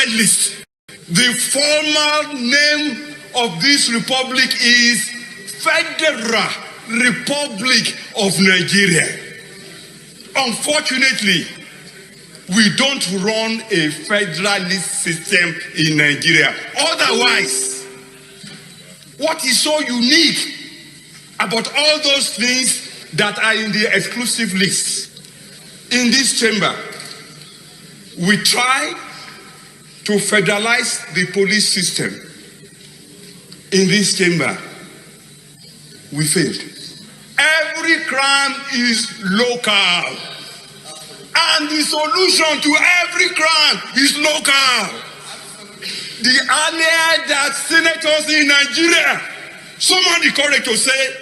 federalist. The formal name of this republic is Federal Republic of Nigeria. Unfortunately, we don't run a federalist system in Nigeria. Otherwise, what is so unique about all those things that are in the exclusive list? In this chamber, we try to federalize the police system. In this chamber, we failed. Every crime is local. And the solution to every crime is local. The earlier that senators in Nigeria summon the courage to say,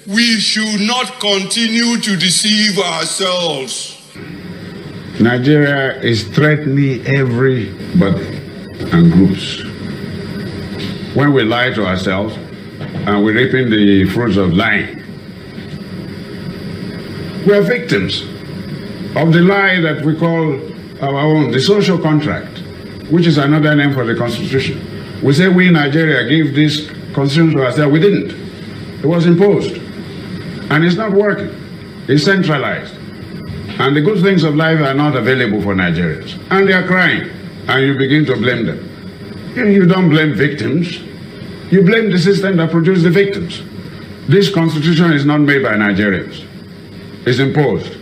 we should not continue to deceive ourselves. Nigeria is threatening everybody and groups. When we lie to ourselves and we're reaping the fruits of lying, we're victims of the lie that we call our own, the social contract, which is another name for the Constitution. We say we in Nigeria give this Constitution to ourselves. We didn't. It was imposed. And it's not working. It's centralized. And the good things of life are not available for Nigerians. And they are crying. And you begin to blame them. You don't blame victims. You blame the system that produced the victims. This Constitution is not made by Nigerians. It's imposed.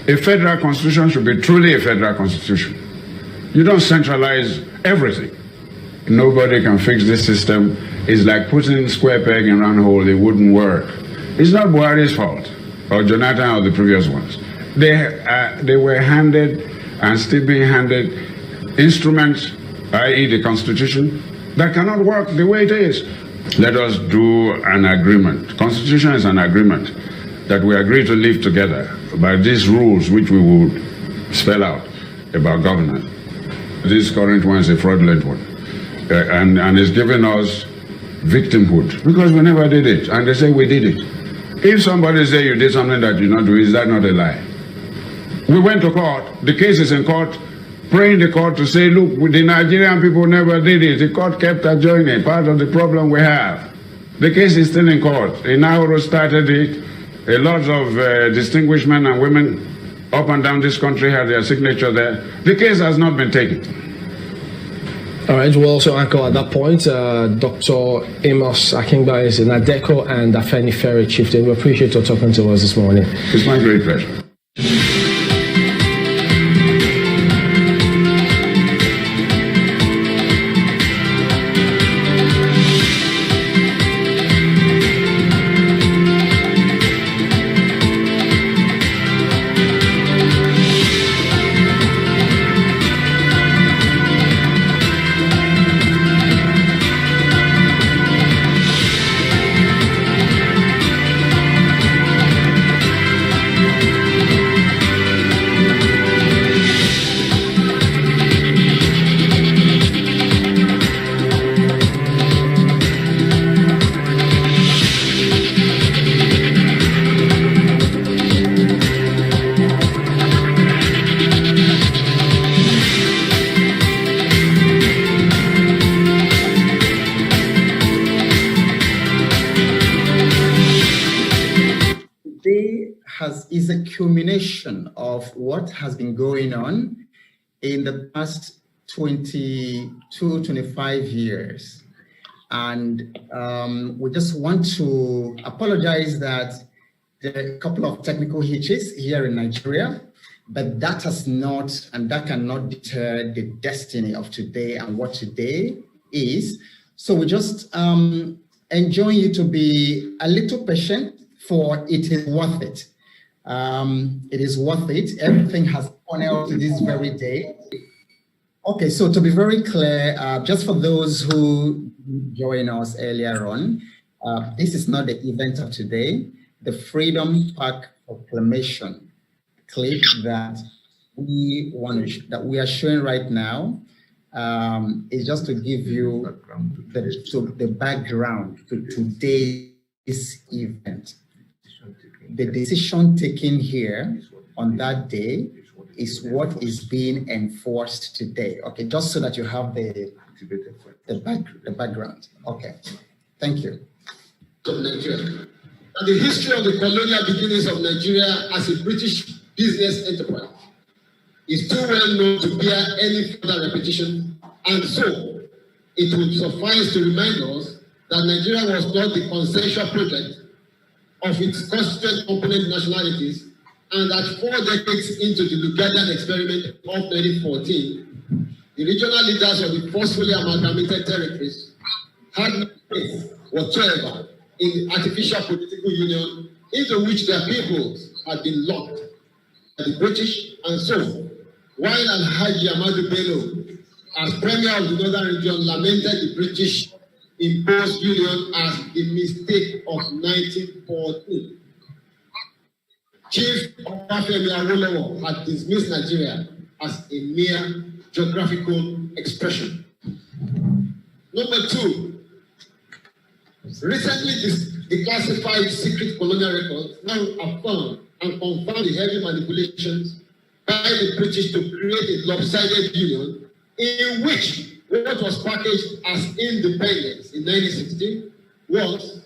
A federal constitution should be truly a federal constitution. You don't centralize everything. Nobody can fix this system. It's like putting square peg in round hole. It wouldn't work. It's not Buhari's fault, or Jonathan or the previous ones. They were handed and still being handed instruments, i.e. the Constitution, that cannot work the way it is. Let us do an agreement. Constitution is an agreement that we agree to live together by these rules which we would spell out about governance. This current one is a fraudulent one. And it's giving us victimhood because we never did it. And they say we did it. If somebody say you did something that you not do, is that not a lie? We went to court. The case is in court. Praying the court to say, look, the Nigerian people never did it. The court kept adjourning. Part of the problem we have. The case is still in court. Inauro started it. A lot of distinguished men and women up and down this country had their signature there. The case has not been taken. All right, we'll also anchor at that point. Dr. Amos Akingba is in Adeko and Afeni Ferry Chieftain. We appreciate your talking to us this morning. It's my great pleasure. Is a culmination of what has been going on in the past 25 years. And we just want to apologize that there are a couple of technical hitches here in Nigeria, but that has not, and that cannot deter the destiny of today and what today is. So we just enjoy you to be a little patient, for it is worth it. It is worth it. Everything has gone out to this very day. Okay, so to be very clear, just for those who joined us earlier on, this is not the event of today. The Freedom Park Proclamation clip that we are showing right now is just to give you the background to today's event. The decision taken here on that day is what is being enforced today. Okay, just so that you have the background. Okay, thank you. Of Nigeria. And the history of the colonial beginnings of Nigeria as a British business enterprise is too well known to bear any further repetition, and so it would suffice to remind us that Nigeria was not the consensual project of its constituent component nationalities, and that 4 decades into the Lugadian experiment of 1914, the regional leaders of the forcefully amalgamated territories had no faith whatsoever in the artificial political union into which their peoples had been locked by the British. And so, while Alhaji Ahmadu Bello, as Premier of the Northern Region, lamented the British imposed union as the mistake of 1914, Chief Obafemi Awolowo had dismissed Nigeria as a mere geographical expression. Number 2, recently declassified secret colonial records now affirm and confirm the heavy manipulations by the British to create a lopsided union in which what was packaged as independence in 1960 was,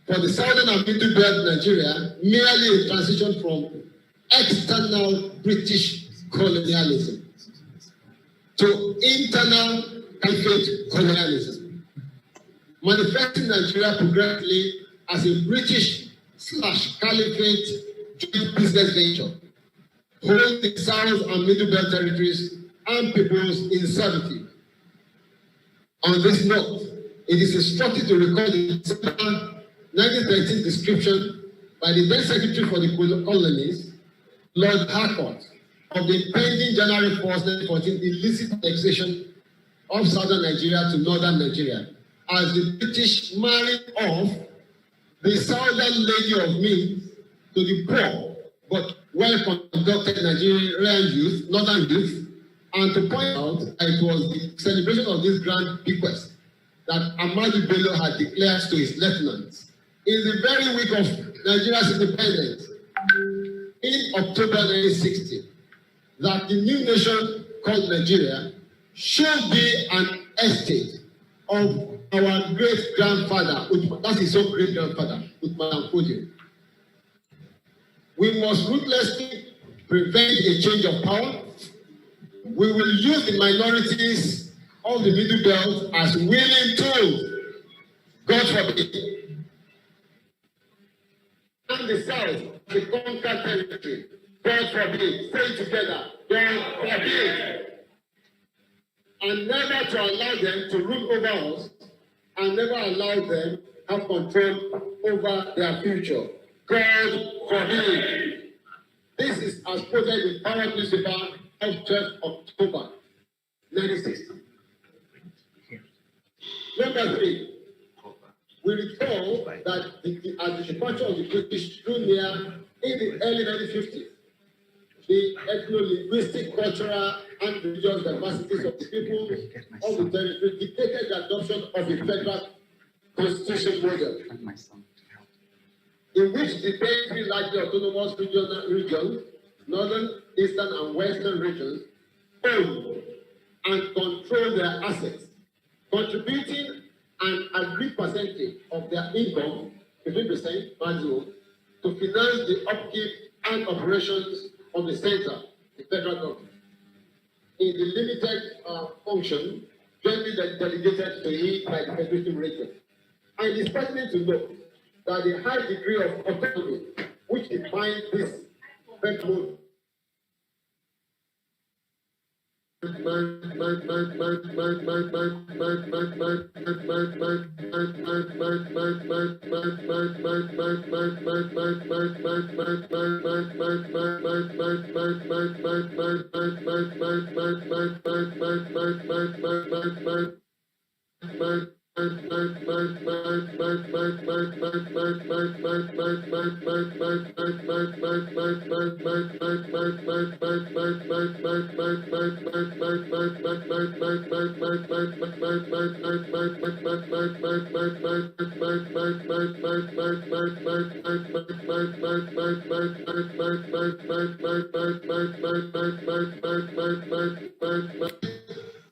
for the southern and middle belt Nigeria, merely a transition from external British colonialism to internal caliphate colonialism, manifesting Nigeria progressively as a British/caliphate joint business venture, holding the south and middle belt territories and peoples in servitude. On this note, it is instructive to recall the December 1913 description by the then Secretary for the Colonies, Lord Harcourt, of the impending January 1st, 1914 illicit annexation of southern Nigeria to northern Nigeria, as the British married off the southern lady of means to the poor but well-conducted Nigerian youth, northern youth, and to point out that it was the celebration of this grand bequest that Ahmadu Bello had declared to his lieutenants in the very week of Nigeria's independence in October 1960, that the new nation called Nigeria should be an estate of our great-grandfather, that's his own great-grandfather, Uthman Fodio. We must ruthlessly prevent a change of power. We will use the minorities of the Middle Belt as willing tools, God forbid. And the South, the conquered territory, God forbid. Say it together, God forbid. And never to allow them to rule over us, and never allow them to have control over their future. God forbid. This is as quoted in Power newspaper of 12th October 1960. Number 3, we recall that as the departure of the British drew near in the early 1950s, the ethno-linguistic, cultural, and religious diversities of the people of the territory dictated the adoption of a federal constitution model, in which the 3 largely autonomous regions, northern, eastern, and western regions, own and control their assets, contributing an agreed percentage of their income, 15% maximum, to finance the upkeep and operations of the center, the federal government, in the limited function jointly delegated to it by the federative region. And it is pertinent to note that the high degree of autonomy which defines this federal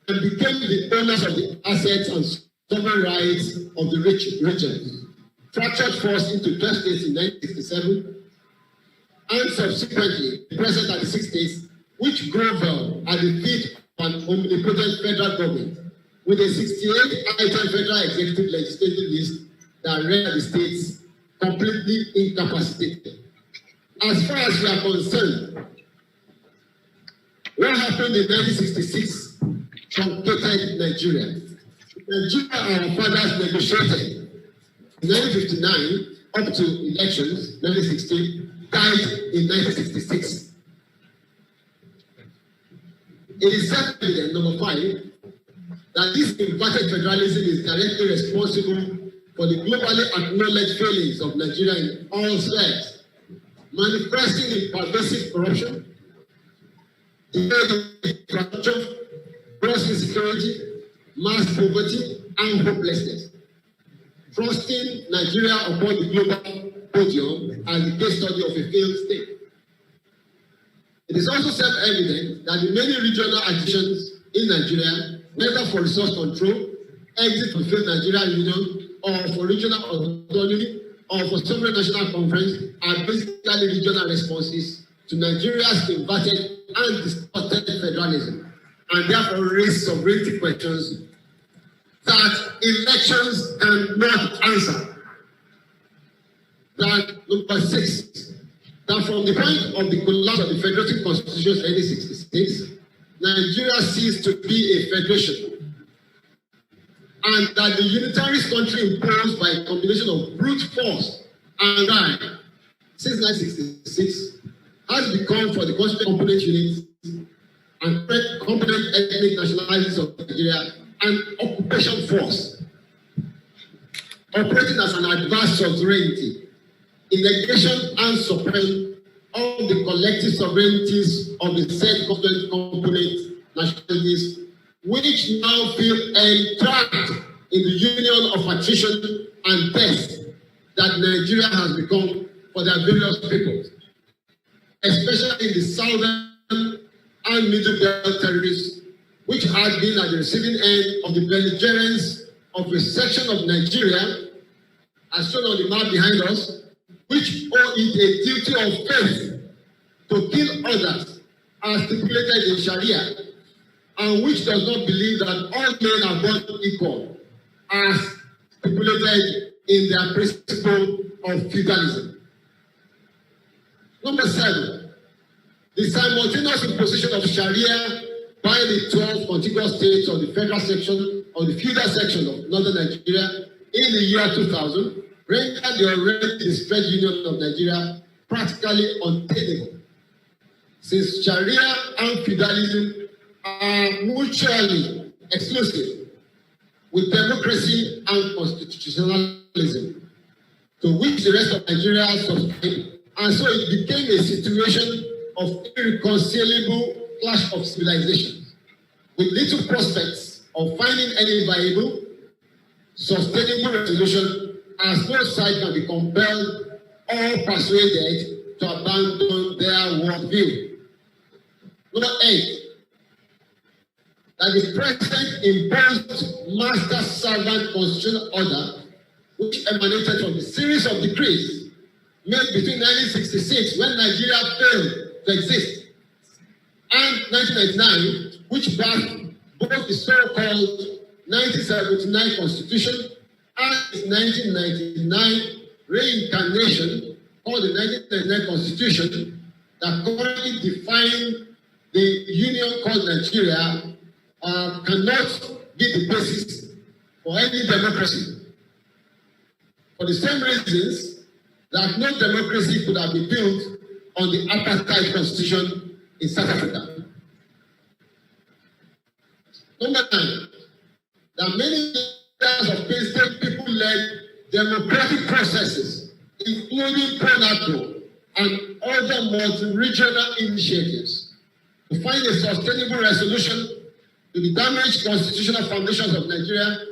and became the owners of the assets and sovereign rights of the region, fractured force into 12 states in 1967, and subsequently present 36 states, which groveled at the feet of an omnipotent federal government, with a 68-item federal executive legislative list that rendered the states completely incapacitated. As far as we are concerned, what happened in 1966 truncated Nigeria. Nigeria, our fathers negotiated in 1959 up to elections, 1960, died in 1966. It is self-evident, number 5, that this inverted federalism is directly responsible for the globally acknowledged failings of Nigeria in all spheres, manifesting in pervasive corruption, infrastructure, gross insecurity, mass poverty, and hopelessness, thrusting Nigeria upon the global podium as the case study of a failed state. It is also self-evident that the many regional additions in Nigeria, whether for resource control, exit from failed Nigerian Union, or for regional autonomy, or for sovereign national conference, are basically regional responses to Nigeria's inverted and distorted federalism, and therefore raise sovereignty questions that elections cannot answer. That number 6, that from the point of the collapse of the Federative Constitution in 1966, Nigeria ceased to be a federation, and that the unitarist country imposed by a combination of brute force and crime since 1966 has become for the constituent component units and component ethnic nationalities of Nigeria an occupation force operating as an adverse sovereignty in negation and suppression of the collective sovereignties of the said component nationalities, which now feel entrapped in the union of attrition and death that Nigeria has become for their various peoples, especially in the southern and middle belt territories, which had been at the receiving end of the belligerence of a section of Nigeria, as shown on the map behind us, which owe it a duty of faith to kill others as stipulated in Sharia, and which does not believe that all men are born equal, as stipulated in their principle of feudalism. Number 7, the simultaneous imposition of Sharia by the 12 contiguous states of the federal section or the feudal section of northern Nigeria in the year 2000 rendered the already distressed union of Nigeria practically untenable, since Sharia and feudalism are mutually exclusive, with democracy and constitutionalism, to which the rest of Nigeria subscribed, and so it became a situation of irreconcilable clash of civilizations, with little prospects of finding any viable, sustainable resolution, as no side can be compelled or persuaded to abandon their worldview. Number 8, that the president imposed master-servant constitutional order, which emanated from the series of decrees made between 1966, when Nigeria failed to exist, and 1999, which backed both the so-called 1979 Constitution and its 1999 reincarnation, called the 1999 Constitution, that currently define the union called Nigeria, cannot be the basis for any democracy. For the same reasons that no democracy could have been built on the apartheid constitution in South Africa. Number 9, that many of painstaking people-led democratic processes, including PRONATO and other multi-regional initiatives, to find a sustainable resolution to the damaged constitutional foundations of Nigeria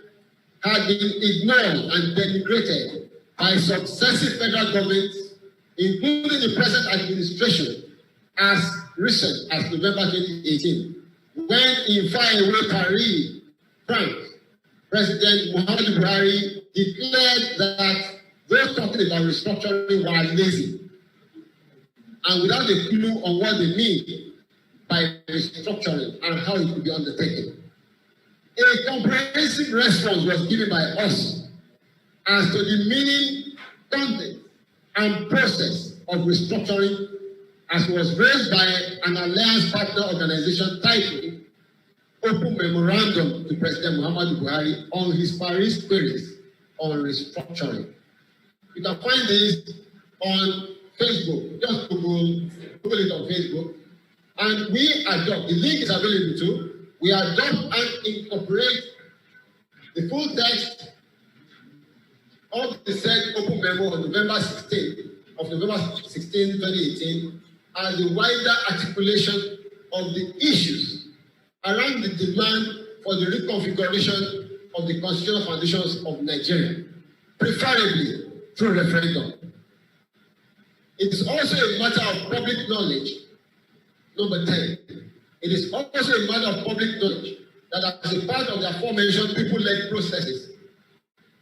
had been ignored and denigrated by successive federal governments, including the present administration, as recent as November 2018, when in faraway Paris, France, President Muhammadu Buhari declared that those talking about restructuring were lazy, and without a clue on what they mean by restructuring and how it could be undertaken. A comprehensive response was given by us as to the meaning, content, and process of restructuring, as was raised by an alliance partner organization titled Open Memorandum to President Muhammadu Buhari on his Paris queries on restructuring. You can find this on Facebook. Just Google it on Facebook. And we adopt, the link is available too, we adopt and incorporate the full text of the said open memo on November 16, 2018, as the wider articulation of the issues around the demand for the reconfiguration of the constitutional foundations of Nigeria, preferably through referendum. It is also a matter of public knowledge. Number 10, it is also a matter of public knowledge that as a part of the aforementioned people-led processes,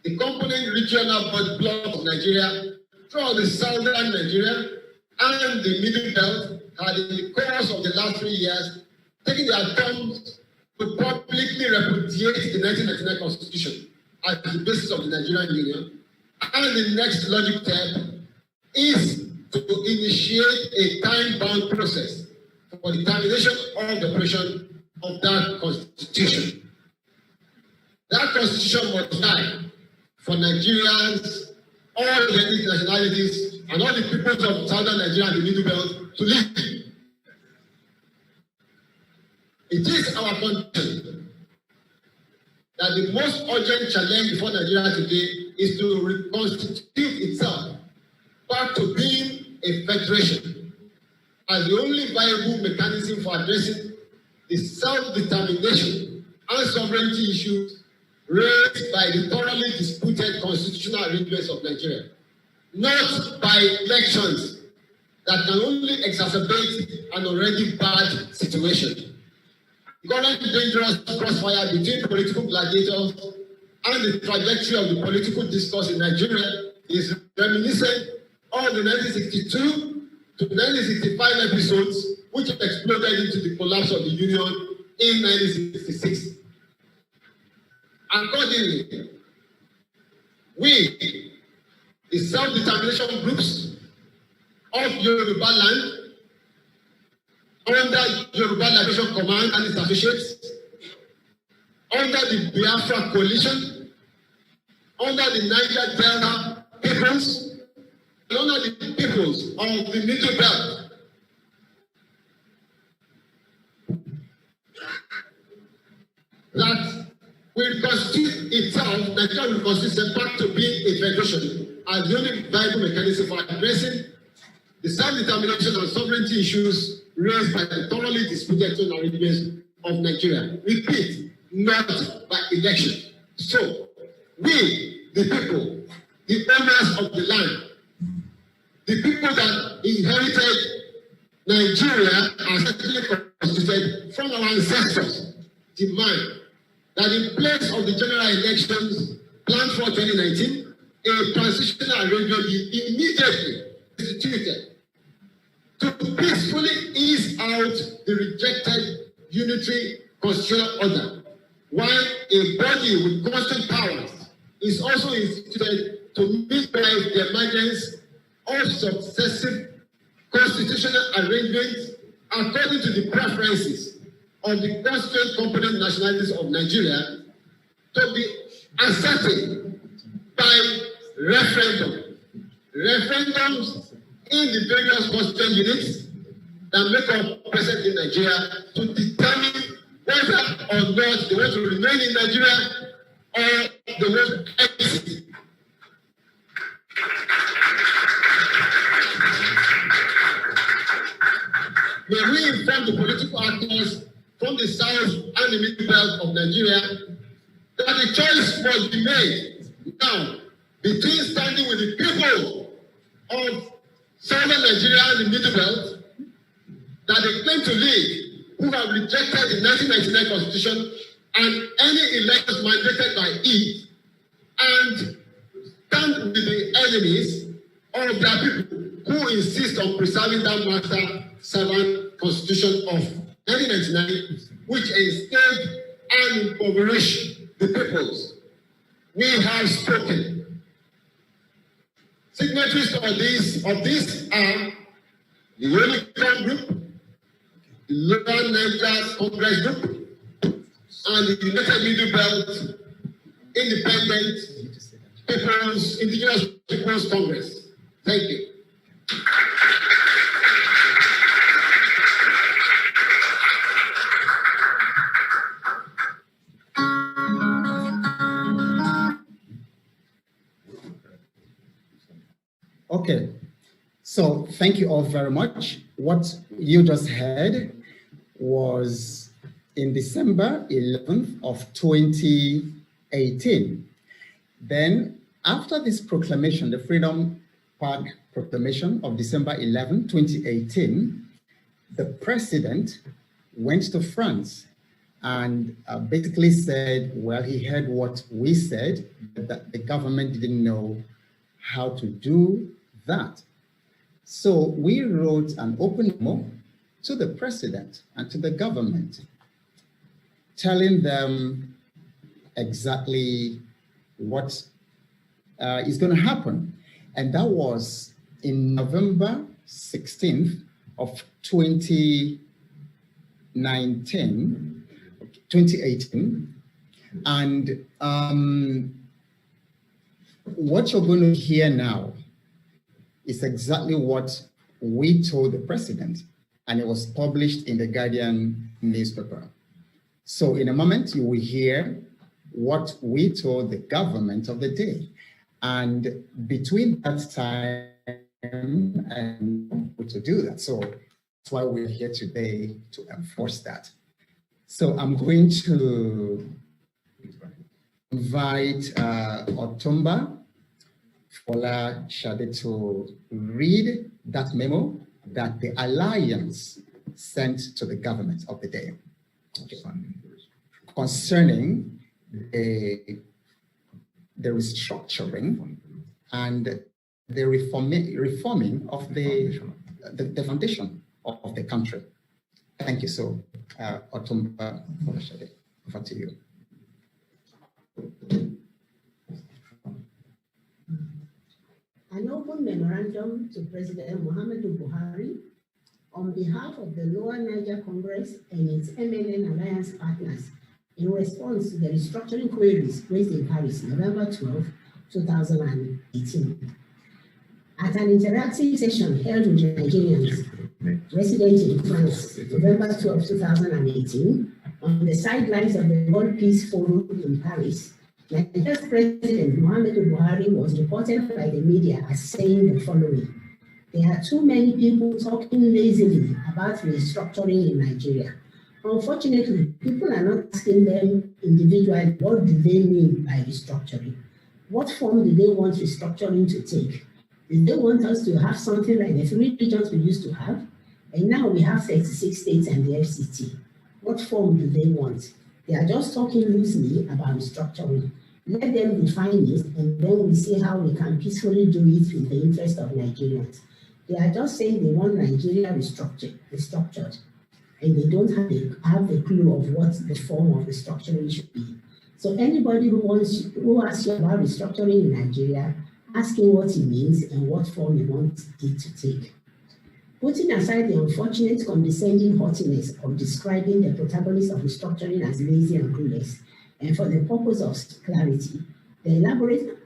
the component regional blocks of Nigeria, throughout the southern Nigeria and the Middle Belt, had in the course of the last 3 years taken their turns to publicly repudiate the 1999 Constitution as the basis of the Nigerian Union. And the next logic step is to initiate a time-bound process for the termination of the operation of that Constitution. That Constitution must die for Nigerians, all the ethnic nationalities, and all the peoples of southern Nigeria and the Middle Belt to live. It is our condition that the most urgent challenge before Nigeria today is to reconstitute itself back to being a federation as the only viable mechanism for addressing the self-determination and sovereignty issues raised by the thoroughly disputed constitutional arrangements of Nigeria, not by elections that can only exacerbate an already bad situation. The current dangerous crossfire between political gladiators and the trajectory of the political discourse in Nigeria is reminiscent of the 1962 to 1965 episodes which exploded into the collapse of the Union in 1966. Accordingly, we, the self-determination groups of Yoruba land, under Yoruba Liberation Command and its associates, under the Biafra Coalition, under the Niger Delta peoples, and under the peoples of the Middle Belt, that will constitute itself, Nigeria will constitute back to being a federation as the only viable mechanism for addressing the self-determination and sovereignty issues raised by the thoroughly disputed arrangements of Nigeria. Repeat, not by election. So, we, the people, the owners of the land, the people that inherited Nigeria as ethnically constituted from our ancestors, demand that in place of the general elections planned for 2019, a transitional arrangement be immediately instituted to peacefully ease out the rejected unitary constitutional order, while a body with constant powers is also instituted to midwife the emergence of successive constitutional arrangements according to the preferences of the constituent component nationalities of Nigeria to be ascertained by referendum. Referendums in the various constituent units that make up present in Nigeria to determine whether or not they want to remain in Nigeria or the most exit. May we inform the political actors from the south and the middle belt of Nigeria that the choice must be made now between standing with the people of southern Nigeria and the middle belt that they claim to lead, who have rejected the 1999 Constitution and any elections mandated by it, and stand with the enemies of their people who insist on preserving that master-servant Constitution of 1999, which enslaved and impoverished the peoples. We have spoken. Signatories of this are the Yoruba group, the Lower Niger Congress group, and the United Middle Belt Independent People's Indigenous People's Congress. Thank you. Okay, so thank you all very much. What you just heard was in December 11th of 2018. Then after this proclamation, the Freedom Park Proclamation of December 11, 2018, the president went to France and basically said, well, he heard what we said, that the government didn't know how to do that. So we wrote an open memo to the president and to the government, telling them exactly what is going to happen. And that was in November 16th of 2018. And what you're going to hear now is exactly what we told the president, and it was published in the Guardian newspaper. So in a moment, you will hear what we told the government of the day. And between that time and to do that. So that's why we're here today, to enforce that. So I'm going to invite Otumba Fola Shade to read that memo that the Alliance sent to the government of the day. Okay. Concerning the restructuring and the reforming of the foundation of the country. Thank you. So, Otumba Fola Shade, over to you. An open memorandum to President Muhammadu Buhari on behalf of the Lower Niger Congress and its MNN alliance partners in response to the restructuring queries raised in Paris, November 12, 2018. At an interactive session held with Nigerians resident in France, November 12, 2018, on the sidelines of the World Peace Forum in Paris, Nigeria's President Muhammadu Buhari was reported by the media as saying the following: "There are too many people talking lazily about restructuring in Nigeria. Unfortunately, people are not asking them individually what do they mean by restructuring. What form do they want restructuring to take? Do they want us to have something like the 3 regions we used to have? And now we have 36 states and the FCT. What form do they want? They are just talking loosely about restructuring. Let them define it, and then we see how we can peacefully do it in the interest of Nigerians. They are just saying they want Nigeria restructured, and they don't have a clue of what the form of restructuring should be. So anybody who asks you about restructuring in Nigeria, ask him what it means and what form he wants it to take. Putting aside the unfortunate condescending haughtiness of describing the protagonists of restructuring as lazy and clueless, and for the purpose of clarity, the elaborate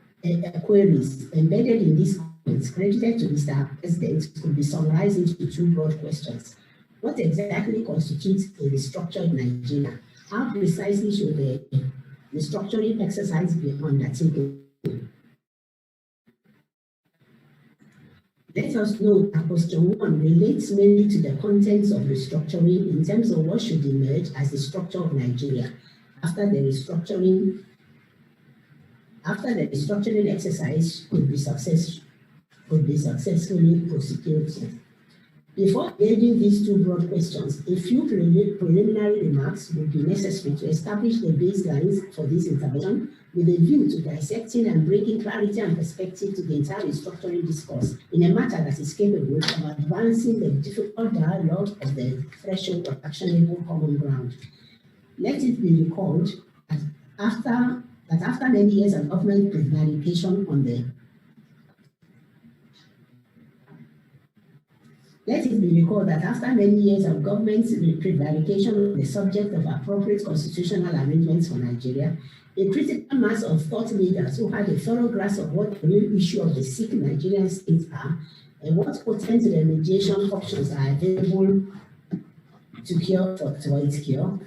queries embedded in these comments credited to Mr. President could be summarized into 2 broad questions. What exactly constitutes a restructured Nigeria? How precisely should the restructuring exercise be undertaken. Let us note that question 1 relates mainly to the contents of restructuring in terms of what should emerge as the structure of Nigeria after the restructuring exercise could be successfully prosecuted. Before engaging these two broad questions, a few preliminary remarks would be necessary to establish the baselines for this intervention with a view to dissecting and bringing clarity and perspective to the entire restructuring discourse in a matter that is capable of advancing the difficult dialogue of the threshold of actionable common ground. Let it be recalled that after many years of government prevarication on the Let it be recalled that after many years of government prevarication on the subject of appropriate constitutional arrangements for Nigeria, a critical mass of thought leaders who had a thorough grasp of what the real issue of the sick Nigerian state are and what potent remediation options are available to its cure,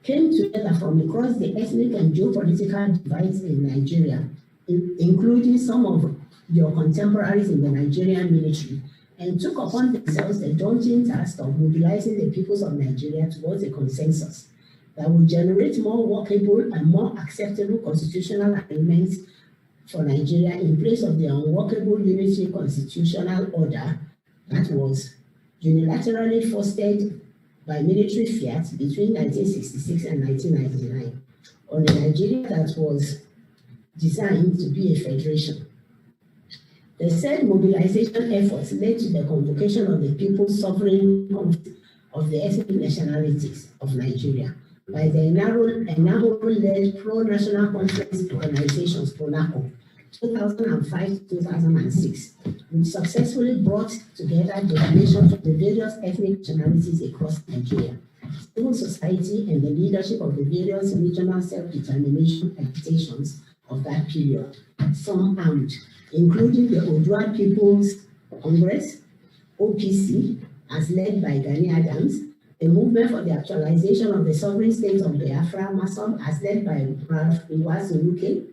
came together from across the ethnic and geopolitical divides in Nigeria, including some of your contemporaries in the Nigerian military, and took upon themselves the daunting task of mobilizing the peoples of Nigeria towards a consensus that would generate more workable and more acceptable constitutional arrangements for Nigeria in place of the unworkable unitary constitutional order that was unilaterally fostered by military fiat between 1966 and 1999 on a Nigeria that was designed to be a federation. The said mobilization efforts led to the convocation of the People's Sovereign Conference of the Ethnic Nationalities of Nigeria by the Enahoro-led Pro-National Conference Organizations, PRONACO, 2005-2006, which successfully brought together delegations from the various ethnic nationalities across Nigeria, civil society, and the leadership of the various regional self-determination agitations of that period, some armed, including the Odua People's Congress, OPC, as led by Gani Adams, the Movement for the Actualization of the Sovereign State of Biafra, MASOB, as led by Ralph Iwazuluke,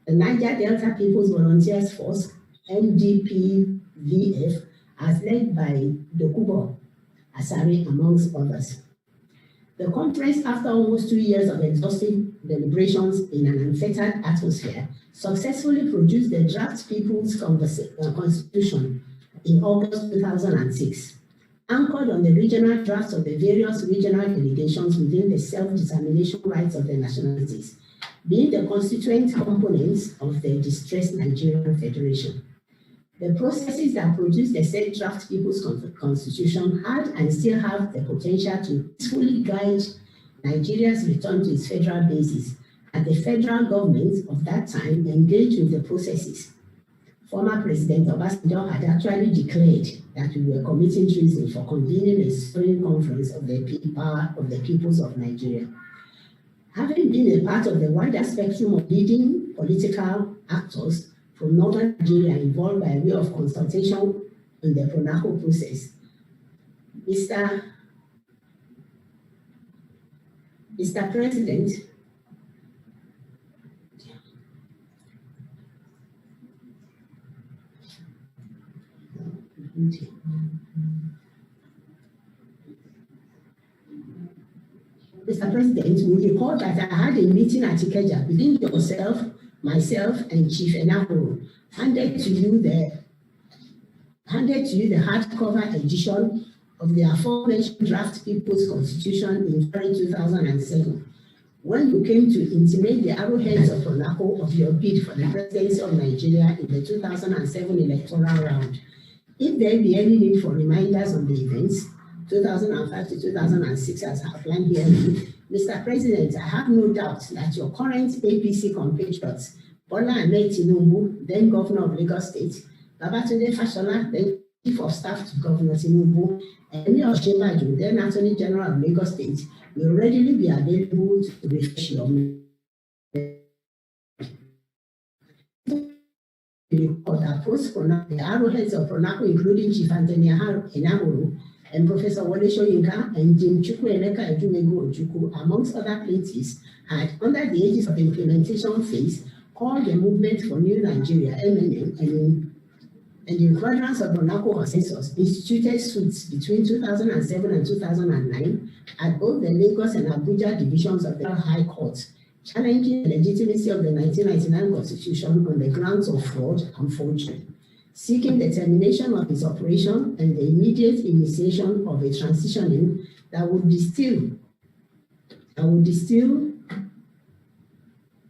the Niger Delta People's Volunteers Force, NDPVF, as led by Dokubo Asari, amongst others. The conference, after almost 2 years of exhaustive deliberations in an unfettered atmosphere, successfully produced the draft People's Constitution in August 2006, anchored on the regional drafts of the various regional delegations within the self-determination rights of the nationalities, being the constituent components of the distressed Nigerian Federation. The processes that produced the said draft People's Constitution had and still have the potential to fully guide Nigeria's return to its federal basis, and the federal government of that time engaged with the processes. Former President Obasanjo had actually declared that we were committing treason for convening a sovereign conference of the peoples of Nigeria. Having been a part of the wider spectrum of leading political actors from northern Nigeria involved by way of consultation in the PRONACO process, Mr. President, we recall that I had a meeting at Ikeja between yourself, myself, and Chief Enahoro, handed to you the hardcover edition of the aforementioned draft People's Constitution in February 2007, when you came to intimate the arrowheads of PRONACO of your bid for the presidency of Nigeria in the 2007 electoral round. If there be any need for reminders on the events, 2005 to 2006 as outlined here, Mr. President, I have no doubt that your current APC compatriots, Bola Ahmed Tinubu, then Governor of Lagos State, Babatunde Fashola, then Chief of Staff to Governor Tinubu, and Emi Osinbajo, then Attorney General of Lagos State, will readily be available to refresh your the arrowheads of PRONACO, including Chief Anthony Enahoro, and Professor Wole Soyinka and Jim Chukwuemeka Ejumegu Ojukwu, amongst other plaintiffs, had, under the aegis of the implementation phase, called the Movement for New Nigeria, MNN, and in furtherance of the Monaco consensus, instituted suits between 2007 and 2009 at both the Lagos and Abuja divisions of the High Court, challenging the legitimacy of the 1999 Constitution on the grounds of fraud and forgery, seeking the termination of its operation and the immediate initiation of a transitioning that would distill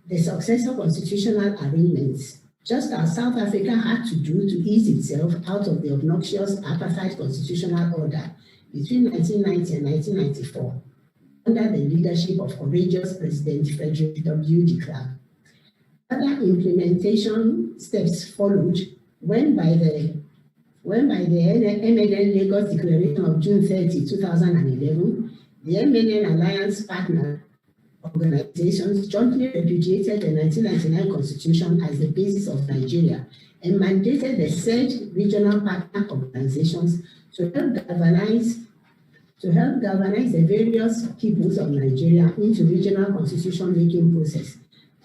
the successor constitutional arrangements, just as South Africa had to do to ease itself out of the obnoxious apartheid constitutional order between 1990 and 1994, under the leadership of courageous President Frederick W. de Klerk. Other implementation steps followed when by the MNN Lagos Declaration of June 30, 2011, the MNN Alliance partner organizations jointly repudiated the 1999 Constitution as the basis of Nigeria and mandated the said regional partner organizations to help galvanize the various peoples of Nigeria into regional constitution-making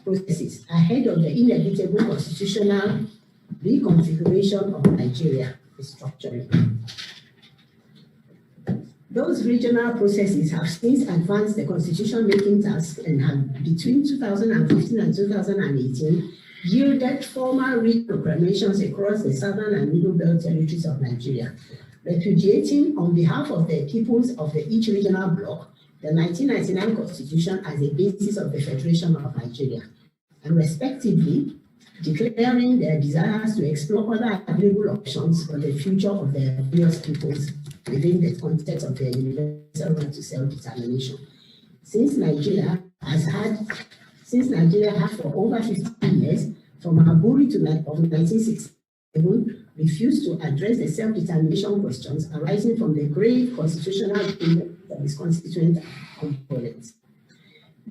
processes ahead of the inevitable constitutional reconfiguration of Nigeria, restructuring. Those regional processes have since advanced the constitution-making task and have, between 2015 and 2018, yielded formal proclamations across the southern and middle belt territories of Nigeria, repudiating on behalf of the peoples of each regional bloc the 1999 Constitution as a basis of the Federation of Nigeria, and respectively declaring their desires to explore other available options for the future of their various peoples within the context of their universal right to self-determination. Since Nigeria had for over 15 years, from Aburi of 1967, refused to address the self-determination questions arising from the grave constitutional of its constituent components.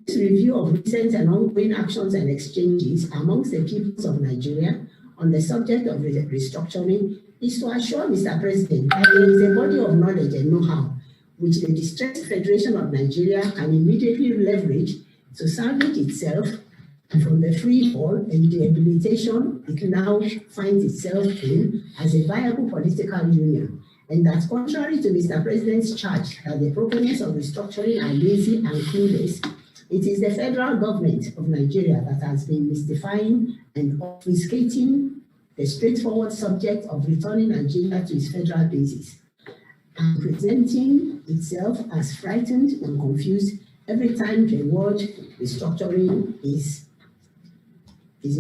This review of recent and ongoing actions and exchanges amongst the peoples of Nigeria on the subject of restructuring is to assure Mr. President that there is a body of knowledge and know-how which the distressed Federation of Nigeria can immediately leverage to salvage itself from the free fall and debilitation it now finds itself in as a viable political union, and that contrary to Mr. President's charge that the proponents of restructuring are lazy and clueless, it is the federal government of Nigeria that has been mystifying and obfuscating the straightforward subject of returning Nigeria to its federal basis, and presenting itself as frightened and confused every time the word restructuring is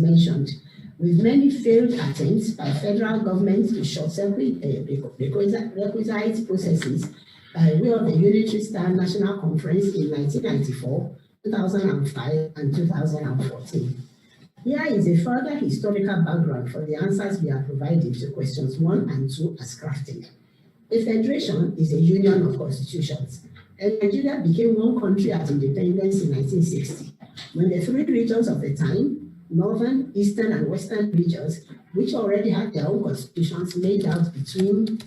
mentioned, with many failed attempts by federal governments to short-circuit requisite processes by way of the Unitary Star National Conference in 1994, 2005, and 2014. Here is a further historical background for the answers we are providing to questions 1 and 2 as crafted. A federation is a union of constitutions, and Nigeria became one country at independence in 1960, when the three regions of the time, northern, eastern, and western regions, which already had their own constitutions made out between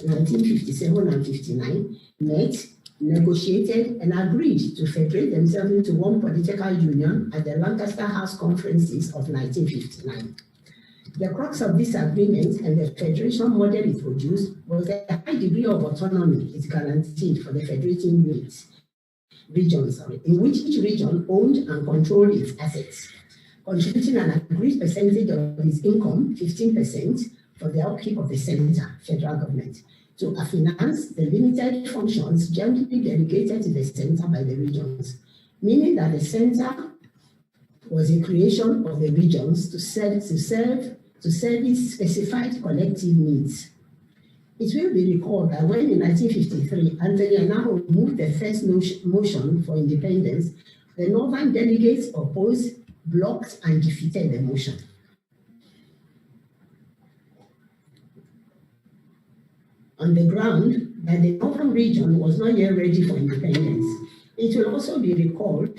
1957 and 59, met, negotiated, and agreed to federate themselves into one political union at the Lancaster House Conferences of 1959. The crux of this agreement and the federation model it produced was the high degree of autonomy it guaranteed for the federating regions, in which each region owned and controlled its assets, contributing an agreed percentage of its income, 15%, for the upkeep of the center, federal government, to finance the limited functions generally delegated to the center by the regions, meaning that the center was a creation of the regions to service specified collective needs. It will be recalled that when in 1953, Anthony Anaho moved the first motion for independence, the northern delegates opposed, blocked, and defeated the motion. On the ground that the northern region was not yet ready for independence. It will also be recalled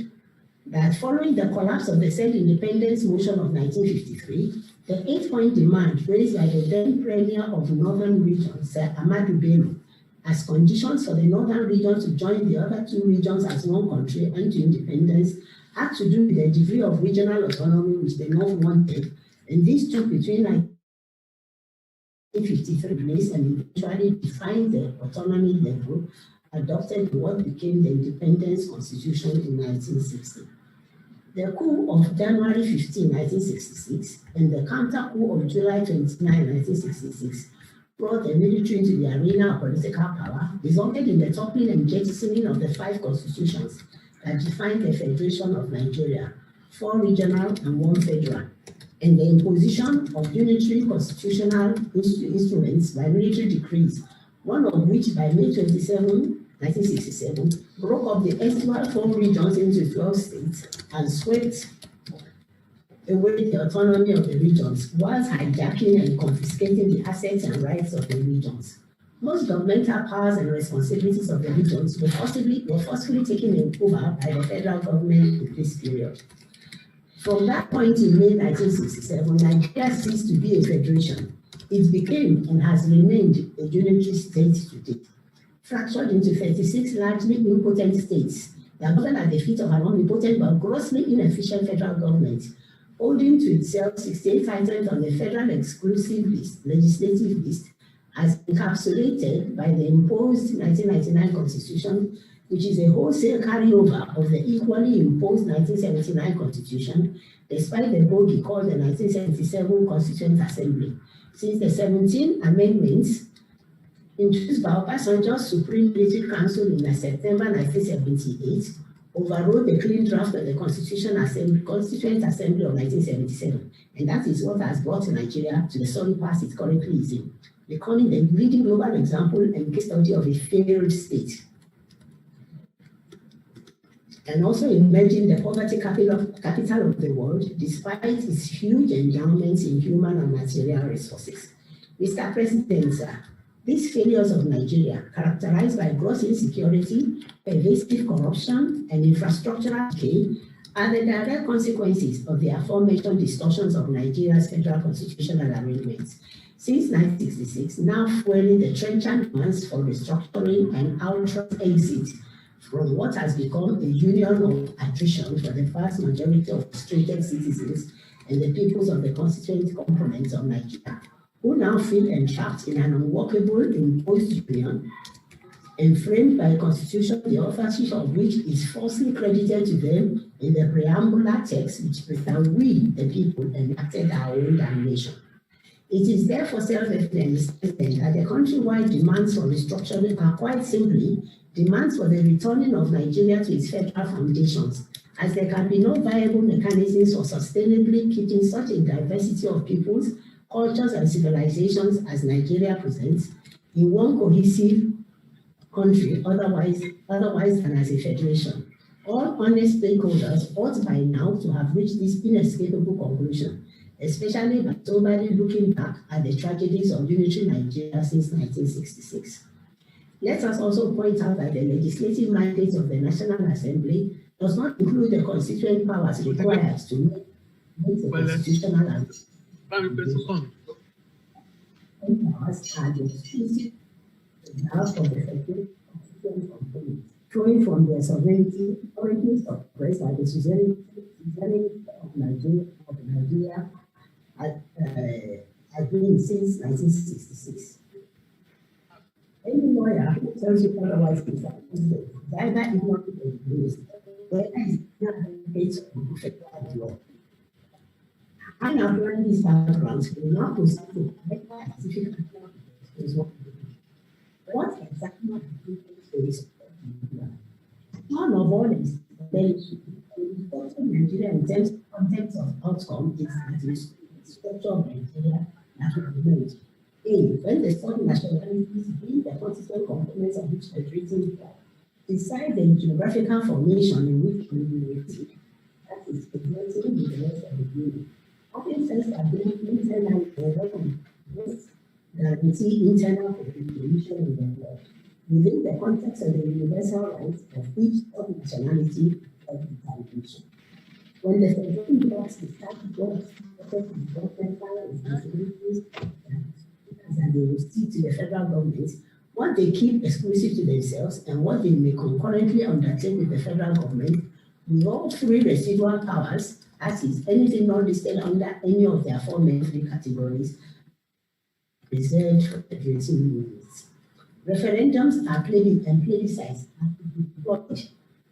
that following the collapse of the said independence motion of 1953, the 8-point demand raised by the then Premier of the Northern Region, Sir Ahmadu Bello, as conditions for the northern region to join the other two regions as one country and to independence had to do with the degree of regional autonomy which the North wanted, and this took between 1953 and eventually defined the autonomy level adopted in what became the Independence Constitution in 1960. The coup of January 15, 1966, and the counter coup of July 29, 1966, brought the military into the arena of political power, resulted in the toppling and jettisoning of the 5 constitutions that defined the Federation of Nigeria, 4 regional and 1 federal, and the imposition of unitary constitutional instruments by military decrees, one of which by May 27, 1967, broke up the estival 4 regions into 12 states and swept away the autonomy of the regions, whilst hijacking and confiscating the assets and rights of the regions. Most governmental powers and responsibilities of the regions were forcefully taken over by the federal government in this period. From that point in May 1967, Nigeria ceased to be a federation. It became and has remained a unitary state to date, fractured into 36 largely impotent states that govern at the feet of an omnipotent but grossly inefficient federal government, holding to itself 68 items on the federal exclusive list, legislative list, as encapsulated by the imposed 1999 Constitution, which is a wholesale carryover of the equally imposed 1979 Constitution, despite the bogey called the 1977 Constituent Assembly, since the 17 amendments introduced by Obasanjo's Supreme Military Council in September 1978 overrode the clean draft of the Constituent Assembly of 1977, and that is what has brought Nigeria to the solid path it currently is in, becoming the leading global example and case study of a failed state, and also emerging the poverty capital of the world, despite its huge endowments in human and material resources. Mr. President, sir, these failures of Nigeria, characterized by gross insecurity, pervasive corruption, and infrastructural decay, are the direct consequences of the aforementioned distortions of Nigeria's federal constitutional arrangements. Since 1966, now fueling the trenchant demands for restructuring and outright exit from what has become a union of attrition for the vast majority of frustrated citizens and the peoples of the constituent components of Nigeria, who now feel entrapped in an unworkable imposed union, and framed by a constitution the authorship of which is falsely credited to them in the preambular text which pretend we, the people, enacted our own damnation. It is therefore self-evident that the countrywide demands for restructuring are quite simply demands for the returning of Nigeria to its federal foundations, as there can be no viable mechanisms for sustainably keeping such a diversity of peoples, cultures, and civilizations as Nigeria presents in one cohesive country, otherwise than as a federation. All honest stakeholders ought by now to have reached this inescapable conclusion, especially by soberly looking back at the tragedies of unitary Nigeria since 1966. Let us also point out that the legislative mandate of the National Assembly does not include the constituent powers required to make the constitutional and powers are the exclusive powers of the federal constituent component, flowing from their sovereignty, currently suppressed by the suzerainty of Nigeria has been since 1966. Any lawyer who tells you otherwise is either ignorant or abused, whether it's not based on federal law. And applying these backgrounds, we will now proceed to make specific what exactly is the one of all is very Nigeria in terms of context of outcome is that the structure of Nigeria that will be made. When the foreign nationalities being the constituent components of which the treaty decide the geographical formation in which we will receive, that is progressing with the rest of the union. Often says that being internal guarantee internal cohesion in the world within the context of the universal rights of each nationality of the foundation. When the federation blocks the status blocks governmental responsibilities and they will stick to the federal government, what they keep exclusive to themselves and what they may concurrently undertake with the federal government, with all three residual powers, that is, anything not listed under any of their four main three categories, reserved for federating units. Referendums are plebiscites deployed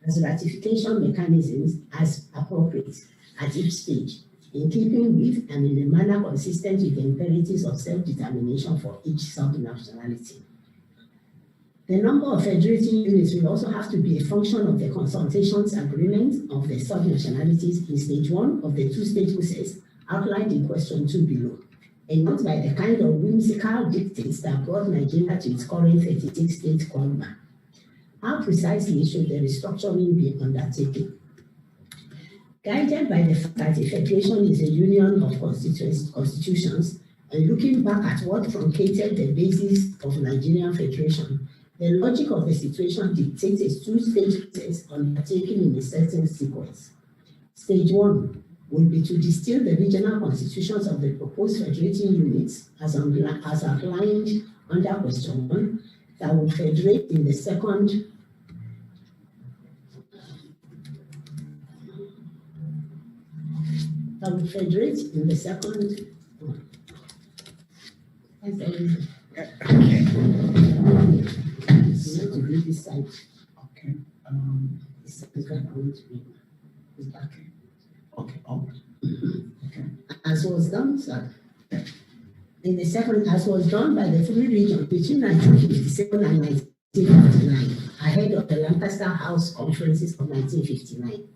as ratification mechanisms as appropriate at each stage, in keeping with and in a manner consistent with the imperatives of self-determination for each sub-nationality. The number of federating units will also have to be a function of the consultations agreement of the sub-nationalities in stage 1 of the two-stage process outlined in question 2 below, and not by the kind of whimsical dictates that brought Nigeria to its current 36-state quagmire. How precisely should the restructuring be undertaken? Guided by the fact that a federation is a union of constitutions, and looking back at what truncated the basis of Nigerian federation, the logic of the situation dictates a two-stage process undertaken in a certain sequence. Stage 1 would be to distill the regional constitutions of the proposed federating units as outlined under question 1, that would federate in the second one. That's the reason. You have to read this side. Okay. This is what I want to read. It's back. Okay. Oh. Okay. As was done, sir. In the second, as was done by the three regions between 1957 and 1959, ahead of the Lancaster House conferences of 1959.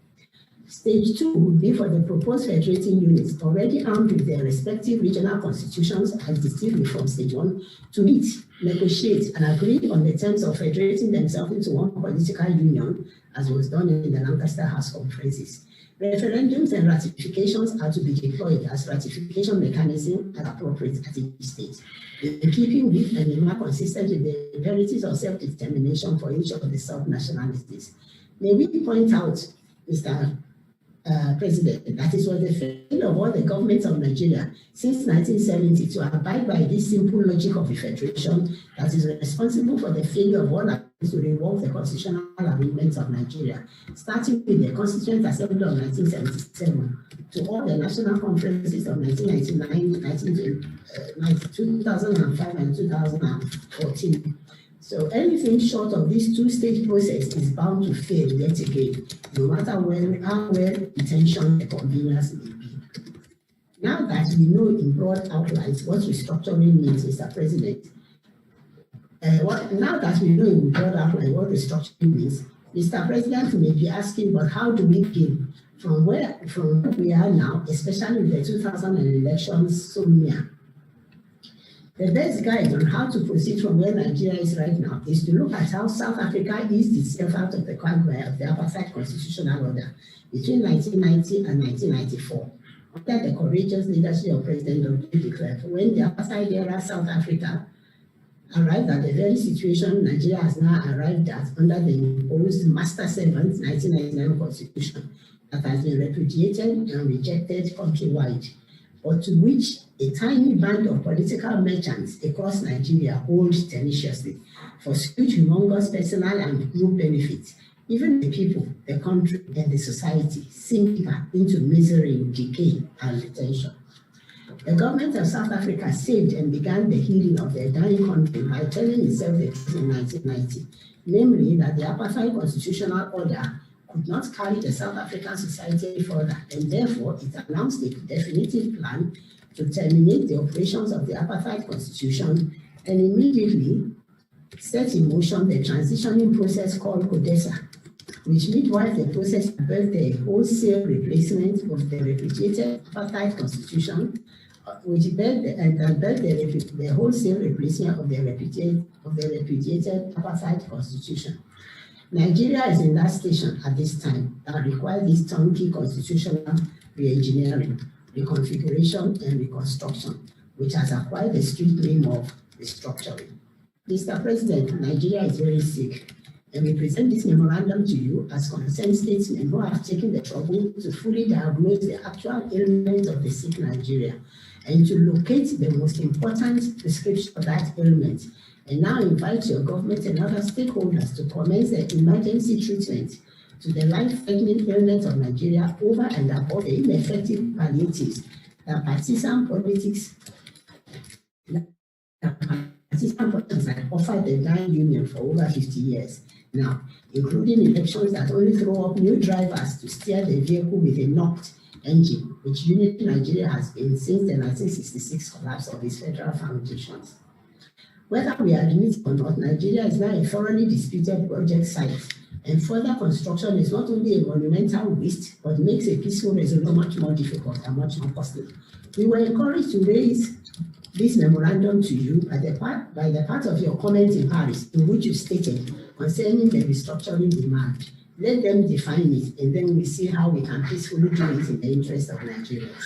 Stage 2 would be for the proposed federating units already armed with their respective regional constitutions as distilled from stage 1 to meet, negotiate, and agree on the terms of federating themselves into one political union, as was done in the Lancaster House conferences. Referendums and ratifications are to be deployed as ratification mechanisms as appropriate at each stage, in keeping with and in manner consistent with the imperatives of self-determination for each of the sub-nationalities. May we point out, Mr. President, that is what the failure of all the governments of Nigeria since 1970 to abide by this simple logic of a federation that is responsible for the failure of all attempts to revoke the constitutional arrangements of Nigeria, starting with the Constituent Assembly of 1977 to all the national conferences of 1999, 2005, and 2014. So anything short of this two-stage process is bound to fail yet again, no matter how well intentioned the conveners may be. Now that we know in broad outlines what restructuring means, Mr. President, Mr. President may be asking, but how do we begin? From where we are now, especially with the 2000 elections so near? The best guide on how to proceed from where Nigeria is right now is to look at how South Africa eased itself out of the quagmire of the apartheid constitutional order between 1990 and 1994, under the courageous leadership of President W. de Klerk, when the apartheid era South Africa arrived at the very situation Nigeria has now arrived at under the imposed Master Servant 1999 constitution that has been repudiated and rejected countrywide, but to which a tiny band of political merchants across Nigeria hold tenaciously for huge, humongous personal and group benefits. Even the people, the country, and the society sink into misery, decay, and retention. The government of South Africa saved and began the healing of their dying country by telling itself the truth in 1990, namely that the apartheid constitutional order could not carry the South African society further, and therefore it announced a definitive plan to terminate the operations of the apartheid constitution and immediately set in motion the transitioning process called CODESA, which meanwhile the process birthed the wholesale replacement of the repudiated apartheid constitution, which birthed the wholesale replacement of the repudiated apartheid constitution. Nigeria is in that station at this time that requires this turnkey constitutional re-engineering, reconfiguration, and reconstruction, which has acquired the street name of restructuring. Mr. President, Nigeria is very sick, and we present this memorandum to you as concerned statesmen who have taken the trouble to fully diagnose the actual ailment of the sick Nigeria and to locate the most important prescription of that ailment and now invite your government and other stakeholders to commence the emergency treatment to the life-threatening illness of Nigeria over and above the ineffective palliatives that partisan politics have offered the dying union for over 50 years now, including elections that only throw up new drivers to steer the vehicle with a knocked engine, which Unity Nigeria has been since the 1966 collapse of its federal foundations. Whether we admit or not, Nigeria is now a thoroughly disputed project site, and further construction is not only a monumental waste, but makes a peaceful resolution much more difficult and much more costly. We were encouraged to raise this memorandum to you by the part of your comment in Paris, in which you stated concerning the restructuring demand. Let them define it, and then we see how we can peacefully do it in the interest of Nigerians.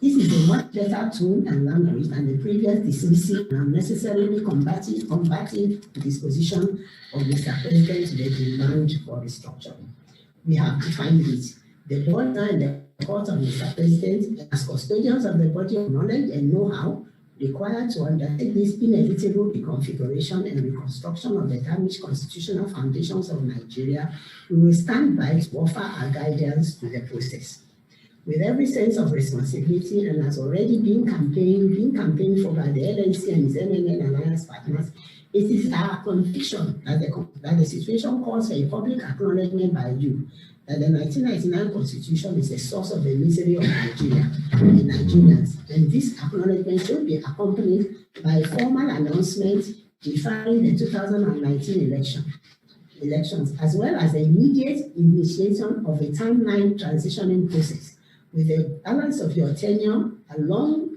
This is a much better tone and language than the previous dismissive and unnecessarily combative disposition of Mr. President to the demand for restructuring. We have defined it. The board and the court of Mr. President, as custodians of the body of knowledge and know-how, required to undertake this inevitable reconfiguration and reconstruction of the damaged constitutional foundations of Nigeria, we will stand by to offer our guidance to the process. With every sense of responsibility, and has already been campaigned for by the LNC and its MNN alliance partners, it is our conviction that the situation calls for a public acknowledgement by you that the 1999 Constitution is a source of the misery of Nigeria and Nigerians, and this acknowledgement should be accompanied by a formal announcement defining the 2019 elections, as well as the immediate initiation of a timeline transitioning process with a balance of your tenure along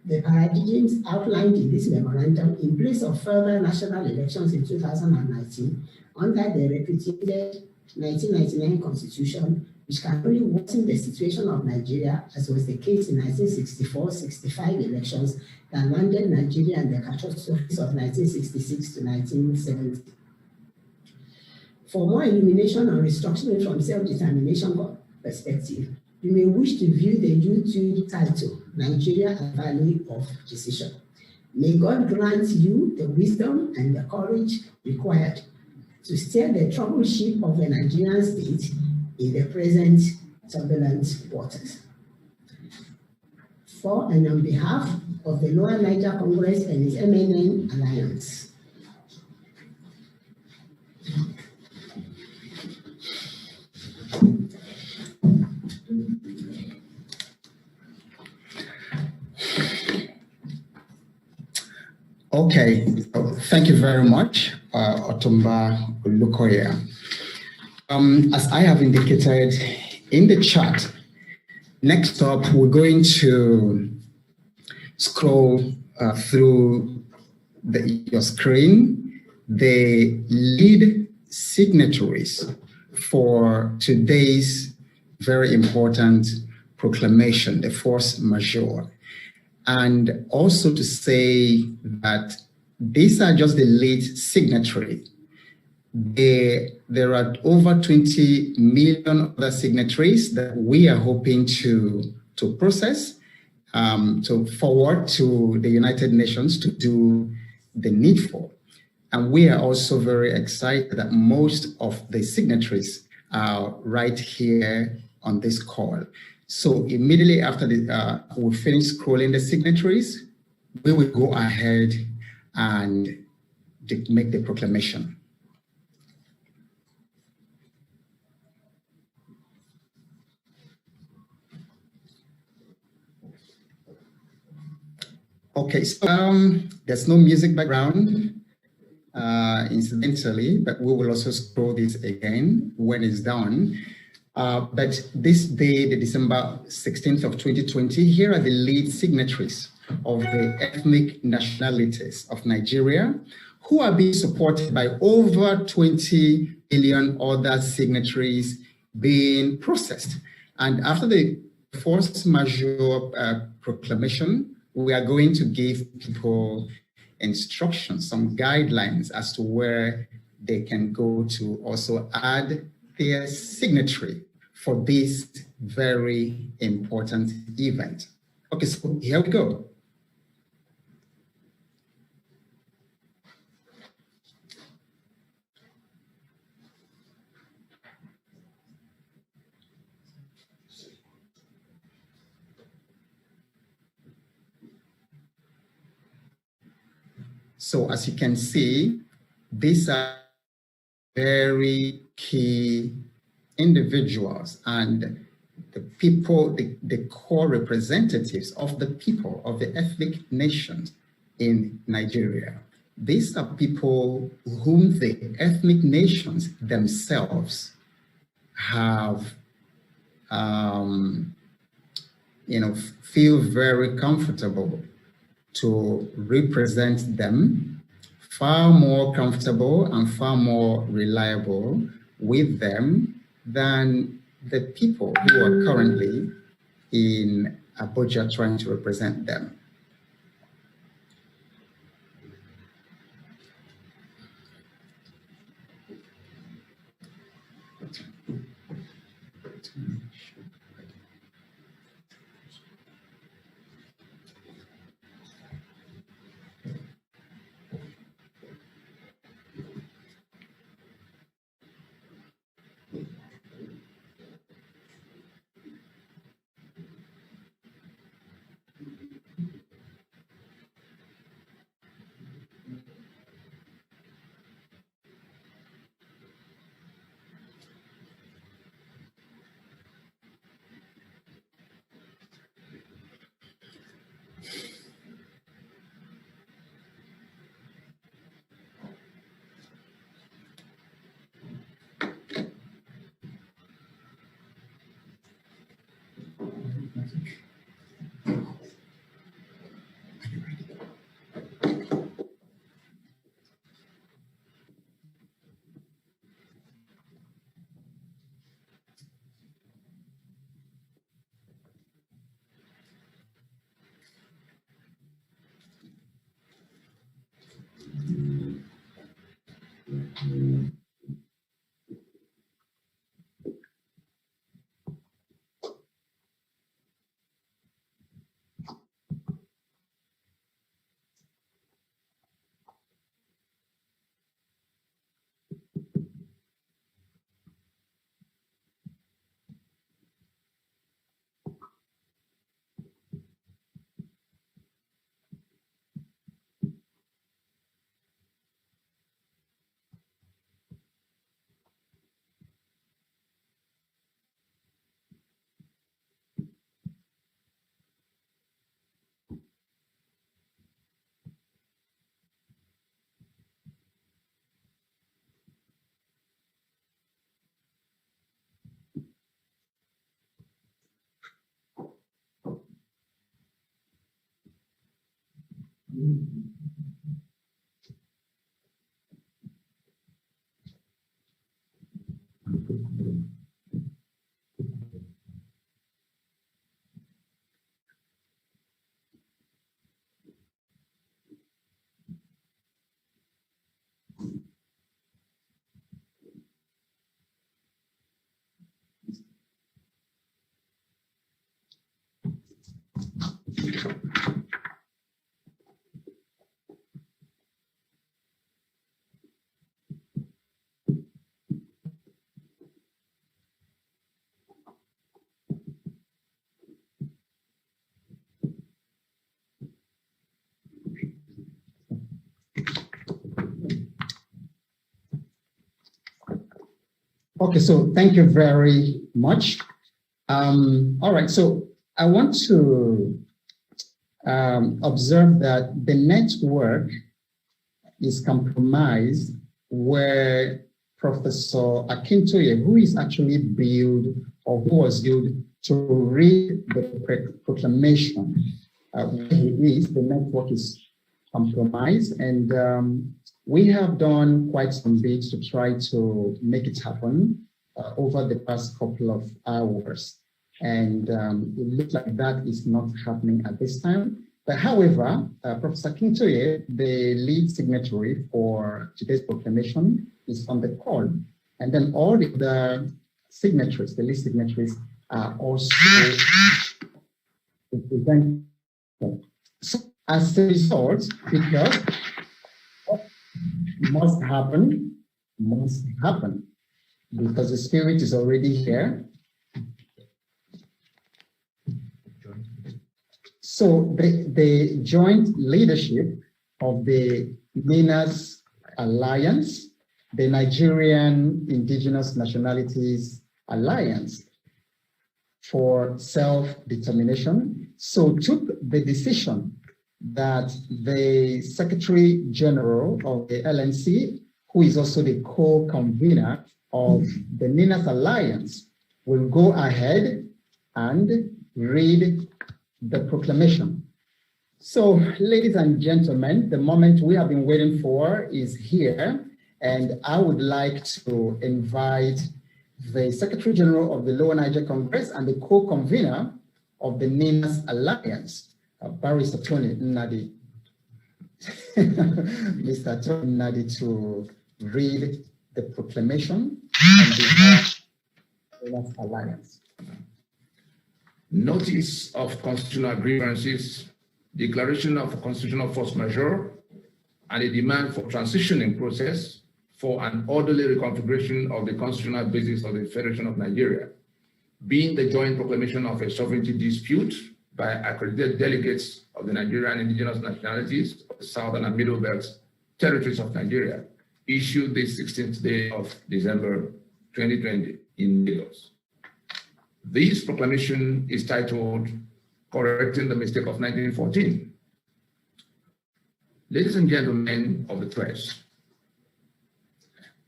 the paradigms outlined in this memorandum in place of further national elections in 2019 under the reputed 1999 Constitution, which can only worsen the situation of Nigeria, as was the case in 1964-65 elections that landed Nigeria in the catastrophes of 1966 to 1970. For more illumination on restructuring from self-determination perspective, you may wish to view the YouTube title, Nigeria, a Valley of Decision. May God grant you the wisdom and the courage required to steer the troubled ship of the Nigerian state in the present turbulent waters. For and on behalf of the Lower Niger Congress and its MNN Alliance, Okay, thank you very much, Otumba Olukoya. As I have indicated in the chat, next up we're going to scroll through your screen the lead signatories for today's very important proclamation, the force majeure. And also to say that these are just the lead signatory. There are over 20 million other signatories that we are hoping to process, to forward to the United Nations to do the needful. And we are also very excited that most of the signatories are right here on this call. So immediately after we finish scrolling the signatories, we will go ahead and make the proclamation. Okay, so there's no music background, incidentally, but we will also scroll this again when it's done. But this day, the December 16th of 2020, here are the lead signatories of the ethnic nationalities of Nigeria, who are being supported by over 20 million other signatories being processed. And after the force majeure proclamation, we are going to give people instructions, some guidelines as to where they can go to also add their signatory for this very important event. Okay, so here we go. So as you can see, these are very key individuals and the people, the core representatives of the people of the ethnic nations in Nigeria. These are people whom the ethnic nations themselves have, feel very comfortable to represent them, far more comfortable and far more reliable with them than the people who are currently in Abuja trying to represent them. Okay, so thank you very much. All right, so I want to observe that the network is compromised where Professor Akintoye, who is actually billed or who was billed to read the proclamation, where he is, the network is compromised, and we have done quite some bits to try to make it happen over the past couple of hours. And it looks like that is not happening at this time. But however, Professor Akintoye, the lead signatory for today's proclamation, is on the call. And then all the other signatories, the lead signatories, are also represented. So as a result, because must happen, because the spirit is already here. So the joint leadership of the NINAS Alliance, the Nigerian Indigenous Nationalities Alliance for Self-Determination, so took the decision that the Secretary General of the LNC, who is also the co-convener of the NINAS Alliance, will go ahead and read the proclamation. So, ladies and gentlemen, the moment we have been waiting for is here, and I would like to invite the Secretary General of the Lower Niger Congress and the co-convener of the NINAS Alliance, Barrister Tony Nnadi, Mr. Tony Nnadi, to read the proclamation on behalf of the NINAS Alliance. Notice of constitutional grievances, declaration of constitutional force majeure, and a demand for transitioning process for an orderly reconfiguration of the constitutional basis of the Federation of Nigeria, being the joint proclamation of a sovereignty dispute by accredited delegates of the Nigerian indigenous nationalities of the Southern and Middle Belt territories of Nigeria, issued the 16th day of December 2020 in Lagos. This proclamation is titled Correcting the Mistake of 1914. Ladies and gentlemen of the press,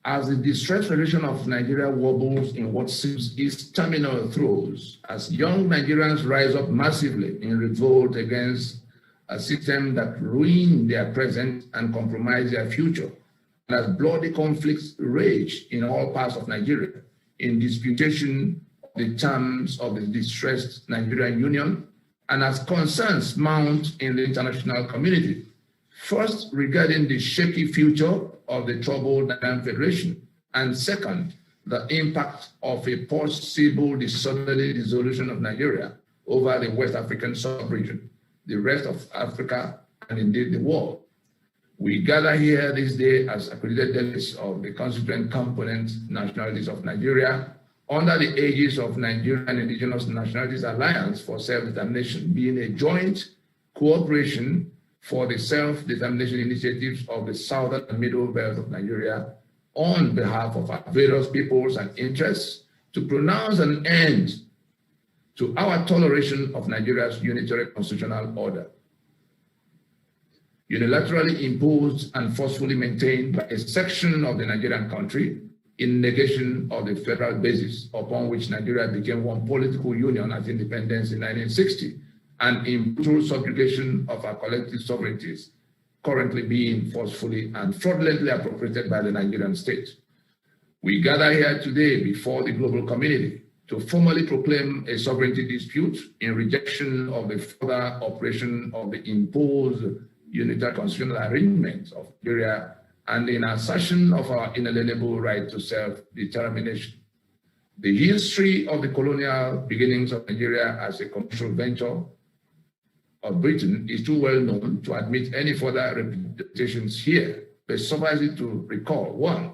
as the distressed Federation of Nigeria wobbles in what seems its terminal throes, as young Nigerians rise up massively in revolt against a system that ruined their present and compromised their future, and as bloody conflicts rage in all parts of Nigeria in disputation of the terms of the distressed Nigerian Union, and as concerns mount in the international community, first regarding the shaky future of the troubled Nigerian Federation, and second, the impact of a possible disorderly dissolution of Nigeria over the West African sub-region, the rest of Africa, and indeed the world. We gather here this day as accredited delegates of the constituent component nationalities of Nigeria under the aegis of Nigerian Indigenous Nationalities Alliance for Self-Determination, being a joint cooperation for the self-determination initiatives of the Southern and Middle Belt of Nigeria on behalf of our various peoples and interests to pronounce an end to our toleration of Nigeria's unitary constitutional order, unilaterally imposed and forcefully maintained by a section of the Nigerian country in negation of the federal basis upon which Nigeria became one political union at independence in 1960, and in brutal subjugation of our collective sovereignties, currently being forcefully and fraudulently appropriated by the Nigerian state. We gather here today before the global community to formally proclaim a sovereignty dispute in rejection of the further operation of the imposed unitary constitutional arrangement of Nigeria and in assertion of our inalienable right to self-determination. The history of the colonial beginnings of Nigeria as a commercial venture of Britain is too well known to admit any further repetitions here, but suffice it to recall, one,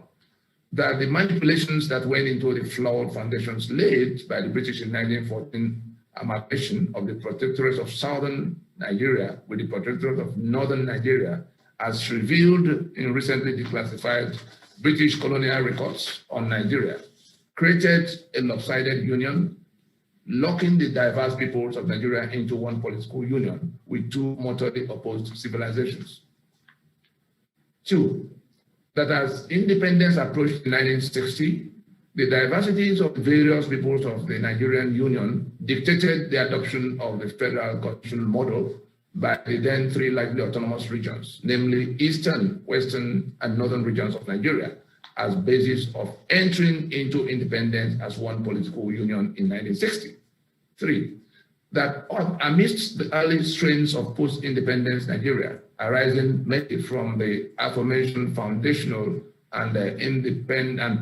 that the manipulations that went into the flawed foundations laid by the British in 1914 amalgamation of the protectorates of Southern Nigeria with the protectorate of Northern Nigeria, as revealed in recently declassified British colonial records on Nigeria, created a lopsided union, locking the diverse peoples of Nigeria into one political union with two mortally opposed civilizations. Two, that as independence approached in 1960, the diversities of various peoples of the Nigerian Union dictated the adoption of the federal constitutional model by the then three largely autonomous regions, namely Eastern, Western, and Northern regions of Nigeria, as basis of entering into independence as one political union in 1960. Three, that amidst the early strains of post-independence Nigeria, arising mainly from the aforementioned foundational and independent and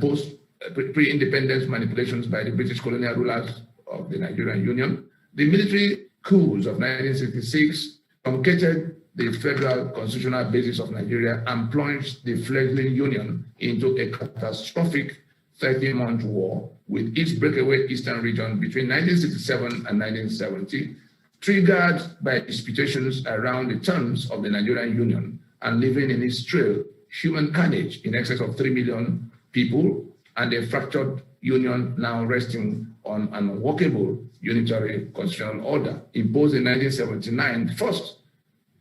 pre-independence manipulations by the British colonial rulers of the Nigerian Union, the military coups of 1966 truncated the federal constitutional basis of Nigeria and plunged the fledgling union into a catastrophic 30-month war with its breakaway eastern region between 1967 and 1970, triggered by disputations around the terms of the Nigerian Union and leaving in its trail human carnage in excess of 3 million people and a fractured union now resting on an unworkable unitary constitutional order imposed in 1979, first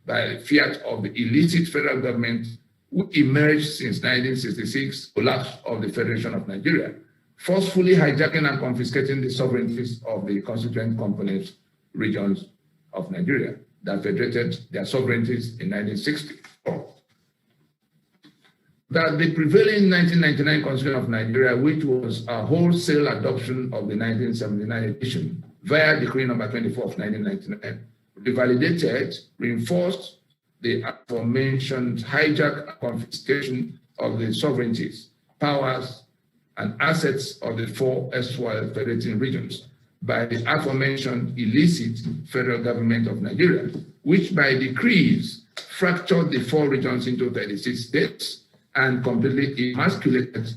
by fiat of the illicit federal government who emerged since 1966, collapse of the Federation of Nigeria, forcefully hijacking and confiscating the sovereignties of the constituent component regions of Nigeria that federated their sovereignties in 1964. That the prevailing 1999 Constitution of Nigeria, which was a wholesale adoption of the 1979 edition via Decree number 24 of 1999, revalidated, reinforced the aforementioned hijack and confiscation of the sovereignties, powers, and assets of the four erstwhile federating regions by the aforementioned illicit federal government of Nigeria, which by decrees fractured the four regions into 36 states and completely emasculated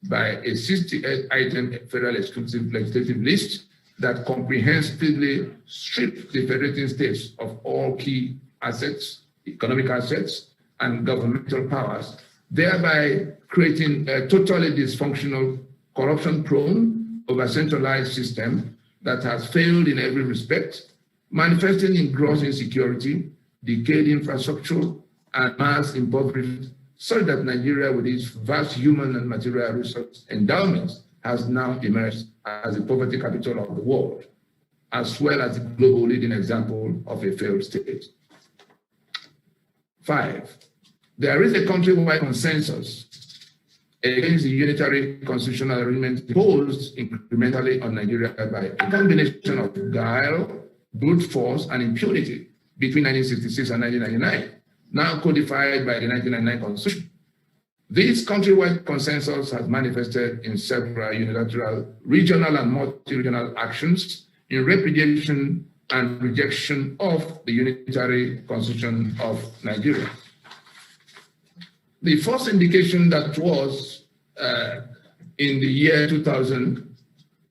by a 68-item federal exclusive legislative list that comprehensively stripped the federating states of all key assets, economic assets, and governmental powers, thereby creating a totally dysfunctional, corruption-prone, over-centralized system that has failed in every respect, manifesting in gross insecurity, decayed infrastructure, and mass impoverishment, so that Nigeria, with its vast human and material resource endowments, has now emerged as the poverty capital of the world, as well as the global leading example of a failed state. 5, there is a countrywide consensus against the unitary constitutional arrangement imposed incrementally on Nigeria by a combination of guile, brute force, and impunity between 1966 and 1999, now codified by the 1999 Constitution. This countrywide consensus has manifested in several unilateral, regional, and multi-regional actions in repudiation and rejection of the unitary constitution of Nigeria. The first indication that was in the year 2000,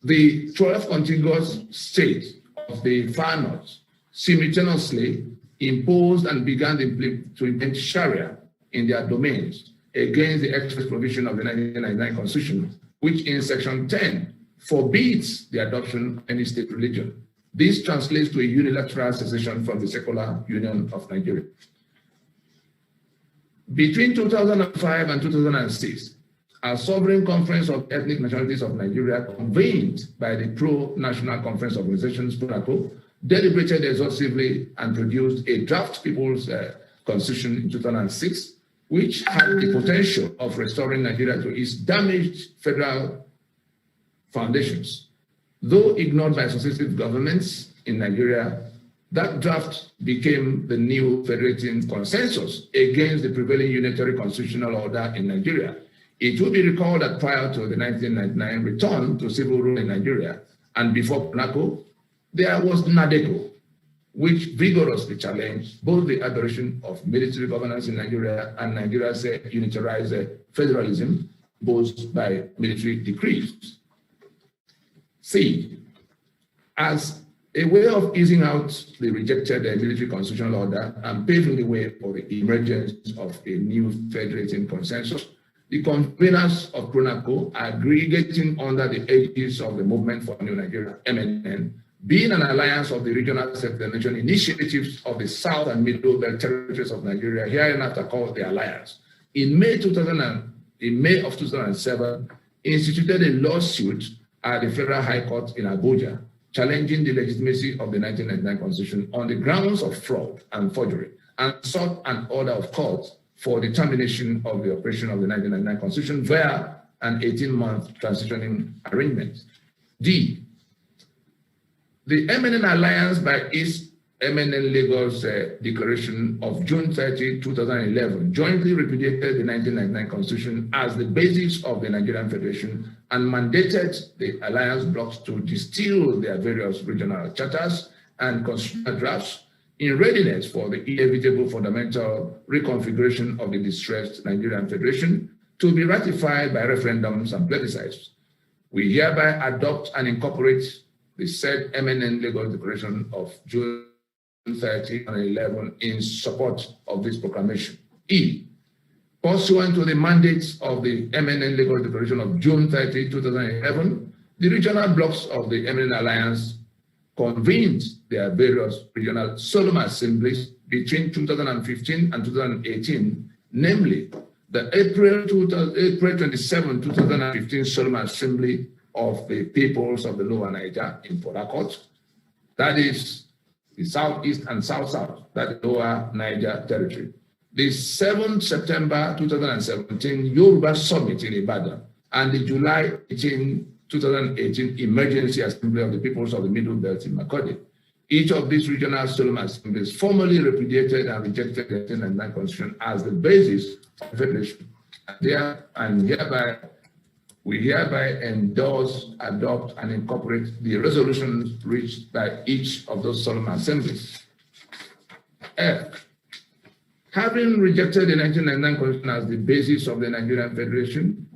the 12 contiguous states of the Far North simultaneously imposed and began to implement Sharia in their domains against the express provision of the 1999 Constitution, which in Section 10 forbids the adoption of any state religion. This translates to a unilateral secession from the secular Union of Nigeria. Between 2005 and 2006, a sovereign conference of ethnic nationalities of Nigeria, convened by the Pro-National Conference Organizations, PRONACO, deliberated exhaustively and produced a draft People's Constitution in 2006, which had the potential of restoring Nigeria to its damaged federal foundations. Though ignored by successive governments in Nigeria, that draft became the new federating consensus against the prevailing unitary constitutional order in Nigeria. It will be recalled that prior to the 1999 return to civil rule in Nigeria and before PRONACO, there was NADECO, which vigorously challenged both the adoration of military governance in Nigeria and Nigeria's unitarized federalism, both by military decrees. C, as a way of easing out the rejected military constitutional order and paving the way for the emergence of a new federating consensus, the conveners of PRONACO, aggregating under the aegis of the Movement for New Nigeria, MNN, being an alliance of the regional self-determination initiatives of the South and Middle Belt territories of Nigeria, hereinafter called the Alliance, in May of 2007, instituted a lawsuit at the Federal High Court in Abuja, challenging the legitimacy of the 1999 Constitution on the grounds of fraud and forgery, and sought an order of court for the termination of the operation of the 1999 Constitution via an 18-month transitioning arrangement. D, the MNN Alliance, by its MNN Lagos Declaration of June 30, 2011, jointly repudiated the 1999 Constitution as the basis of the Nigerian Federation and mandated the alliance blocs to distill their various regional charters and constitutional drafts in readiness for the inevitable fundamental reconfiguration of the distressed Nigerian Federation to be ratified by referendums and plebiscites. We hereby adopt and incorporate the said MNN Lagos Declaration of June 30 and 11 in support of this proclamation. E. Pursuant to the mandates of the MNN Lagos Declaration of June 30, 2011, the regional blocks of the MNN Alliance convened their various regional solemn assemblies between 2015 and 2018, namely the April 27, 2015 solemn assembly of the peoples of the Lower Niger in Port Harcourt, that is the Southeast and South-South, that is Lower Niger Territory. The 7th September 2017 Yoruba Summit in Ibadan, and the July 18, 2018 Emergency Assembly of the Peoples of the Middle Belt in Makurdi. Each of these regional solemn assemblies formally repudiated and rejected the 1999 Constitution as the basis of federation. We hereby endorse, adopt, and incorporate the resolutions reached by each of those solemn assemblies. F. Having rejected the 1999 Constitution as the basis of the Nigerian Federation,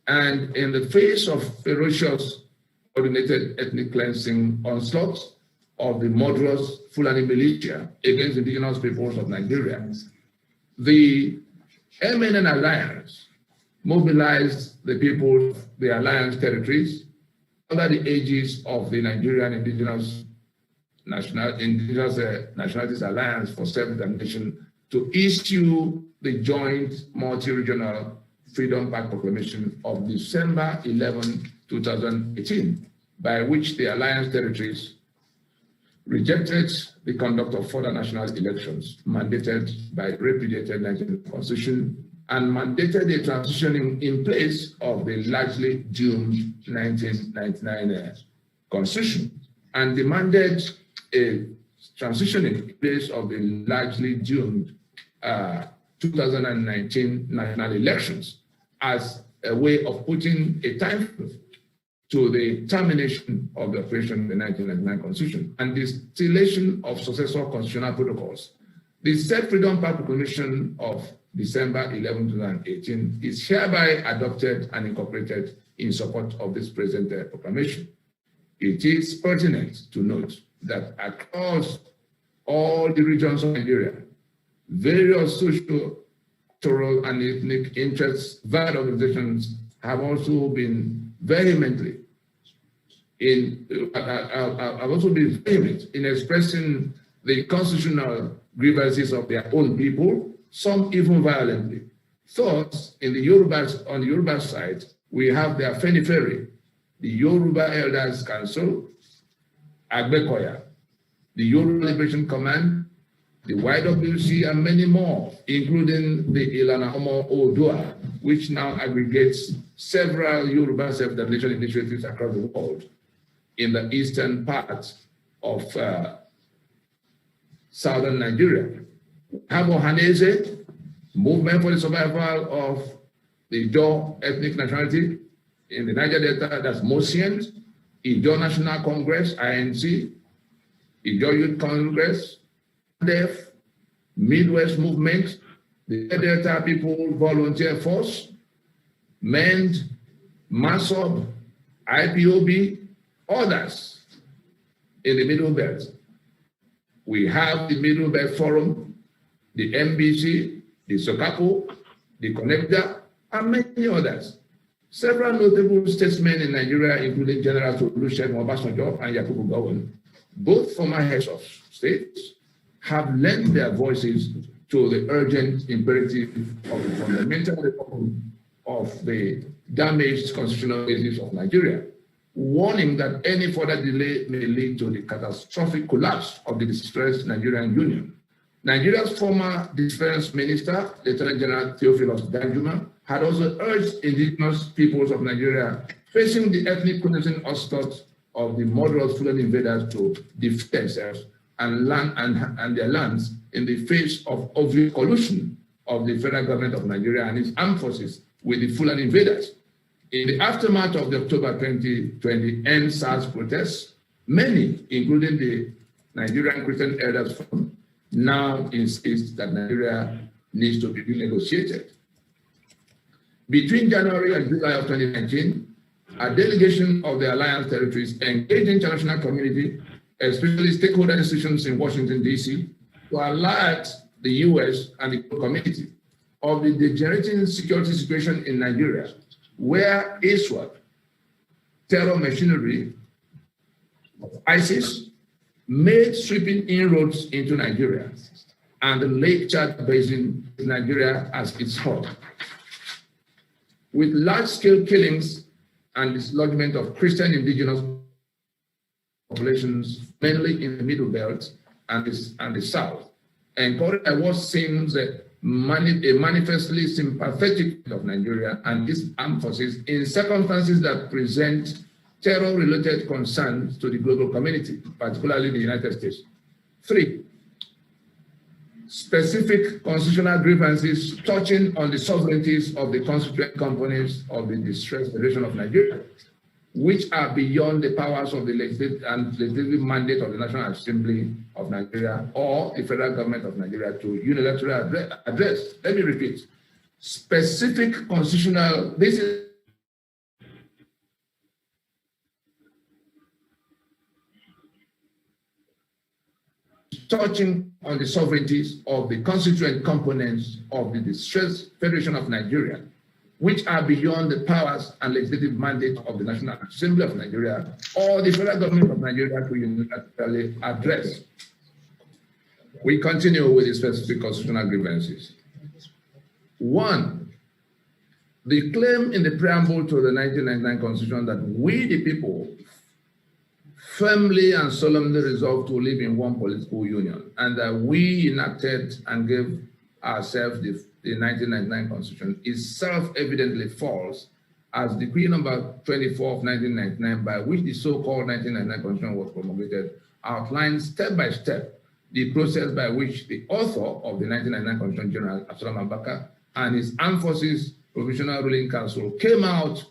and in the face of ferocious coordinated ethnic cleansing onslaughts of the murderous Fulani militia against indigenous peoples of Nigeria, the MNN Alliance mobilized the people, the alliance territories, under the aegis of the Nigerian Indigenous Nationalities Alliance for Self-Determination to issue the joint multi-regional Freedom Park Proclamation of December 11, 2018, by which the alliance territories rejected the conduct of further national elections mandated by the repudiated Nigerian Constitution and mandated a transition in place of the largely doomed 1999 Constitution, and demanded a transition in place of the largely doomed 2019 national elections as a way of putting a time to the termination of the operation of the 1999 Constitution and the distillation of successor constitutional protocols. The said Freedom Park Proclamation of December 11, 2018 is hereby adopted and incorporated in support of this present proclamation. It is pertinent to note that across all the regions of Nigeria, various social, cultural, and ethnic interests, varied organizations have also been vehement in expressing the constitutional grievances of their own people, some even violently. Thus, on the Yoruba side, we have the Afenifere, the Yoruba Elders Council, Agbekoya, the Yoruba Liberation Command, the YWC, and many more, including the Ilana Omo Odua, which now aggregates several Yoruba self-determination initiatives across the world in the eastern part of southern Nigeria. Habo Hanese, Movement for the Survival of the Ijaw Ethnic Nationality in the Niger Delta, that's Mosians, Ijaw National Congress, INC, Ijaw Youth Congress, DEF, Midwest Movement, the Delta People Volunteer Force, MEND, MASOB, IPOB, others in the Middle Belt. We have the Middle Belt Forum, the MBC, the SOCAPO, the Connector, and many others. Several notable statesmen in Nigeria, including General Olusegun Obasanjo and Yakubu Gowon, both former heads of states, have lent their voices to the urgent imperative of the fundamental reform of the damaged constitutional basis of Nigeria, warning that any further delay may lead to the catastrophic collapse of the distressed Nigerian Union. Nigeria's former Defense Minister, Lieutenant General Theophilus Danjuma, had also urged indigenous peoples of Nigeria facing the ethnic cleansing onslaught of the murderous Fulani invaders to defend themselves and their lands in the face of obvious collusion of the federal government of Nigeria and its armed forces with the Fulani invaders. In the aftermath of the October 2020 NSAS protests, many, including the Nigerian Christian Elders Forum, now insist that Nigeria needs to be renegotiated. Between January and July of 2019, a delegation of the Alliance territories engaged the international community, especially stakeholder institutions in Washington, D.C., to alert the US, and the community of the degenerating security situation in Nigeria, where ISWAP, terror machinery of ISIS, made sweeping inroads into Nigeria and the Lake Chad Basin, Nigeria as its hub, with large-scale killings and dislodgement of Christian indigenous populations, mainly in the Middle Belt and the South, encouraged by what seems a manifestly sympathetic of Nigeria and its armed forces in circumstances that present terror-related concerns to the global community, particularly the United States. 3, specific constitutional grievances touching on the sovereignties of the constituent components of the distressed Federation of Nigeria, which are beyond the powers of the legislative mandate of the National Assembly of Nigeria or the federal government of Nigeria to unilaterally address. Let me repeat. Specific constitutional, this is touching on the sovereignties of the constituent components of the distressed Federation of Nigeria, which are beyond the powers and legislative mandate of the National Assembly of Nigeria or the federal government of Nigeria to unilaterally address. We continue with the specific constitutional grievances. 1, the claim in the preamble to the 1999 Constitution that we, the people, firmly and solemnly resolved to live in one political union, and that we enacted and gave ourselves the 1999 Constitution is self-evidently false, as Decree number 24 of 1999, by which the so-called 1999 Constitution was promulgated, outlines step by step the process by which the author of the 1999 Constitution, General Absalom Abaka, and his Armed Forces Provisional Ruling Council came about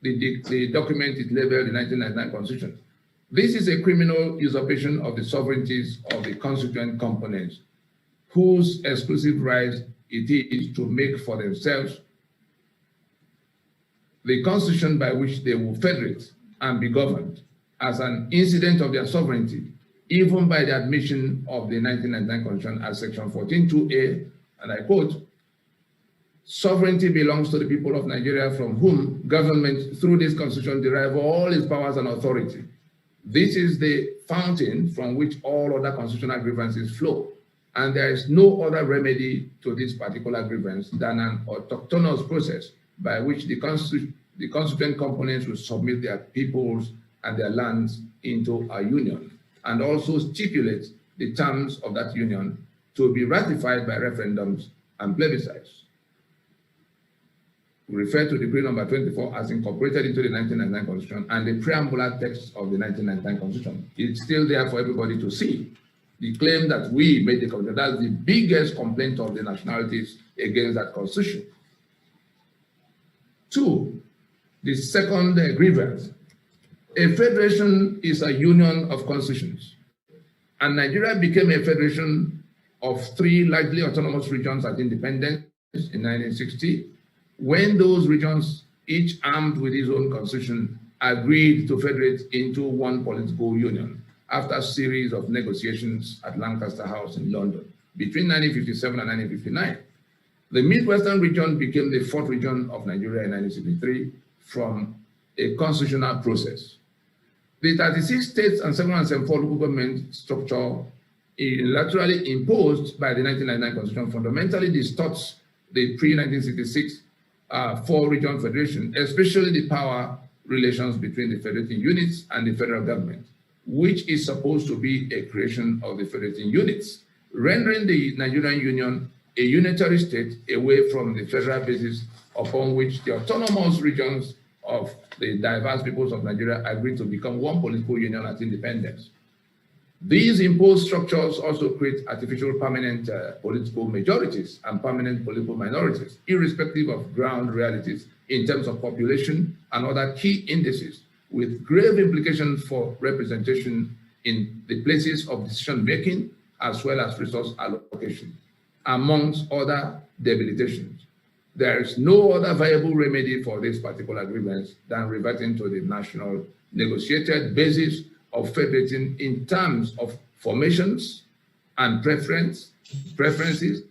the document it labeled the 1999 Constitution. This is a criminal usurpation of the sovereignties of the constituent components, whose exclusive right it is to make for themselves the constitution by which they will federate and be governed as an incident of their sovereignty, even by the admission of the 1999 Constitution as Section 14.2a, and I quote, "Sovereignty belongs to the people of Nigeria, from whom government through this Constitution derive all its powers and authority. This is the fountain from which all other constitutional grievances flow, and there is no other remedy to this particular grievance than an autochthonous process by which the constituent components will submit their peoples and their lands into a union, and also stipulate the terms of that union to be ratified by referendums and plebiscites." We refer to Decree number 24 as incorporated into the 1999 Constitution and the preambular text of the 1999 Constitution. It's still there for everybody to see. The claim that we made the Constitution, that's the biggest complaint of the nationalities against that Constitution. 2, the second grievance. A federation is a union of constitutions, and Nigeria became a federation of 3 largely autonomous regions at independence in 1960, when those regions, each armed with its own constitution, agreed to federate into one political union after a series of negotiations at Lancaster House in London between 1957 and 1959. The Midwestern region became the 4th region of Nigeria in 1963 from a constitutional process. The 36 states and 774 local government structure unilaterally imposed by the 1999 Constitution fundamentally distorts the pre-1966 4-region federation, especially the power relations between the federating units and the federal government, which is supposed to be a creation of the federating units, rendering the Nigerian Union a unitary state away from the federal basis upon which the autonomous regions of the diverse peoples of Nigeria agreed to become one political union at independence. These imposed structures also create artificial permanent political majorities and permanent political minorities, irrespective of ground realities in terms of population and other key indices, with grave implications for representation in the places of decision-making as well as resource allocation, amongst other debilitations. There is no other viable remedy for this particular grievance than reverting to the national negotiated basis of federating in terms of formations and preferences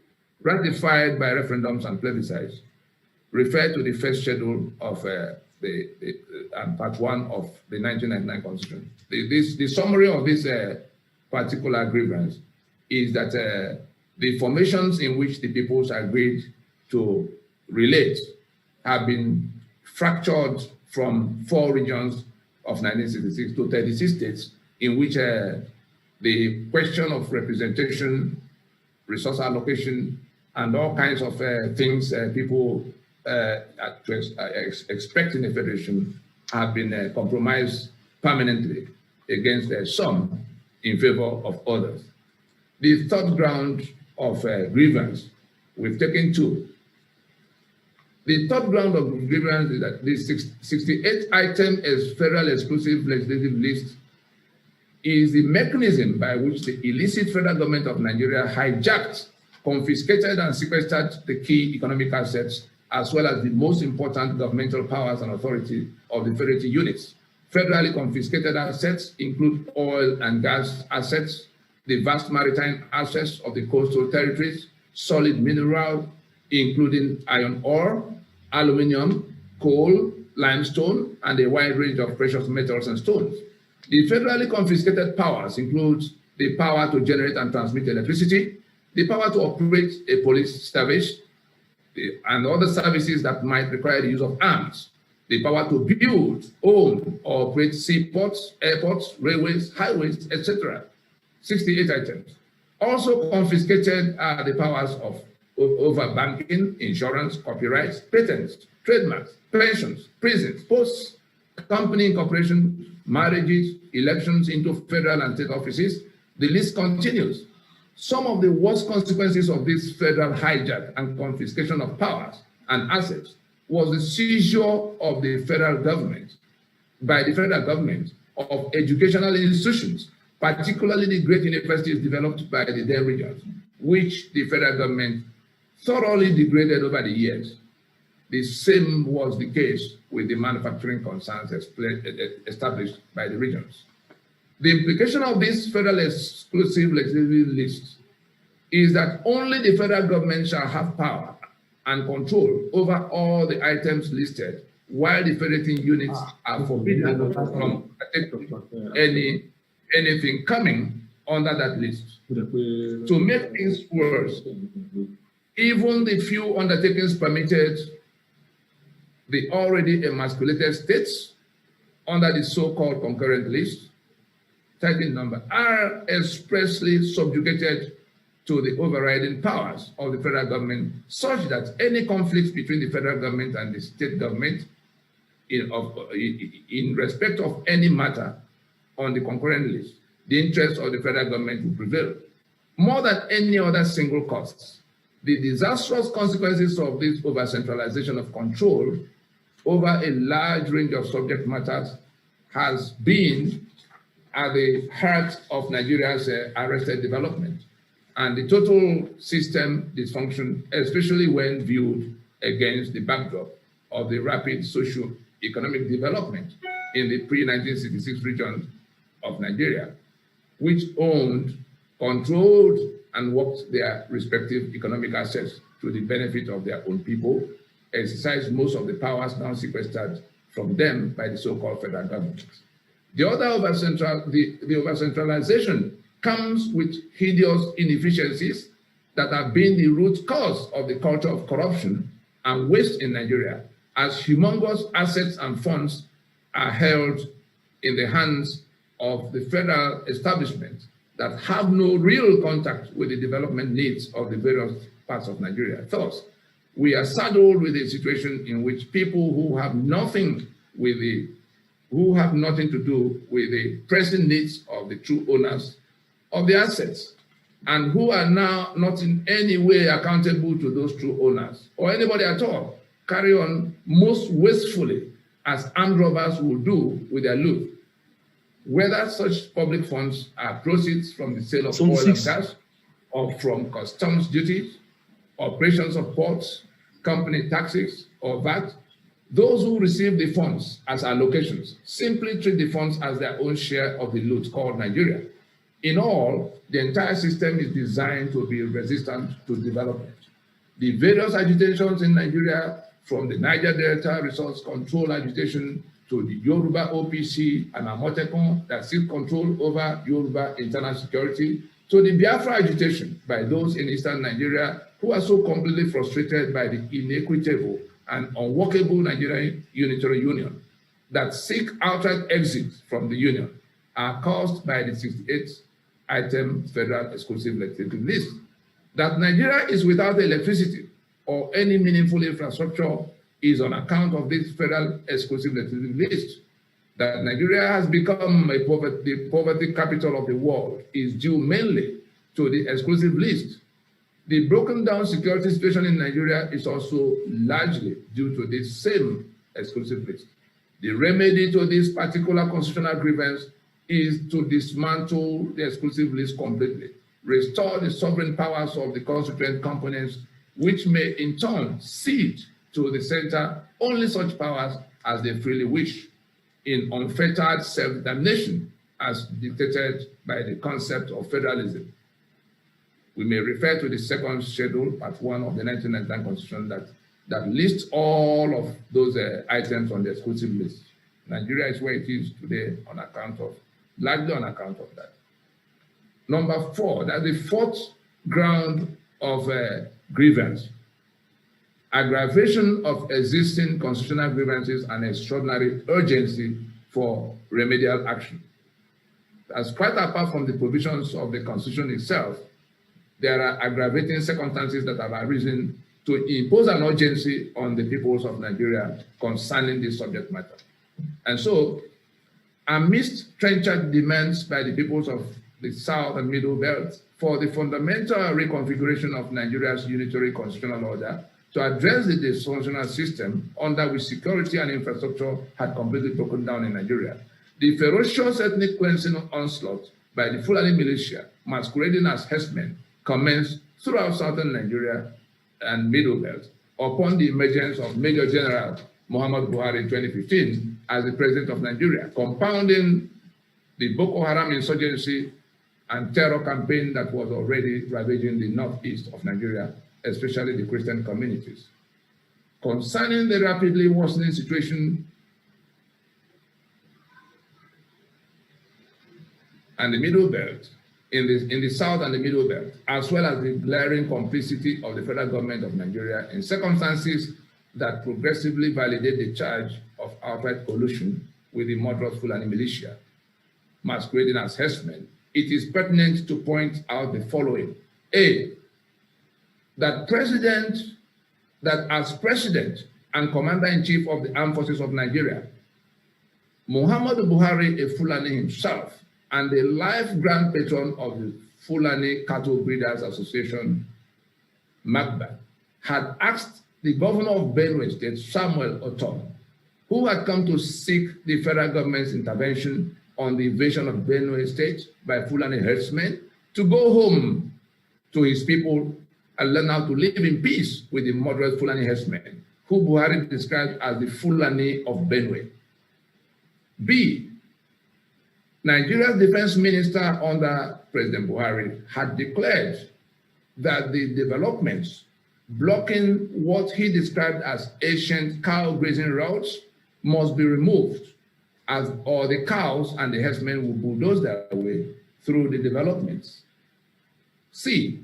ratified by referendums and plebiscites refer to the first schedule of part 1 of the 1999 Constitution. The summary of this particular grievance is that the formations in which the peoples agreed to relate have been fractured from 4 regions of 1966 to 36 states, in which the question of representation, resource allocation, and all kinds of things people expect in a federation have been compromised permanently against some in favor of others. The third ground of grievance, we've taken 2. The third ground of grievance is that the 68th item as federal exclusive legislative list is the mechanism by which the illicit federal government of Nigeria hijacked, confiscated, and sequestered the key economic assets, as well as the most important governmental powers and authority of the federative units. Federally confiscated assets include oil and gas assets, the vast maritime assets of the coastal territories, solid mineral, including iron ore, aluminum, coal, limestone, and a wide range of precious metals and stones. The federally confiscated powers include the power to generate and transmit electricity, the power to operate a police service, and other services that might require the use of arms, the power to build, own, or operate seaports, airports, railways, highways, etc. 68 items. Also confiscated are the powers of over banking, insurance, copyrights, patents, trademarks, pensions, prisons, posts, company incorporation, marriages, elections into federal and state offices. The list continues. Some of the worst consequences of this federal hijack and confiscation of powers and assets was the seizure of the federal government, by the federal government, of educational institutions, particularly the great universities developed by the then regions, which the federal government thoroughly degraded over the years. The same was the case with the manufacturing concerns established by the regions. The implication of this federal exclusive legislative list is that only the federal government shall have power and control over all the items listed, while the federating units are forbidden from anything coming under that list. To make things worse, even the few undertakings permitted the already emasculated states under the so-called concurrent list, 13 number, are expressly subjugated to the overriding powers of the federal government, such that any conflict between the federal government and the state government in respect of any matter on the concurrent list, the interests of the federal government will prevail. More than any other single cause, the disastrous consequences of this over-centralization of control over a large range of subject matters has been at the heart of Nigeria's arrested development and the total system dysfunction, especially when viewed against the backdrop of the rapid socio-economic development in the pre-1966 region of Nigeria, which owned, controlled, and worked their respective economic assets to the benefit of their own people, exercised most of the powers now sequestered from them by the so-called federal government. The other over-centralization comes with hideous inefficiencies that have been the root cause of the culture of corruption and waste in Nigeria, as humongous assets and funds are held in the hands of the federal establishment that have no real contact with the development needs of the various parts of Nigeria. Thus, we are saddled with a situation in which people who have nothing to do with the present needs of the true owners of the assets, and who are now not in any way accountable to those true owners or anybody at all, carry on most wastefully as armed robbers will do with their loot. Whether such public funds are proceeds from the sale of oil and gas, or from customs duties, operations of ports, company taxes, or VAT, those who receive the funds as allocations simply treat the funds as their own share of the loot called Nigeria. In all, the entire system is designed to be resistant to development. The various agitations in Nigeria, from the Niger Delta Resource Control agitation to the Yoruba OPC and Amotekun that seek control over Yoruba internal security, to the Biafra agitation by those in eastern Nigeria who are so completely frustrated by the inequitable and unworkable Nigerian unitary union that seek outright exit from the union, are caused by the 68-item federal exclusive legislative list. That Nigeria is without electricity or any meaningful infrastructure is on account of this federal exclusive legislative list. That Nigeria has become the poverty capital of the world is due mainly to the exclusive list. The broken down security situation in Nigeria is also largely due to this same exclusive list. The remedy to this particular constitutional grievance is to dismantle the exclusive list completely, restore the sovereign powers of the constituent components, which may in turn cede to the center only such powers as they freely wish, in unfettered self-determination as dictated by the concept of federalism. We may refer to the second schedule, part 1 of the 1999 Constitution that lists all of those items on the exclusive list. Nigeria is where it is today largely on account of that. Number 4, that's the fourth ground of grievance. Aggravation of existing constitutional grievances and extraordinary urgency for remedial action. As quite apart from the provisions of the Constitution itself, there are aggravating circumstances that have arisen to impose an urgency on the peoples of Nigeria concerning this subject matter. And so, amidst trenchant demands by the peoples of the South and Middle Belt for the fundamental reconfiguration of Nigeria's unitary constitutional order to address the dysfunctional system under which security and infrastructure had completely broken down in Nigeria, the ferocious ethnic cleansing onslaught by the Fulani militia, masquerading as herdsmen, commenced throughout southern Nigeria and Middle Belt upon the emergence of Major General Muhammadu Buhari in 2015 as the president of Nigeria, compounding the Boko Haram insurgency and terror campaign that was already ravaging the northeast of Nigeria, especially the Christian communities. Concerning the rapidly worsening situation and the Middle Belt, in the South and the Middle Belt, as well as the glaring complicity of the federal government of Nigeria in circumstances that progressively validate the charge of outright collusion with the murderous Fulani militia, masquerading as herdsmen, it is pertinent to point out the following. A, that as president and commander-in-chief of the armed forces of Nigeria, Muhammadu Buhari, a Fulani himself, and the life grand patron of the Fulani Cattle Breeders Association, MAGBA, had asked the governor of Benue State, Samuel Otom, who had come to seek the federal government's intervention on the invasion of Benue State by Fulani herdsmen, to go home to his people and learn how to live in peace with the murderous Fulani herdsmen, who Buhari described as the Fulani of Benue. B, Nigeria's defense minister under President Buhari had declared that the developments blocking what he described as ancient cow grazing routes must be removed, or the cows and the herdsmen will bulldoze their way through the developments. C,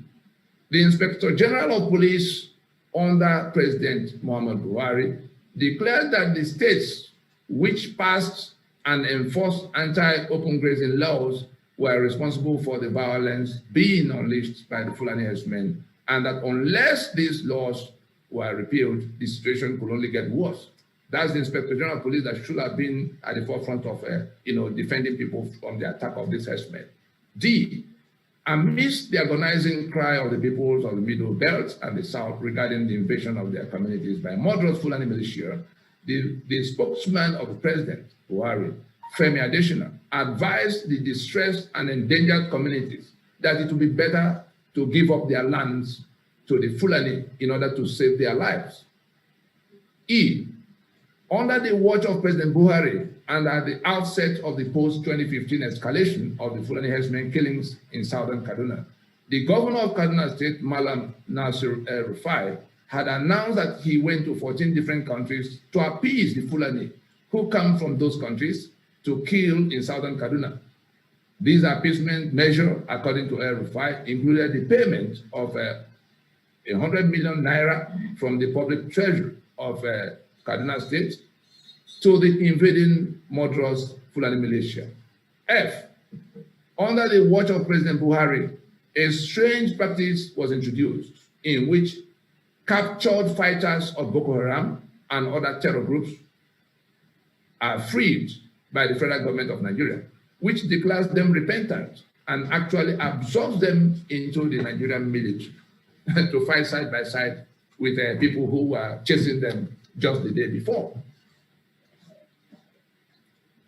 the Inspector General of Police under President Muhammadu Buhari declared that the states which passed and enforced anti-open grazing laws were responsible for the violence being unleashed by the Fulani herdsmen, and that unless these laws were repealed, the situation could only get worse. That's the Inspector General of Police that should have been at the forefront of defending people from the attack of these herdsmen. D, amidst the agonizing cry of the peoples of the Middle Belt and the South regarding the invasion of their communities by murderous Fulani militia, the spokesman of the president, Buhari, Femi Adesina, advised the distressed and endangered communities that it would be better to give up their lands to the Fulani in order to save their lives. E, under the watch of President Buhari, and at the outset of the post-2015 escalation of the Fulani herdsmen killings in southern Kaduna, the governor of Kaduna State, Malam Nasir Rufai, had announced that he went to 14 different countries to appease the Fulani who come from those countries to kill in southern Kaduna. These appeasement measures, according to El Rufai, included the payment of 100 million naira from the public treasury of Kaduna State to the invading murderous Fulani militia. F, under the watch of President Buhari, a strange practice was introduced in which captured fighters of Boko Haram and other terror groups are freed by the federal government of Nigeria, which declares them repentant and actually absorbs them into the Nigerian military to fight side by side with people who were chasing them just the day before.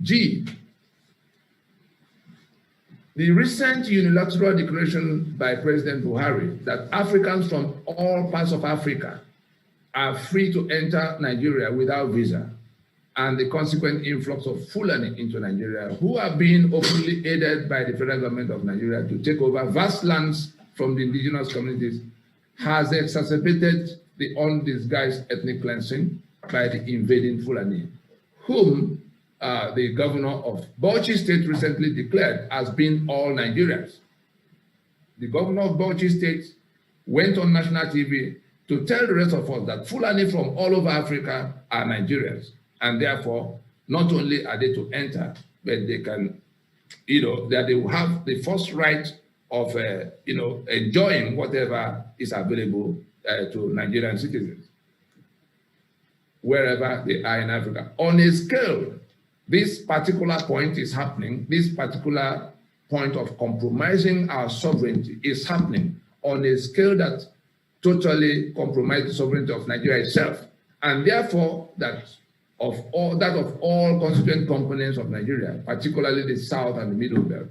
G, the recent unilateral declaration by President Buhari that Africans from all parts of Africa are free to enter Nigeria without visa, and the consequent influx of Fulani into Nigeria, who are being openly aided by the federal government of Nigeria to take over vast lands from the indigenous communities, has exacerbated the undisguised ethnic cleansing by the invading Fulani, whom the governor of Bauchi State recently declared as being all Nigerians. The governor of Bauchi State went on national TV to tell the rest of us that Fulani from all over Africa are Nigerians, and therefore not only are they to enter, but they can, that they will have the first right of, enjoying whatever is available to Nigerian citizens, wherever they are in Africa. On a scale, this particular point is happening, this particular point of compromising our sovereignty is happening on a scale that totally compromises the sovereignty of Nigeria itself, and therefore that of all constituent components of Nigeria, particularly the South and the Middle Belt.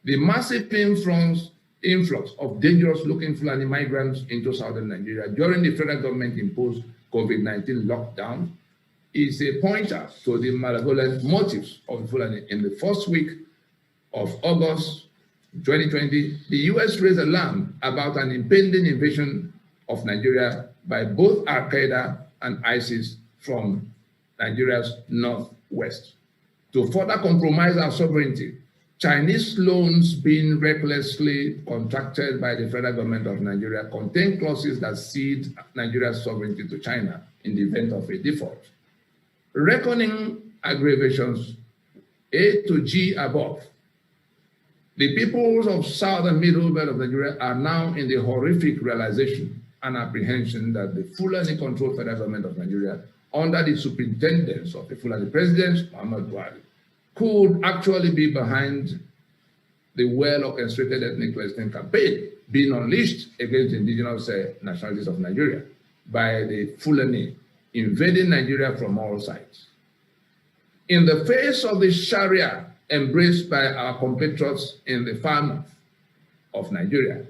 The massive influx of dangerous-looking Fulani migrants into southern Nigeria during the federal government-imposed COVID-19 lockdown is a pointer to the malevolent motives of the Fulani. In the first week of August 2020, the U.S. raised alarm about an impending invasion of Nigeria by both Al-Qaeda and ISIS from Nigeria's northwest. To further compromise our sovereignty, Chinese loans being recklessly contracted by the federal government of Nigeria contain clauses that cede Nigeria's sovereignty to China in the event of a default. Reckoning aggravations A to G above, the peoples of South and Middle Belt of Nigeria are now in the horrific realization and apprehension that the Fulani-controlled federal government of Nigeria, under the superintendence of the Fulani President, Muhammad Buhari, could actually be behind the well-orchestrated ethnic cleansing campaign being unleashed against the indigenous nationalities of Nigeria by the Fulani invading Nigeria from all sides. In the face of the Sharia embraced by our compatriots in the far north of Nigeria,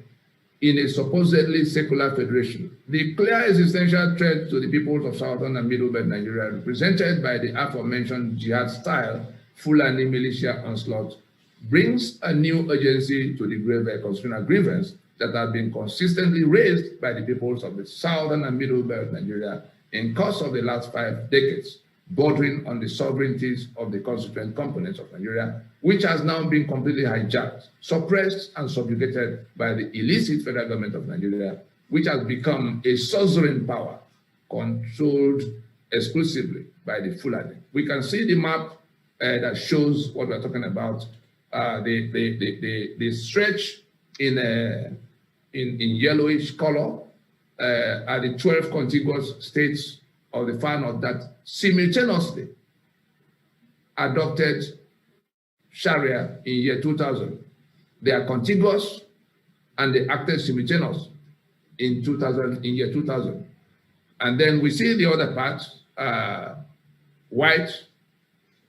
in a supposedly secular federation, the clear existential threat to the peoples of southern and middle belt Nigeria, represented by the aforementioned jihad-style Fulani militia onslaught, brings a new urgency to the grave constitutional grievance that has been consistently raised by the peoples of the southern and middle belt Nigeria in course of the last 5 decades, bordering on the sovereignties of the constituent components of Nigeria, which has now been completely hijacked, suppressed, and subjugated by the illicit federal government of Nigeria, which has become a suzerain power controlled exclusively by the Fulani. We can see the map that shows what we're talking about. The stretch in yellowish color are the 12 contiguous states of the far north that simultaneously adopted Sharia in year 2000. They are contiguous and they acted simultaneous in year 2000. And then we see the other part, white,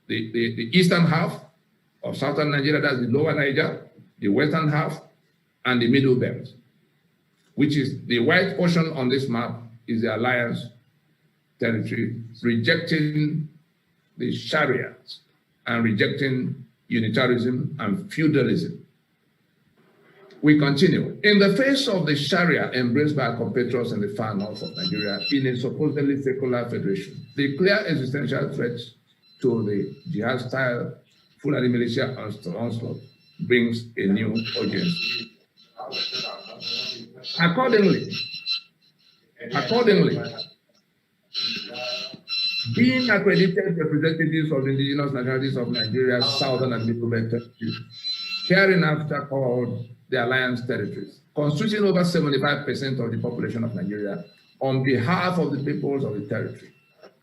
the eastern half of southern Nigeria, that's the lower Niger, the western half, and the middle belt, which is the white portion on this map is the alliance territory, rejecting the Sharia and rejecting unitarism and feudalism. We continue. In the face of the Sharia embraced by our compatriots in the far north of Nigeria in a supposedly secular federation, the clear existential threat to the jihad-style Fulani militia onslaught brings a new urgency. Accordingly, being accredited representatives of the indigenous nationalities of Nigeria's southern and middle belt territories, hereinafter called the Alliance territories, constituting over 75% of the population of Nigeria, on behalf of the peoples of the territory,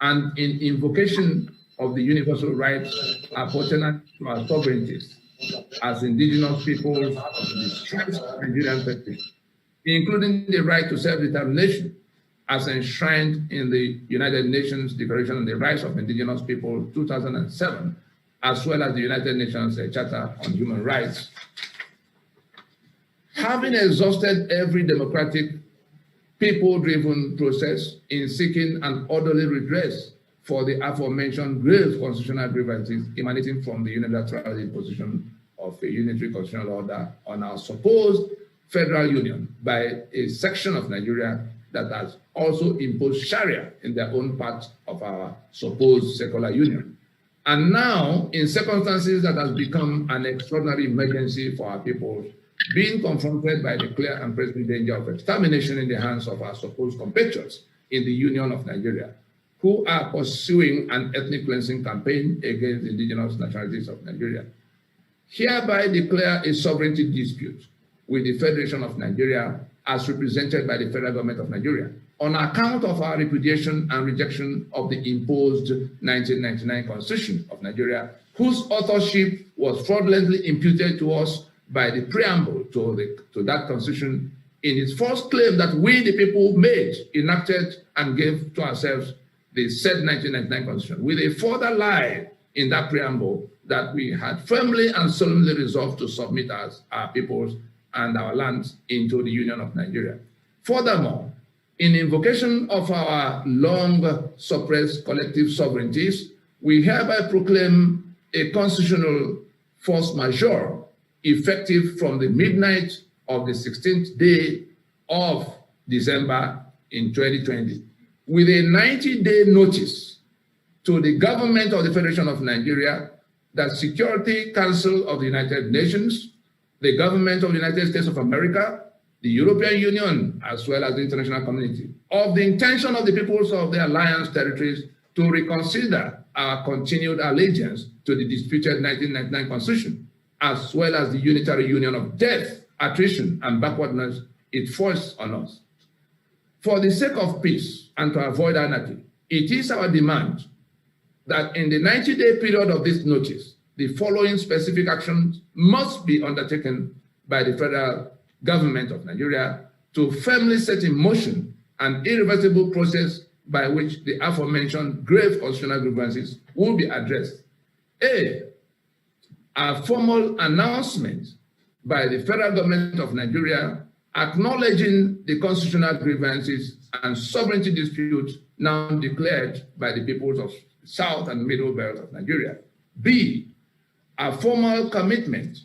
and in invocation of the universal rights appertaining to our sovereignties as indigenous peoples of the stripes of Nigerian territory, including the right to self-determination as enshrined in the United Nations Declaration on the Rights of Indigenous People 2007, as well as the United Nations Charter on Human Rights. Having exhausted every democratic, people-driven process in seeking an orderly redress for the aforementioned grave constitutional grievances emanating from the unilateral imposition of a unitary constitutional order on our supposed federal union by a section of Nigeria that has also imposed Sharia in their own part of our supposed secular union. And now, in circumstances that has become an extraordinary emergency for our people, being confronted by the clear and present danger of extermination in the hands of our supposed compatriots in the Union of Nigeria, who are pursuing an ethnic cleansing campaign against indigenous nationalities of Nigeria, hereby declare a sovereignty dispute with the Federation of Nigeria as represented by the federal government of Nigeria on account of our repudiation and rejection of the imposed 1999 Constitution of Nigeria, whose authorship was fraudulently imputed to us by the preamble to that Constitution in its first claim that we, the people, made, enacted, and gave to ourselves the said 1999 Constitution, with a further lie in that preamble that we had firmly and solemnly resolved to submit our peoples and our lands into the Union of Nigeria. Furthermore, in invocation of our long suppressed collective sovereignties, we hereby proclaim a constitutional force majeure effective from the midnight of the 16th day of December in 2020, with a 90-day notice to the government of the Federation of Nigeria, the Security Council of the United Nations, the government of the United States of America, the European Union, as well as the international community, of the intention of the peoples of the Alliance territories to reconsider our continued allegiance to the disputed 1999 Constitution, as well as the unitary union of death, attrition, and backwardness it forced on us. For the sake of peace and to avoid anarchy, it is our demand that in the 90-day period of this notice, the following specific actions must be undertaken by the federal government of Nigeria to firmly set in motion an irreversible process by which the aforementioned grave constitutional grievances will be addressed. A formal announcement by the federal government of Nigeria acknowledging the constitutional grievances and sovereignty dispute now declared by the peoples of South and Middle Belt of Nigeria. B, a formal commitment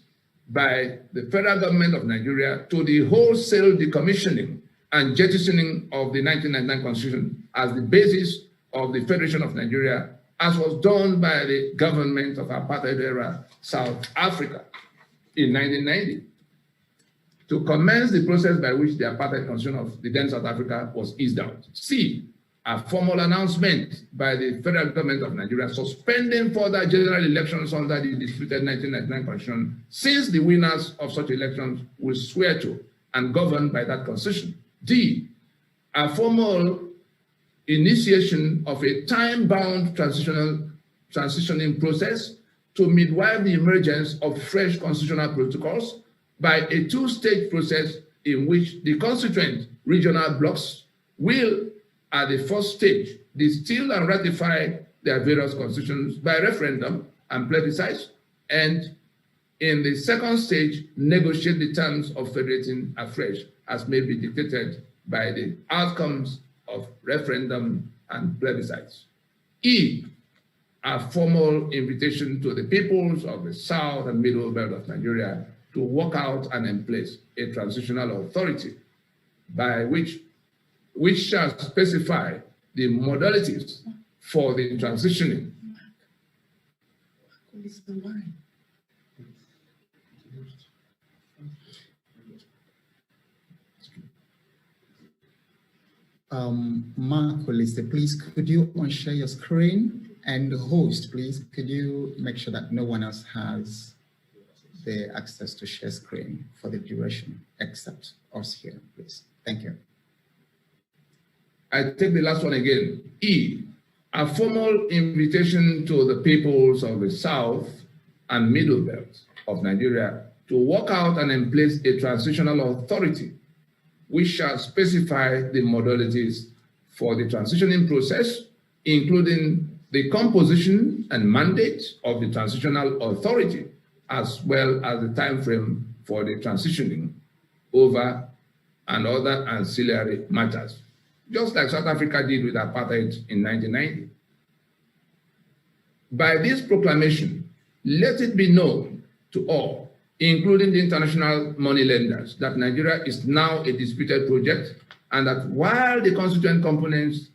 by the federal government of Nigeria to the wholesale decommissioning and jettisoning of the 1999 Constitution as the basis of the Federation of Nigeria, as was done by the government of apartheid-era South Africa in 1990, to commence the process by which the apartheid constitution of the then South Africa was eased out. C, a formal announcement by the federal government of Nigeria suspending further general elections under the disputed 1999 Constitution, since the winners of such elections will swear to and govern by that Constitution. D, a formal initiation of a time-bound transitioning process to midwife the emergence of fresh constitutional protocols by a two-stage process in which the constituent regional blocks will, at the first stage, distill and ratify their various constitutions by referendum and plebiscite, and in the second stage, negotiate the terms of federating afresh as may be dictated by the outcomes of referendum and plebiscites. E, a formal invitation to the peoples of the South and Middle Belt of Nigeria to work out and in place a transitional authority by which shall specify the modalities for the transitioning. Mark Olise, please could you unshare your screen? And the host, please, could you make sure that no one else has the access to share screen for the duration, except us here, please. Thank you. I take the last one again. E, a formal invitation to the peoples of the South and Middle Belt of Nigeria to work out and in place a transitional authority which shall specify the modalities for the transitioning process, including the composition and mandate of the transitional authority, as well as the time frame for the transitioning over and other ancillary matters, just like South Africa did with apartheid in 1990. By this proclamation, let it be known to all, including the international money lenders, that Nigeria is now a disputed project, and that while the constituent components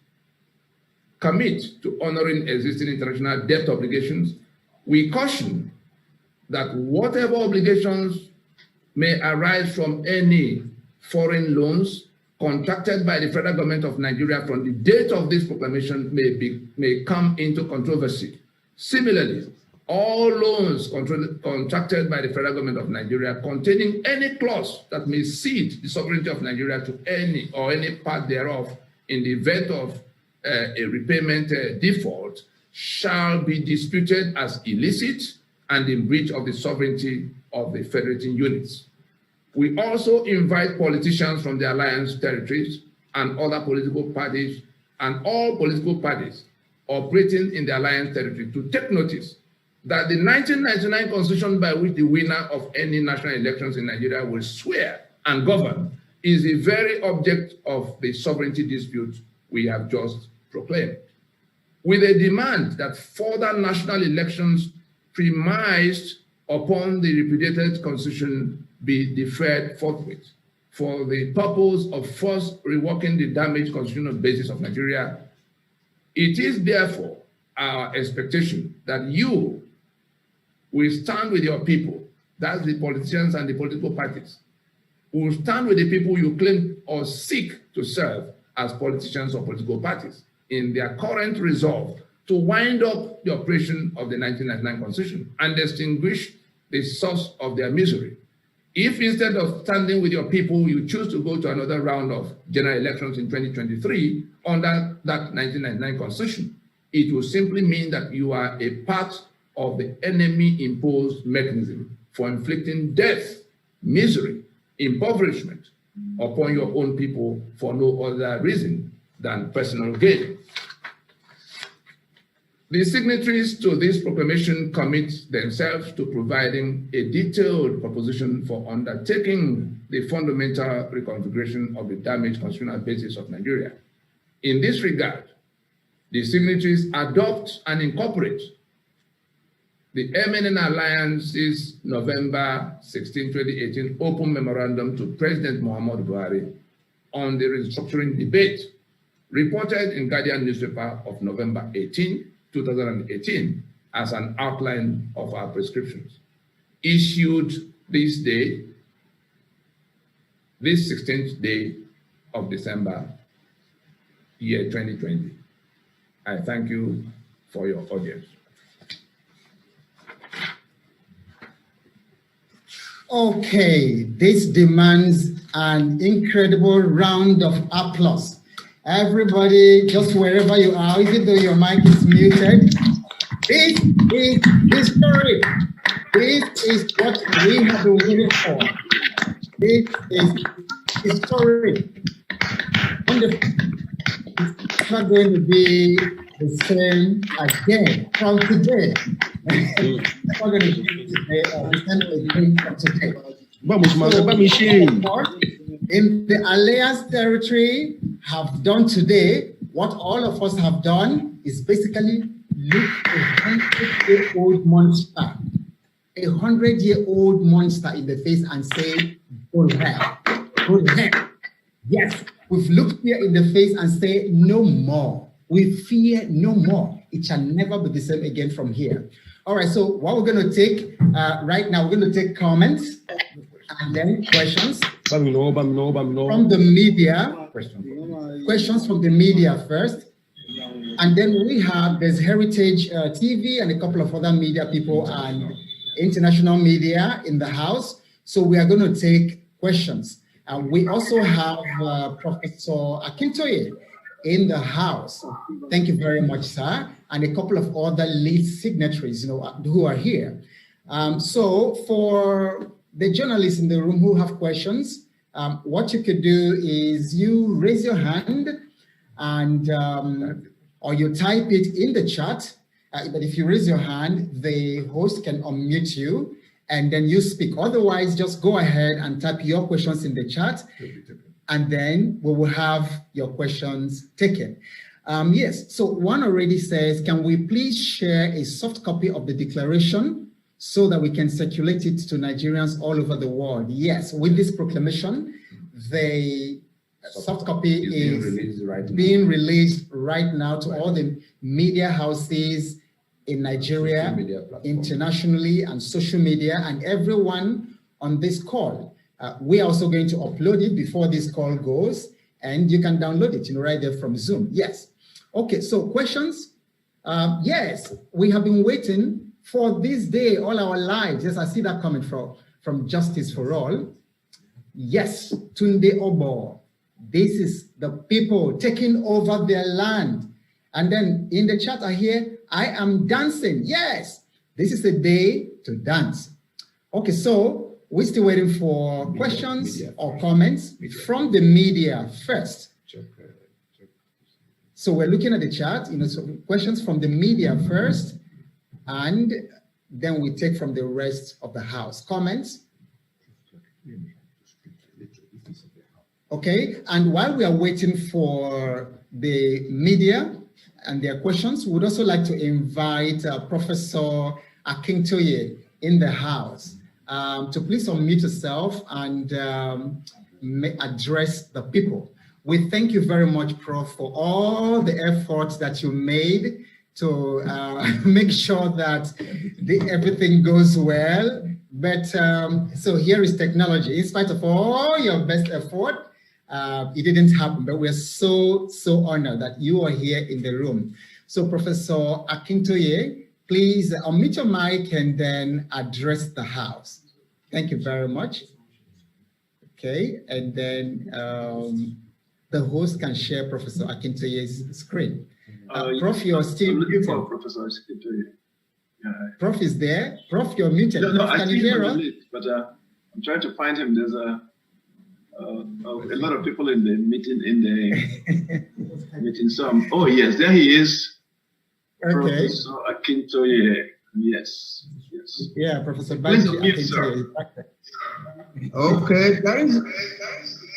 commit to honoring existing international debt obligations, we caution that whatever obligations may arise from any foreign loans contracted by the federal government of Nigeria from the date of this proclamation may come into controversy. Similarly, all loans contracted by the federal government of Nigeria containing any clause that may cede the sovereignty of Nigeria to any part thereof in the event of a repayment default shall be disputed as illicit and in breach of the sovereignty of the federating units. We also invite politicians from the alliance territories and other political parties and all political parties operating in the alliance territory to take notice that the 1999 constitution by which the winner of any national elections in Nigeria will swear and govern is the very object of the sovereignty dispute we have just proclaimed, with a demand that further national elections premised upon the repudiated constitution be deferred forthwith for the purpose of first reworking the damaged constitutional basis of Nigeria. It is therefore our expectation that you will stand with your people, that's the politicians and the political parties, will stand with the people you claim or seek to serve as politicians or political parties in their current resolve to wind up the operation of the 1999 Constitution and extinguish the source of their misery. If instead of standing with your people, you choose to go to another round of general elections in 2023 under that 1999 Constitution, it will simply mean that you are a part of the enemy-imposed mechanism for inflicting death, misery, impoverishment upon your own people for no other reason than personal gain. The signatories to this proclamation commit themselves to providing a detailed proposition for undertaking the fundamental reconfiguration of the damaged constitutional basis of Nigeria. In this regard, the signatories adopt and incorporate the MNN Alliance's November 16, 2018 open memorandum to President Muhammadu Buhari on the restructuring debate, reported in Guardian newspaper of November 18, 2018, as an outline of our prescriptions, issued this day, this 16th day of December, year 2020. I thank you for your audience. Okay, this demands an incredible round of applause. Everybody, just wherever you are, even though your mic is muted, this is history. This is what we have been waiting for. This is history. Wonderful. It's not going to be the same again from today. It's not going to be today or the same again from today. In the alliance territory have done today, what all of us have done is basically look 100-year-old monster, 100-year-old monster in the face and say, go to hell, go to hell. Yes, we've looked fear in the face and say, no more. We fear no more. It shall never be the same again from here. All right, so what we're going to take right now, we're going to take comments and then questions from the media. Questions from the media first. And then there's Heritage TV and a couple of other media people and international media in the house. So we are going to take questions. We also have Professor Akintoye in the house. Thank you very much, sir. And a couple of other lead signatories, who are here. So for the journalists in the room who have questions, what you could do is you raise your hand and or you type it in the chat. But if you raise your hand, the host can unmute you and then you speak. Otherwise, just go ahead and type your questions in the chat, and then we will have your questions taken. Yes, so one already says, can we please share a soft copy of the declaration so that we can circulate it to Nigerians all over the world? Yes, with this proclamation, the soft copy is being released right now to all the media houses in Nigeria, internationally, and social media, and everyone on this call. We are also going to upload it before this call goes, and you can download it, right there from Zoom. Yes. Okay, so questions? Yes, we have been waiting for this day all our lives. Yes, I see that coming from Justice for All. Yes, Tunde Obo. This is the people taking over their land. And then in the chat I hear, I am dancing. Yes, this is a day to dance. Okay, so we're still waiting for questions or comments from the media first. So we're looking at the chat, so questions from the media first, and then we take from the rest of the house. Comments? Okay, and while we are waiting for the media and their questions, we would also like to invite Professor Akintoye in the house to please unmute yourself and address the people. We thank you very much, Prof, for all the efforts that you made to make sure that everything goes well. But so here is technology. In spite of all your best effort, it didn't happen, but we're so honored that you are here in the room. So Professor Akintoye, please unmute your mic and then address the house. Thank you very much. Okay, and then the host can share Professor Akintoye's screen. Prof, you're still looking for Professor Akintoye. Yeah. Prof is there. Prof, you're muted. No, Prof, can you hear us? But I'm trying to find him. There's a lot of people in the meeting. Meeting. So, oh yes, there he is. Okay. Professor Akintoye. Yes. Yeah, Professor Akintoye. Okay,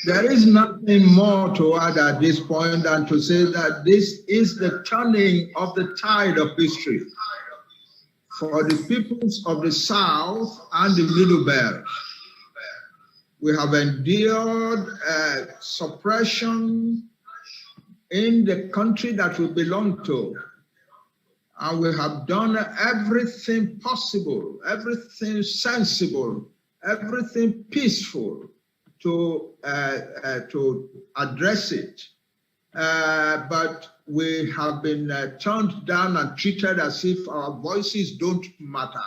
there is nothing more to add at this point than to say that this is the turning of the tide of history for the peoples of the South and the Middle Belt. We have endured suppression in the country that we belong to, and we have done everything possible, everything sensible, everything peaceful to address it, but we have been turned down and treated as if our voices don't matter.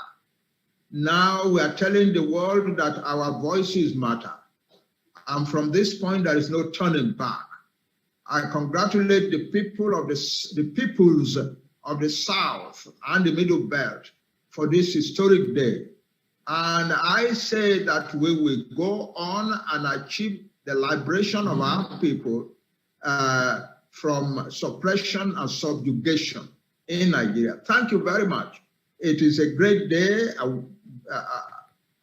Now we are telling the world that our voices matter, and from this point there is no turning back. I congratulate the people of the peoples of the South and the Middle Belt for this historic day. And I say that we will go on and achieve the liberation of our people from suppression and subjugation in Nigeria. Thank you very much. It is a great day,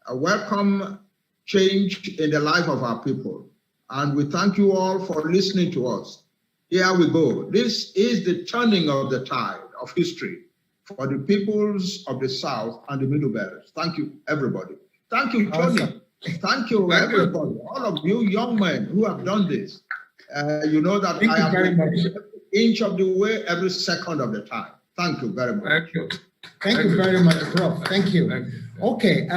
a welcome change in the life of our people. And we thank you all for listening to us. Here we go. This is the turning of the tide of history. for the peoples of the South and the Middle Belt. Thank you, everybody. Thank you, Tony. Awesome. Thank you, everybody. All of you young men who have done this. You know that Thank I you have very been much. every inch of the way, every second of the time. Thank you very much. Thank you. Thank you very much, Prof. Thank you. Okay,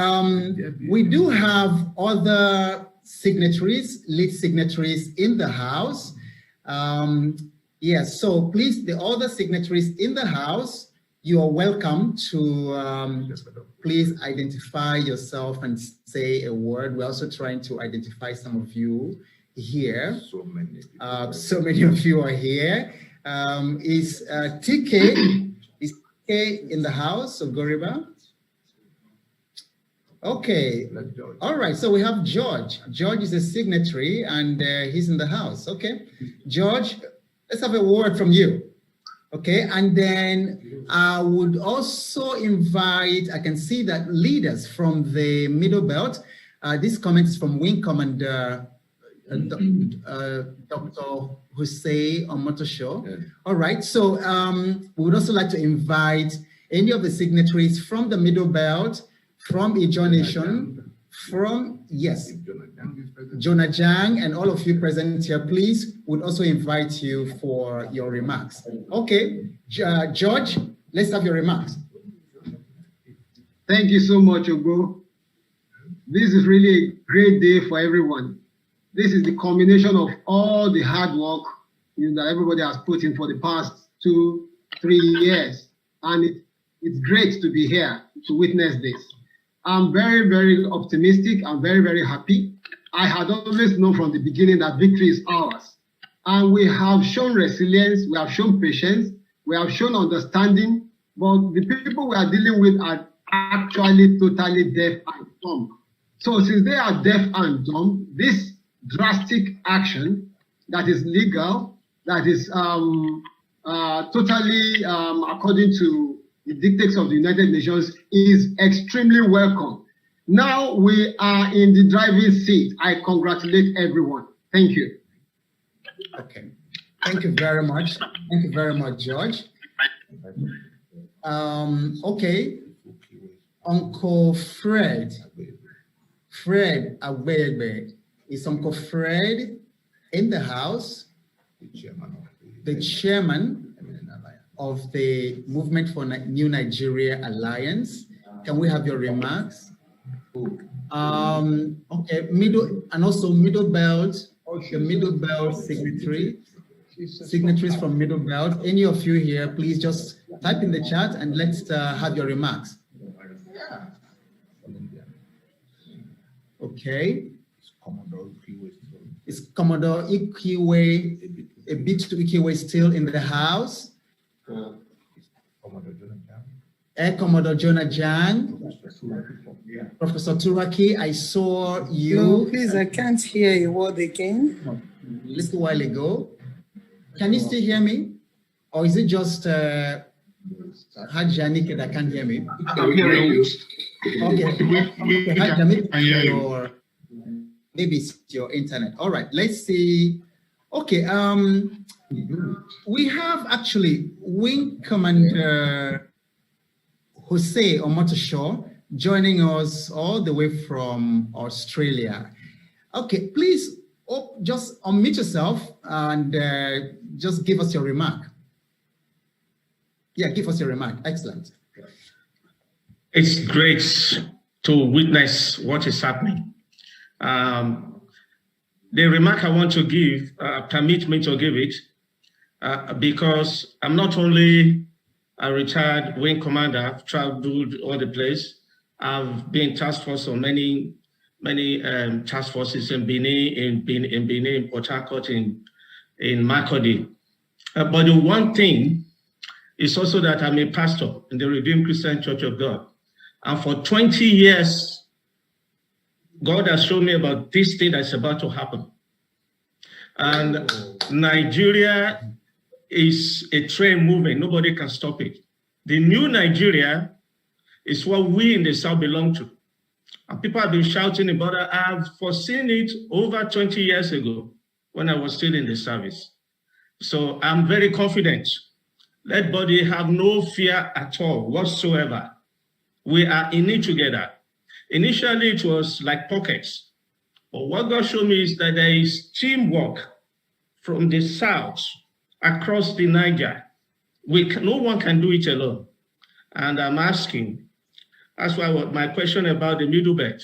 we do have other signatories, lead signatories in the House. Yes, so please, the other signatories in the House, you are welcome to please identify yourself and say a word. We're also trying to identify some of you here. So many of you are here. Is TK in the House of Goriba? Okay. All right. So we have George. George is a signatory and he's in the House. Okay. George, let's have a word from you. Okay. And then I would also invite, I can see that leaders from the Middle Belt, this comment is from Wing Commander Dr. Hussein Omotosho. Yeah. All right, so we would also like to invite any of the signatories from the Middle Belt, from Ijaw Nation, from, yes, Jonah Jang, and all of you present here, please, would also invite you for your remarks. Okay, George, let's have your remarks. Thank you so much, Ogo. This is really a great day for everyone. This is the culmination of all the hard work that everybody has put in for the past 2-3 years. And it's great to be here to witness this. I'm very, very optimistic. I'm very, very happy. I had always known from the beginning that victory is ours. And we have shown resilience, we have shown patience, we have shown understanding, but the people we are dealing with are actually totally deaf and dumb. So since they are deaf and dumb, this drastic action that is legal, that is totally according to the dictates of the United Nations, is extremely welcome. Now we are in the driving seat. I congratulate everyone. Thank you. Okay. Thank you very much. Thank you very much, George. Okay. Uncle Fred Abebe. Is Uncle Fred in the House? The chairman of the Movement for New Nigeria Alliance. Can we have your remarks? Okay, Middle Belt, the Middle Belt signatories from Middle Belt. Any of you here, please just type in the chat and let's have your remarks. Okay. Is Commodore Ikiwe, a bit to Ikiwe still in the House? Commodore Jonah Jang. Professor Turaki, I saw you. No, please, I can't hear your word again. A little while ago. Can you still hear me? Or is it just Hajjanik that can't hear me? I'm hearing you. Okay, Hajjanik, maybe it's your internet. All right, let's see. Okay, we have actually Wing Commander Jose Omotosho joining us all the way from Australia. Okay, please just unmute yourself and just give us your remark. Yeah, give us your remark. Excellent. It's great to witness what is happening. The remark I want to give, permit me to give it, because I'm not only a retired wing commander, I've traveled all the place. I've been task force on many task forces in Benin, in Port Harcourt, in Makurdi. But the one thing is also that I'm a pastor in the Redeemed Christian Church of God. And for 20 years, God has shown me about this thing that's about to happen. And Nigeria is a train moving. Nobody can stop it. The new Nigeria is what we in the South belong to. And people have been shouting about it. I've foreseen it over 20 years ago when I was still in the service. So I'm very confident Let body have no fear at all whatsoever. We are in it together. Initially, it was like pockets. But what God showed me is that there is teamwork from the south across the Niger. No one can do it alone. And I'm asking, that's why my question about the middle belt.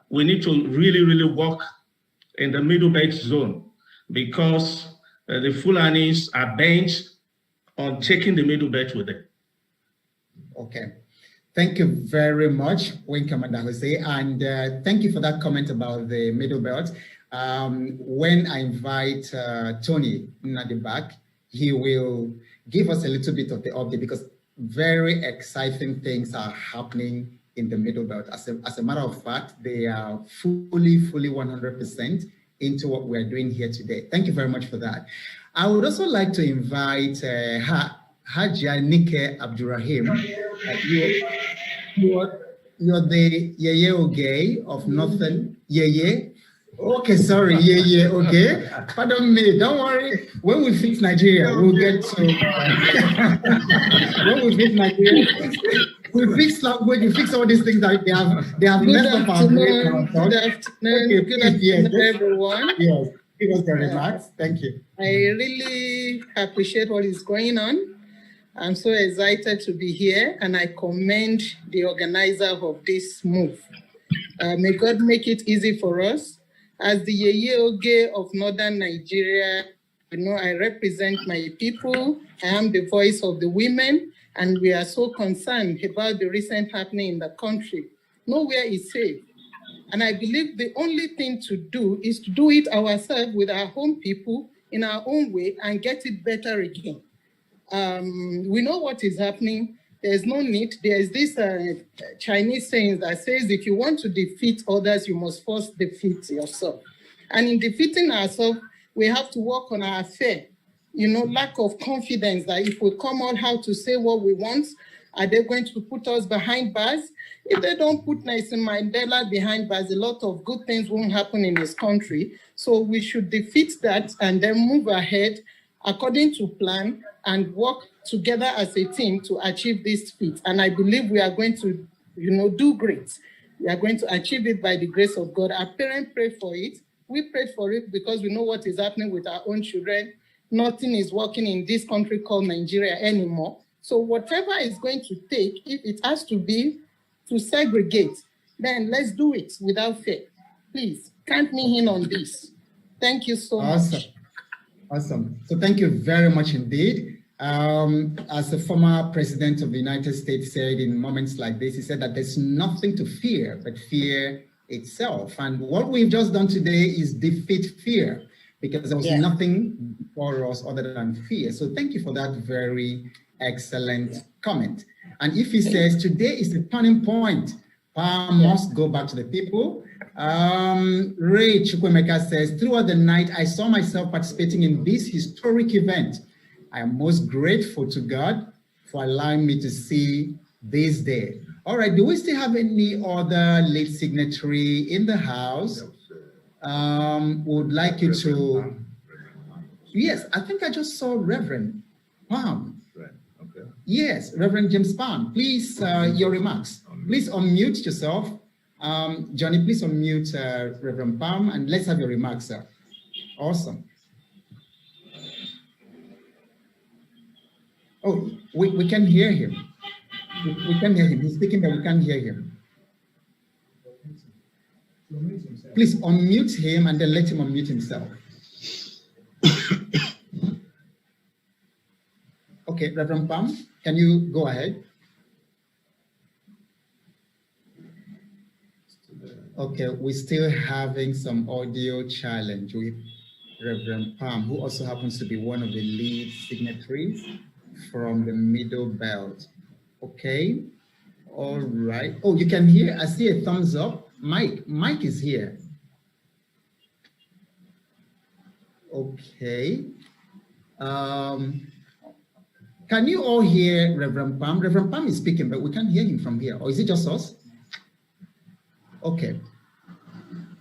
We need to really, really work in the middle belt zone because the Fulanis are bent on taking the middle belt with them. Okay. Thank you very much, Wing Commander Jose, and thank you for that comment about the middle belt. When I invite Tony at the back, he will give us a little bit of the update because very exciting things are happening in the middle belt. As a matter of fact, they are fully 100% into what we're doing here today. Thank you very much for that. I would also like to invite Hajia Nike Abdurrahim. You're the Yeye Oge of Northern Yeye. Okay, sorry, Yeye Oge. Pardon me, don't worry. When we fix Nigeria, we'll get to. When we fix Nigeria, we fix language, we fix all these things that they have messed up our brain. Good afternoon, good afternoon, everyone. Yes, give us the remarks. Thank you. I really appreciate what is going on. I'm so excited to be here, and I commend the organizer of this move. May God make it easy for us. As the Yeye Oge of Northern Nigeria, I represent my people. I am the voice of the women, and we are so concerned about the recent happening in the country. Nowhere is safe. And I believe the only thing to do is to do it ourselves with our own people in our own way and get it better again. We know what is happening. There's no need. There's this Chinese saying that says, if you want to defeat others, you must first defeat yourself. And in defeating ourselves, we have to work on our fear, lack of confidence that if we come out how to say what we want, are they going to put us behind bars? If they don't put Nelson Mandela behind bars, a lot of good things won't happen in this country. So we should defeat that and then move ahead according to plan and work together as a team to achieve this feat. And I believe we are going to, do great. We are going to achieve it by the grace of God. Our parents prayed for it. We prayed for it because we know what is happening with our own children. Nothing is working in this country called Nigeria anymore. So whatever is going to take, if it has to be to segregate, then let's do it without fear. Please, count me in on this. Thank you so much. Awesome. So thank you very much indeed. As the former president of the United States said in moments like this, he said that there's nothing to fear but fear itself. And what we've just done today is defeat fear because there was nothing for us other than fear. So thank you for that very excellent comment. And if he says today is the turning point, power must go back to the people. Ray Chukwemeka says, throughout the night, I saw myself participating in this historic event. I am most grateful to God for allowing me to see this day. All right, do we still have any other late signatory in the house? Would like you to... Yes, I think I just saw Reverend Palm. Yes, Reverend James Palm. Please, your remarks. Please unmute yourself. Johnny, please unmute Reverend Palm and let's have your remarks, sir. Awesome. Oh, we can hear him. We can hear him. He's speaking, but we can't hear him. Please unmute him and then let him unmute himself. Okay, Reverend Palm, can you go ahead? Okay, we're still having some audio challenge with Reverend Palm, who also happens to be one of the lead signatories from the Middle Belt. Okay, all right. Oh, you can hear, I see a thumbs up. Mike is here. Okay. Can you all hear Reverend Palm? Reverend Palm is speaking, but we can't hear him from here. Or is it just us? Okay.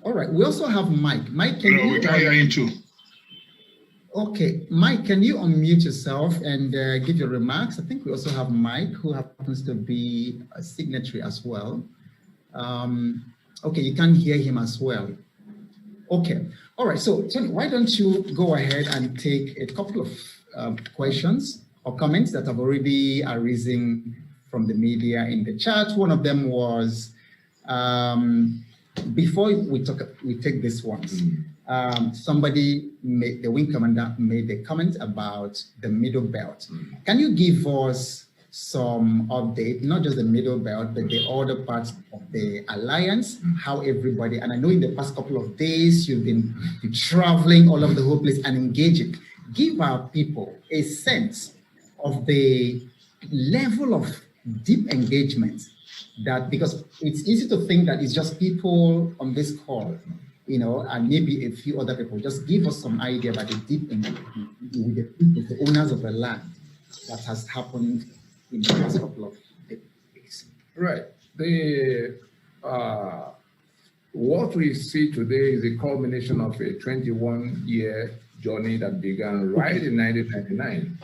All right. We also have Mike. Mike, can you... We can hear him too. Okay, Mike, can you unmute yourself and give your remarks? I think we also have Mike, who happens to be a signatory as well. Okay, you can hear him as well. Okay, all right, so Tony, why don't you go ahead and take a couple of questions or comments that have already arisen from the media in the chat. One of them was, before we take this ones, somebody, the wing commander, made a comment about the middle belt. Can you give us some update, not just the middle belt, but the other parts of the alliance, how everybody, and I know in the past couple of days, you've been traveling all over the whole place and engaging. Give our people a sense of the level of deep engagement that, because it's easy to think that it's just people on this call, you know, and maybe a few other people. Just give us some idea about the deep engagement with the people, the owners of the land that has happened in the past couple of days. Right. What we see today is the culmination of a 21-year journey that began right in 1999.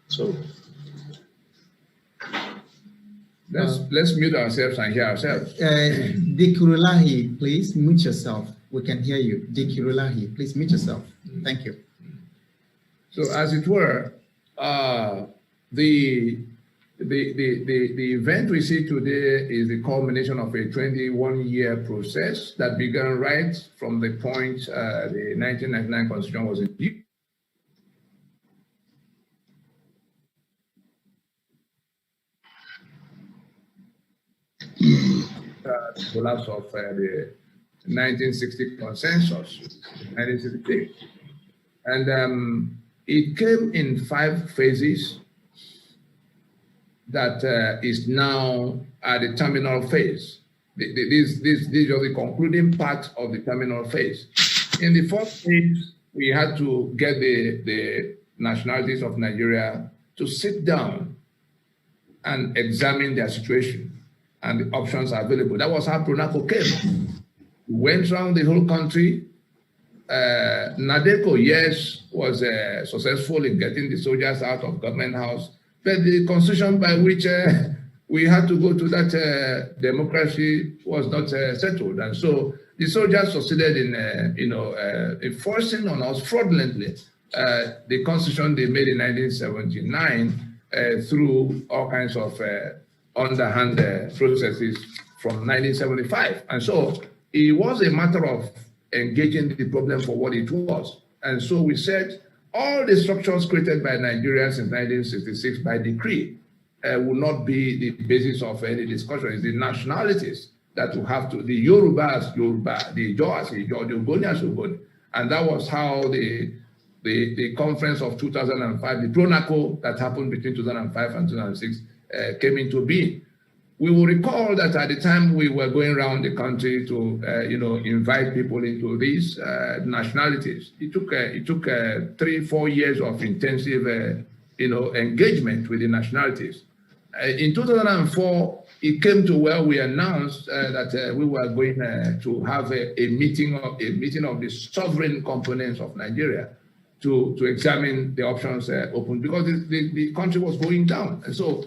So let's mute ourselves and hear ourselves. Dikirulahi, please mute yourself. We can hear you. Dikirulahi, please mute yourself. Thank you. So, as it were, the event we see today is the culmination of a 21-year process that began right from the point the 1999 Constitution was introduced. The collapse of the 1960 consensus, 1966. And it came in 5 phases that is now at the terminal phase. This is the concluding part of the terminal phase. In the 4th phase, we had to get the nationalities of Nigeria to sit down and examine their situation and the options available. That was how PRONACO came. We went around the whole country. NADECO, yes, was successful in getting the soldiers out of government house, but the constitution by which we had to go to that democracy was not settled. And so the soldiers succeeded in, enforcing on us fraudulently the constitution they made in 1979 through all kinds of underhand processes from 1975. And so it was a matter of engaging the problem for what it was. And so we said all the structures created by Nigeria since 1966 by decree will not be the basis of any discussion. It's the nationalities that will have to, the Yoruba as Yoruba, the Ijaw as Ijaw, the Ogoni as Ogoni. And that was how the conference of 2005, the PRONACO that happened between 2005 and 2006 came into being. We will recall that at the time we were going around the country to, invite people into these nationalities. It took 3-4 years of intensive, engagement with the nationalities. In 2004, it came to where we announced that we were going to have a meeting of the sovereign components of Nigeria to examine the options open, because the country was going down. And so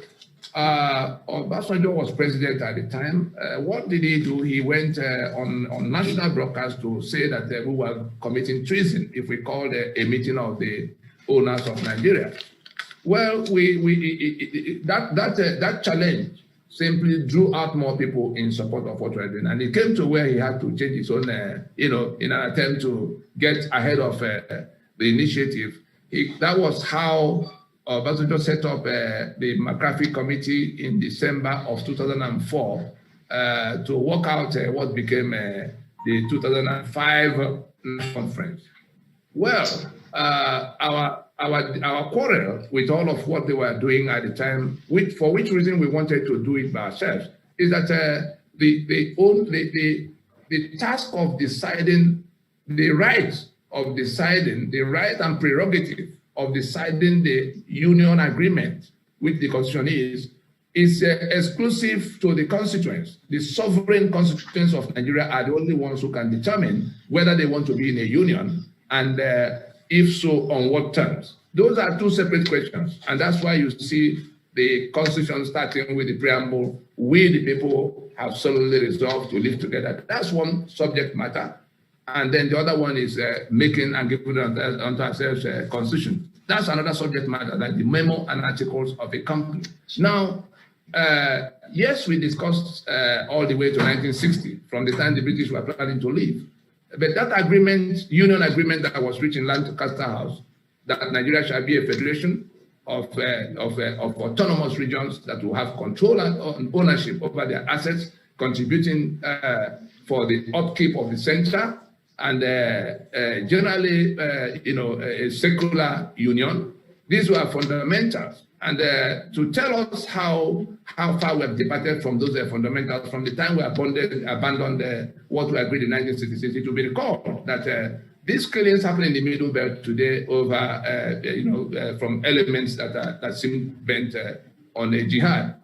Obasanjo was president at the time. What did he do? He went on national broadcast to say that we were committing treason if we called a meeting of the owners of Nigeria. Well, that challenge simply drew out more people in support of what we were doing, and it came to where he had to change his own, in an attempt to get ahead of the initiative. That was how Obasanjo set up the McCarthy Committee in December of 2004 to work out what became the 2005 conference. Well, our quarrel with all of what they were doing at the time, for which reason we wanted to do it by ourselves, is that the task of deciding the right and prerogative of deciding the union agreement, which the Constitution is exclusive to the constituents. The sovereign constituents of Nigeria are the only ones who can determine whether they want to be in a union, and if so, on what terms. Those are two separate questions, and that's why you see the constitution starting with the preamble, we the people have solemnly resolved to live together. That's one subject matter. And then the other one is making and giving unto ourselves a constitution. That's another subject matter, like the memo and articles of a company. Now, yes, we discussed all the way to 1960, from the time the British were planning to leave. But that agreement, union agreement that was reached in Lancaster House, that Nigeria shall be a federation of autonomous regions that will have control and ownership over their assets, contributing for the upkeep of the center, and generally, a secular union. These were fundamentals. And to tell us how far we have departed from those fundamentals, from the time we abandoned what we agreed in 1966, it will be recalled that these killings happen in the Middle Belt today over, from elements that seem bent on a jihad.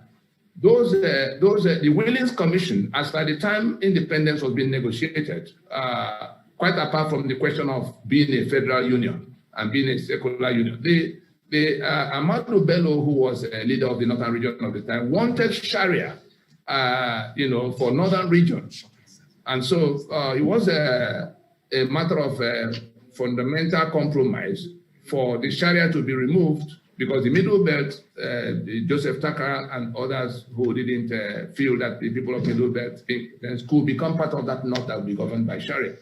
The Willings Commission, as at the time independence was being negotiated, quite apart from the question of being a federal union and being a secular union, Ahmadu Bello, who was a leader of the northern region of the time, wanted Sharia, for northern regions, and so it was a matter of fundamental compromise for the Sharia to be removed, because the Middle Belt, Joseph Tucker and others who didn't feel that the people of Middle Belt could become part of that north that would be governed by Sharia.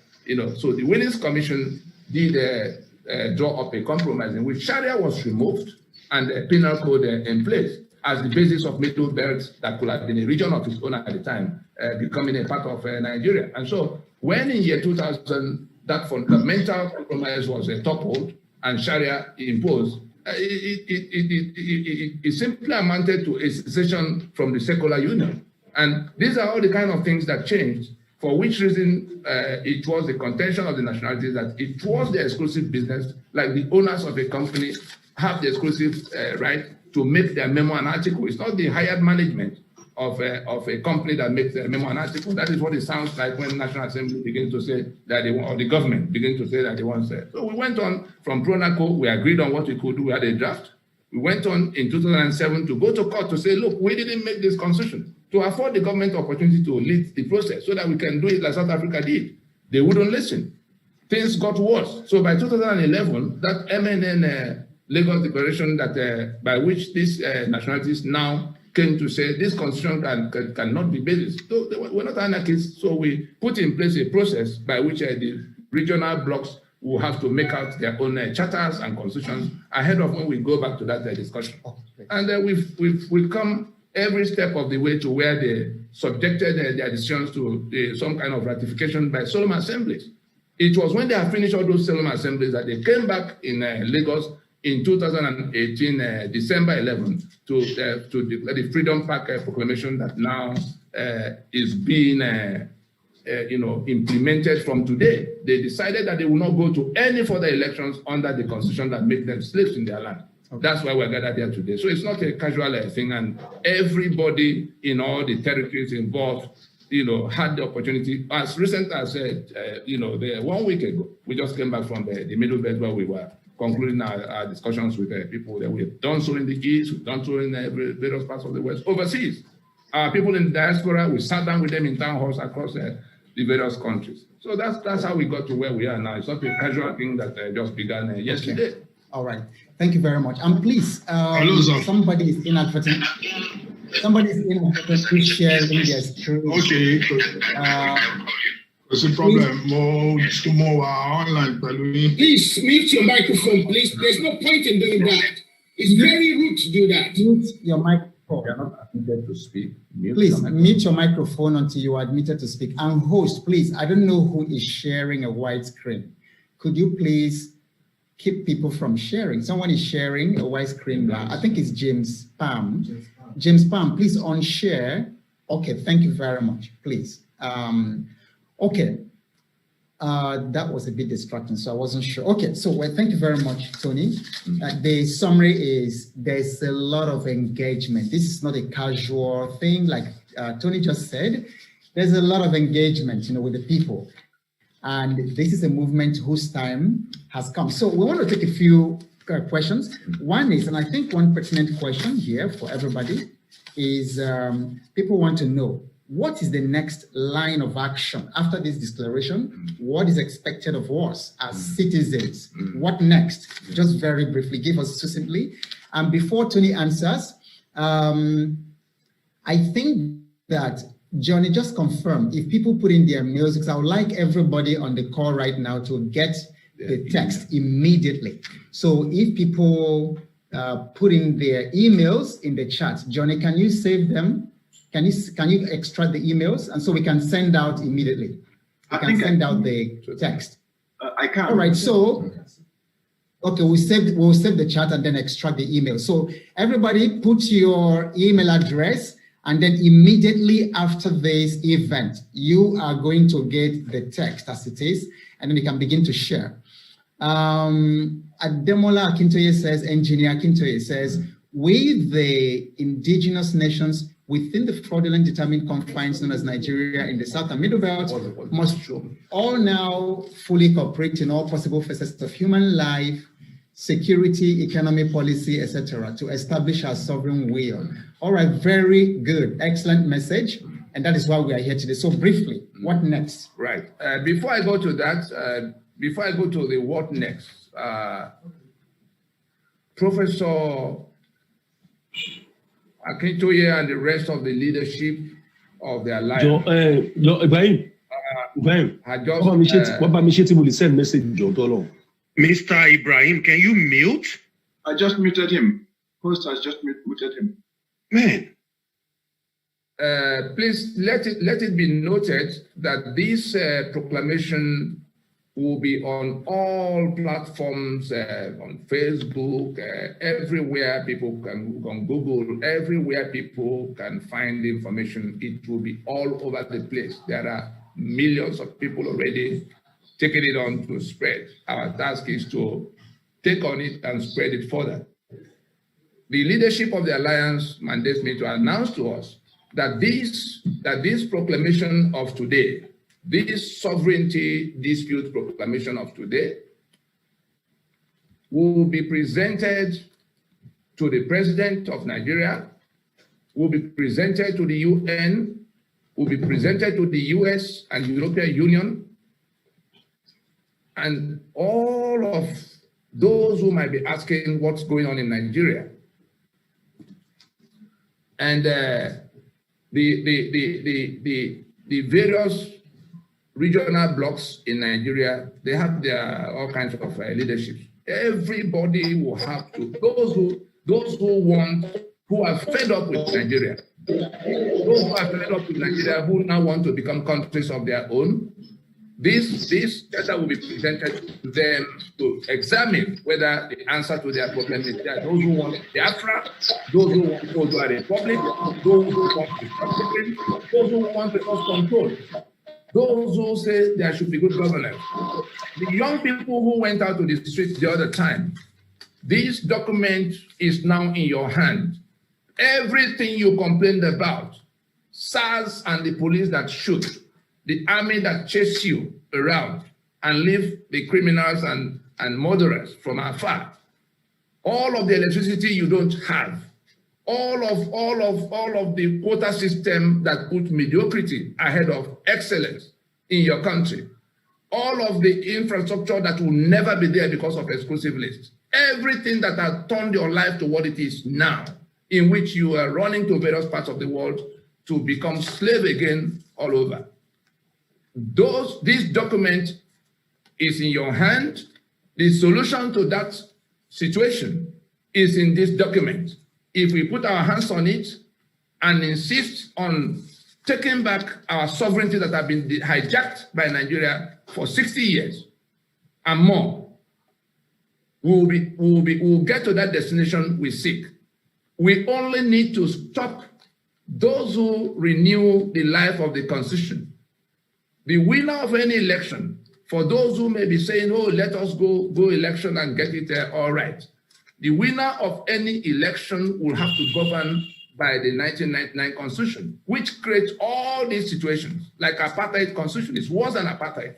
So the Willings Commission did draw up a compromise in which Sharia was removed and a penal code in place as the basis of Middle Belt that could have been a region of its own at the time, becoming a part of Nigeria. And so when in year 2000 that fundamental compromise was toppled and Sharia imposed, it simply amounted to a secession from the secular union. And these are all the kind of things that changed, for which reason it was the contention of the nationalities that it was the exclusive business, like the owners of a company have the exclusive right to make their memo and article. It's not the hired management of a company that makes a memo and article. That is what it sounds like when the National Assembly begins to say that they want, or the government begins to say that they want to say. So we went on from Pronaco, we agreed on what we could do, we had a draft. We went on in 2007 to go to court to say, look, we didn't make this concession, to afford the government opportunity to lead the process so that we can do it like South Africa did. They wouldn't listen. Things got worse. So by 2011, that MNN Lagos Declaration that by which these nationalities now came to say this constitution cannot be basis. So we're not anarchists, so we put in place a process by which the regional blocks will have to make out their own charters and constitutions ahead of when we go back to that discussion. And we've come every step of the way to where they subjected their decisions to some kind of ratification by solemn assemblies. It was when they had finished all those solemn assemblies that they came back in Lagos in 2018, December 11, to declare the Freedom Park Proclamation that now is being implemented from today. They decided that they will not go to any further elections under the constitution that made them slaves in their land. Okay. That's why we're gathered here today. So it's not a casual thing, and everybody in all the territories involved, had the opportunity. As recent as, 1 week ago, we just came back from the Middle Belt where we were concluding our discussions with people that we have done so in the East, we've done so in various parts of the West, overseas. People in the diaspora, we sat down with them in town halls across the various countries. So that's how we got to where we are now. It's not a casual thing that just began yesterday. Okay. All right. Thank you very much. And please, somebody is inadvertent. Somebody is inadvertently sharing their screen. Okay. What's the problem? More online. Please mute your microphone, please. There's no point in doing that. It's very rude to do that. Mute your microphone. You're not admitted to speak. Please mute your microphone until you are admitted to speak. And host, please, I don't know who is sharing a white screen. Could you please keep people from sharing? Someone is sharing a white screen. I think it's James Palm. James Palm, please unshare. Okay, thank you very much. Please. Okay. That was a bit distracting, so I wasn't sure. Okay, so well, thank you very much, Tony. The summary is there's a lot of engagement. This is not a casual thing, like Tony just said. There's a lot of engagement, with the people. And this is a movement whose time has come. So we want to take a few questions. One is, and I think one pertinent question here for everybody is people want to know, what is the next line of action after this declaration? What is expected of us as citizens? What next? Just very briefly, give us succinctly. And before Tony answers, I think that Johnny just confirmed, if people put in their mails, because I would like everybody on the call right now to get the text immediately. So if people put in their emails in the chat, Johnny, can you save them? Can you extract the emails, and so we can send out immediately? We can send out the text. I can. All right. So, okay, we'll save the chat and then extract the email. So everybody, put your email address, and then immediately after this event, you are going to get the text as it is, and then you can begin to share. Ademola Akintoye says, Engineer Akintoye says, with the indigenous nations within the fraudulent determined confines known as Nigeria in the South and Middle Belt must all now fully cooperate in all possible facets of human life, security, economy, policy, etc., to establish our sovereign will. All right, very good, excellent message, and that is why we are here today. So briefly, what next? Right. Before I go to that, before I go to the what next, Professor Akintoye and the rest of the leadership of the alliance. Mr. Ibrahim, can you mute? I just muted him. Host has just muted him. Man. Please let it be noted that this proclamation will be on all platforms, on Facebook, everywhere people can on Google, everywhere people can find information. It will be all over the place. There are millions of people already taking it on to spread. Our task is to take on it and spread it further. The leadership of the Alliance mandates me to announce to us that this proclamation of today, this sovereignty dispute proclamation of today, will be presented to the President of Nigeria, will be presented to the UN, will be presented to the US and European Union, and all of those who might be asking what's going on in Nigeria. And the various regional blocks in Nigeria, they have their all kinds of leaderships. Everybody will have to, those who are fed up with Nigeria, those who are fed up with Nigeria, who now want to become countries of their own, this data will be presented to them to examine whether the answer to their problem is there. Those who want Biafra, those who want to go to a republic, those who want restructuring, those who want to cause control, those who say there should be good governance. The young people who went out to the streets the other time, this document is now in your hand. Everything you complained about, SARS and the police that shoot, the army that chase you around and leave the criminals and murderers from afar, all of the electricity you don't have, all of the quota system that put mediocrity ahead of excellence in your country, all of the infrastructure that will never be there because of exclusive lists, everything that has turned your life to what it is now, in which you are running to various parts of the world to become slave again all over. This document is in your hand. The solution to that situation is in this document. If we put our hands on it and insist on taking back our sovereignty that have been hijacked by Nigeria for 60 years and more, we'll get to that destination we seek. We only need to stop those who renew the life of the Constitution. The winner of any election for those who may be saying, oh, let us go election and get it all right. The winner of any election will have to govern by the 1999 Constitution, which creates all these situations, like apartheid constitution. It's worse than apartheid.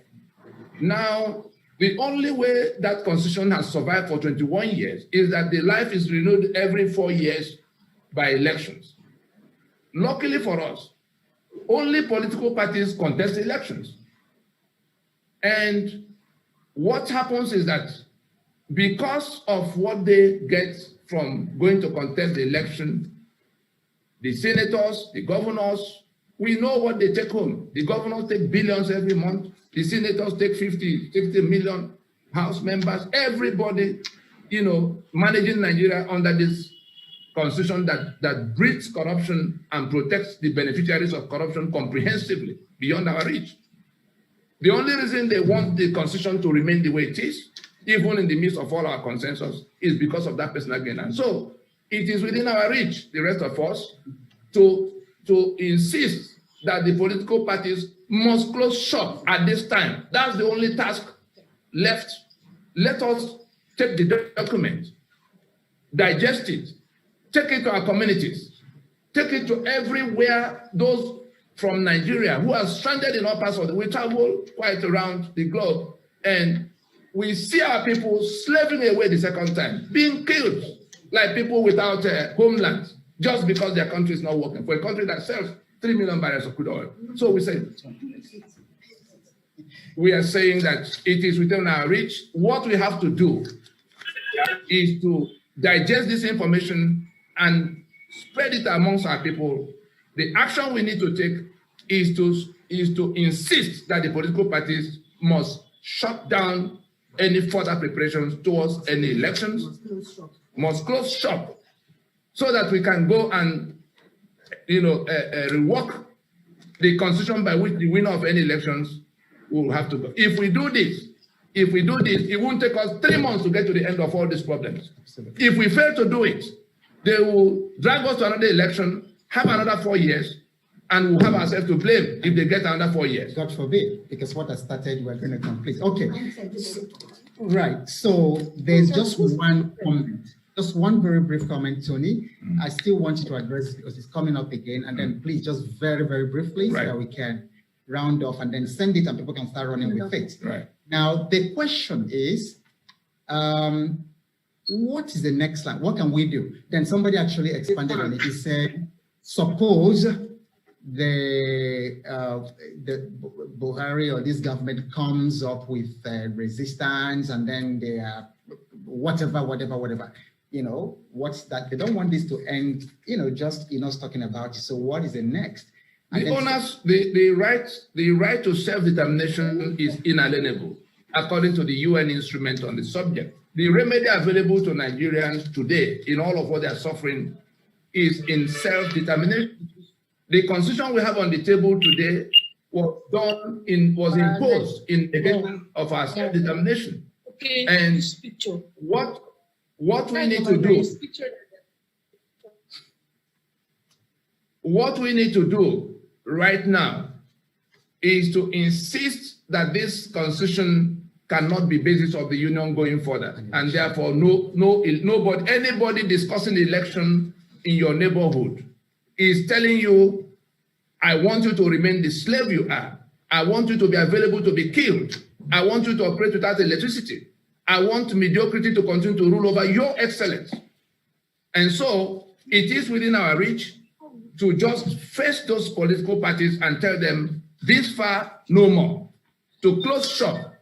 Now, the only way that constitution has survived for 21 years is that the life is renewed every 4 years by elections. Luckily for us, only political parties contest elections. And what happens is that because of what they get from going to contest the election, the senators, the governors, we know what they take home. The governors take billions every month. The senators take 50, 60 million, House members, everybody, managing Nigeria under this constitution that breeds corruption and protects the beneficiaries of corruption comprehensively beyond our reach. The only reason they want the constitution to remain the way it is, even in the midst of all our consensus, is because of that personal gain. And so it is within our reach, the rest of us, to insist that the political parties must close shop at this time. That's the only task left. Let us take the document, digest it, take it to our communities, take it to everywhere. Those from Nigeria who are stranded in all parts of the world, we travel quite around the globe, and we see our people slaving away the second time, being killed like people without a homeland, just because their country is not working, for a country that sells 3 million barrels of crude oil. So we are saying that it is within our reach. What we have to do is to digest this information and spread it amongst our people. The action we need to take is to insist that the political parties must shut down any further preparations towards any elections, must close shop, so that we can go and rework the constitution by which the winner of any elections will have to go. If we do this, it won't take us 3 months to get to the end of all these problems. Absolutely. If we fail to do it, they will drag us to another election, have another 4 years, and we'll have ourselves to blame if they get another 4 years. God forbid, because what I started, we're going to complete. Okay. Right. So there's just one comment. Just one very brief comment, Tony. I still want you to address it because it's coming up again. And then please just very, very briefly so that we can round off and then send it and people can start running with it. Right. Now, the question is, what is the next line? What can we do? Then somebody actually expanded on it. He said, suppose the Buhari or this government comes up with resistance and then they are whatever. What's that? They don't want this to end, just us talking about it. So what is the next? The right to self-determination is inalienable, according to the UN instrument on the subject. The remedy available to Nigerians today in all of what they are suffering is in self-determination. The constitution we have on the table today was imposed in negation of our self-determination. Okay. And what we need to do right now is to insist that this constitution cannot be basis of the union going further, and therefore anybody discussing the election in your neighborhood is telling you, I want you to remain the slave you are. I want you to be available to be killed. I want you to operate without electricity. I want mediocrity to continue to rule over your excellence. And so it is within our reach to just face those political parties and tell them, this far, no more. To close shop.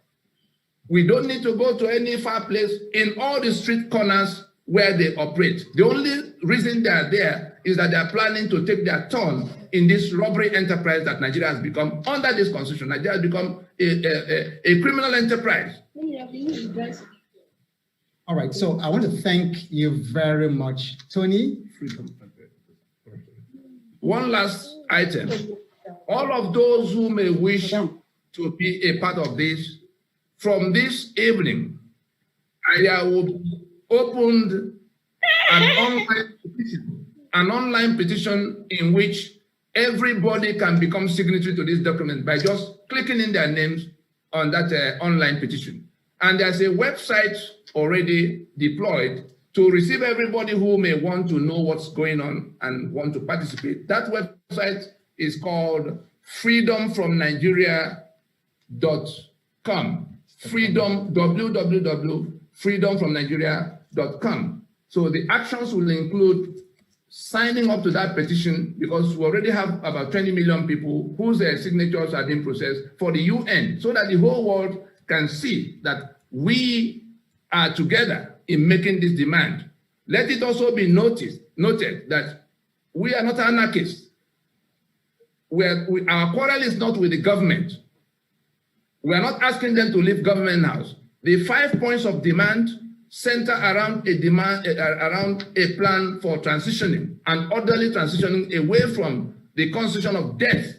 We don't need to go to any far place in all the street corners where they operate. The only reason they are there is that they are planning to take their turn in this robbery enterprise that Nigeria has become under this constitution. Nigeria has become a criminal enterprise. All right, so I want to thank you very much, Tony. One last item. All of those who may wish to be a part of this, from this evening, I will open an online petition in which everybody can become signatory to this document by just clicking in their names on that online petition. And there's a website already deployed to receive everybody who may want to know what's going on and want to participate. That website is called freedomfromnigeria.com. www.freedomfromnigeria.com. So the actions will include signing up to that petition, because we already have about 20 million people whose signatures are being processed for the UN, so that the whole world can see that we are together in making this demand. Let it also be noted that we are not anarchists. Our quarrel is not with the government. We are not asking them to leave government house. The 5 points of demand center around a plan for transitioning, an orderly transitioning away from the constitution of death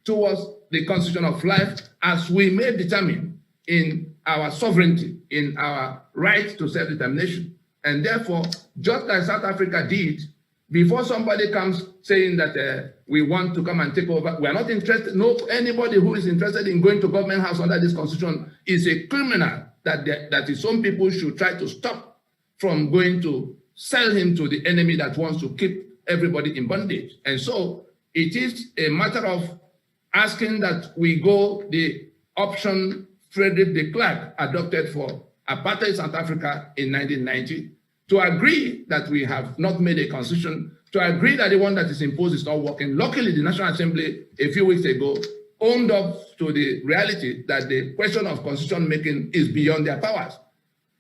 towards the constitution of life, as we may determine in our sovereignty, in our right to self-determination. And therefore, just like South Africa did, before somebody comes saying that we want to come and take over, we are not interested. No, anybody who is interested in going to government house under this constitution is a criminal that his own people should try to stop from going to sell him to the enemy that wants to keep everybody in bondage. And so it is a matter of asking that we go the option Frederick de Klerk adopted for apartheid South Africa in 1990, to agree that we have not made a constitution, to agree that the one that is imposed is not working. Luckily, the National Assembly a few weeks ago owned up to the reality that the question of constitution making is beyond their powers.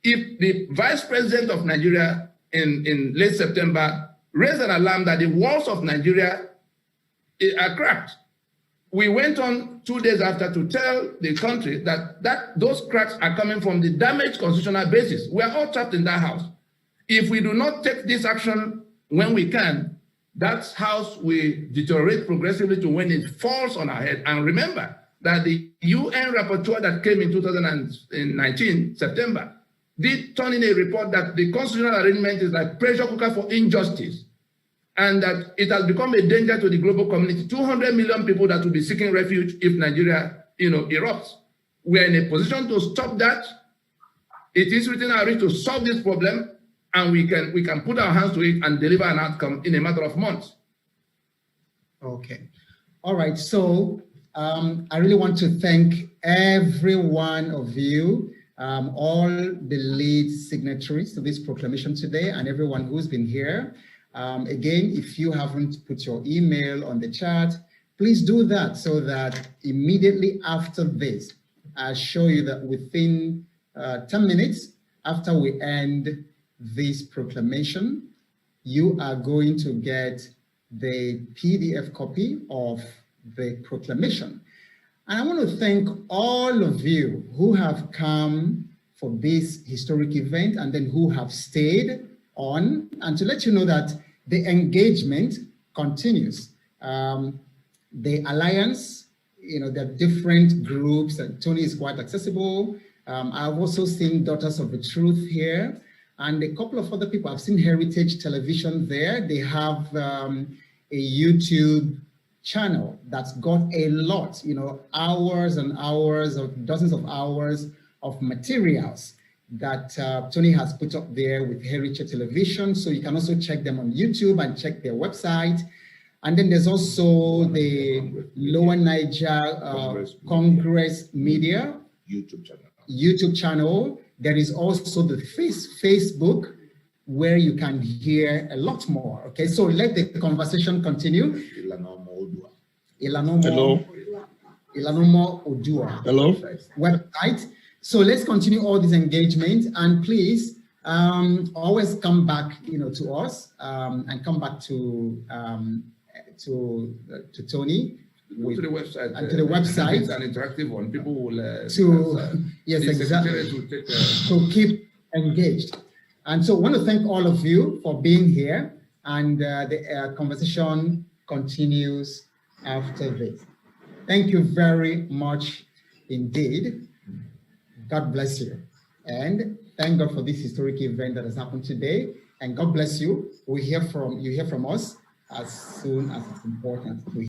If the Vice President of Nigeria in late September raised an alarm that the walls of Nigeria are cracked, we went on 2 days after to tell the country that those cracks are coming from the damaged constitutional basis. We are all trapped in that house. If we do not take this action when we can, that house will deteriorate progressively to when it falls on our head. And remember that the UN rapporteur that came in 2019, September, did turn in a report that the constitutional arrangement is like pressure cooker for injustice, and that it has become a danger to the global community. 200 million people that will be seeking refuge if Nigeria, erupts. We are in a position to stop that. It is within our reach to solve this problem, and we can put our hands to it and deliver an outcome in a matter of months. Okay. All right. So I really want to thank every one of you, all the lead signatories to this proclamation today, and everyone who's been here. Again, if you haven't put your email on the chat, please do that, so that immediately after this, I'll show you that within 10 minutes after we end this proclamation, you are going to get the PDF copy of the proclamation. And I want to thank all of you who have come for this historic event and then who have stayed on, and to let you know that the engagement continues. The Alliance, there are different groups, and Tony is quite accessible. I've also seen Daughters of the Truth here, and a couple of other people. I've seen Heritage Television there. They have a YouTube channel that's got a lot, hours and hours of dozens of hours of materials that Tony has put up there with Heritage Television. So you can also check them on YouTube and check their website. And then there's also the Lower Niger Congress Media YouTube channel. There is also the Facebook, where you can hear a lot more. Okay, so let the conversation continue. Ilanomo Odua. Hello. Website. So let's continue all this engagement, and please always come back, to us, and come back to Tony. To the website. And to the website. It's an interactive one. People will yes, exactly. To keep engaged. And so I want to thank all of you for being here, and the conversation continues after this. Thank you very much indeed. God bless you. And thank God for this historic event that has happened today. And God bless you. You hear from us as soon as it's important.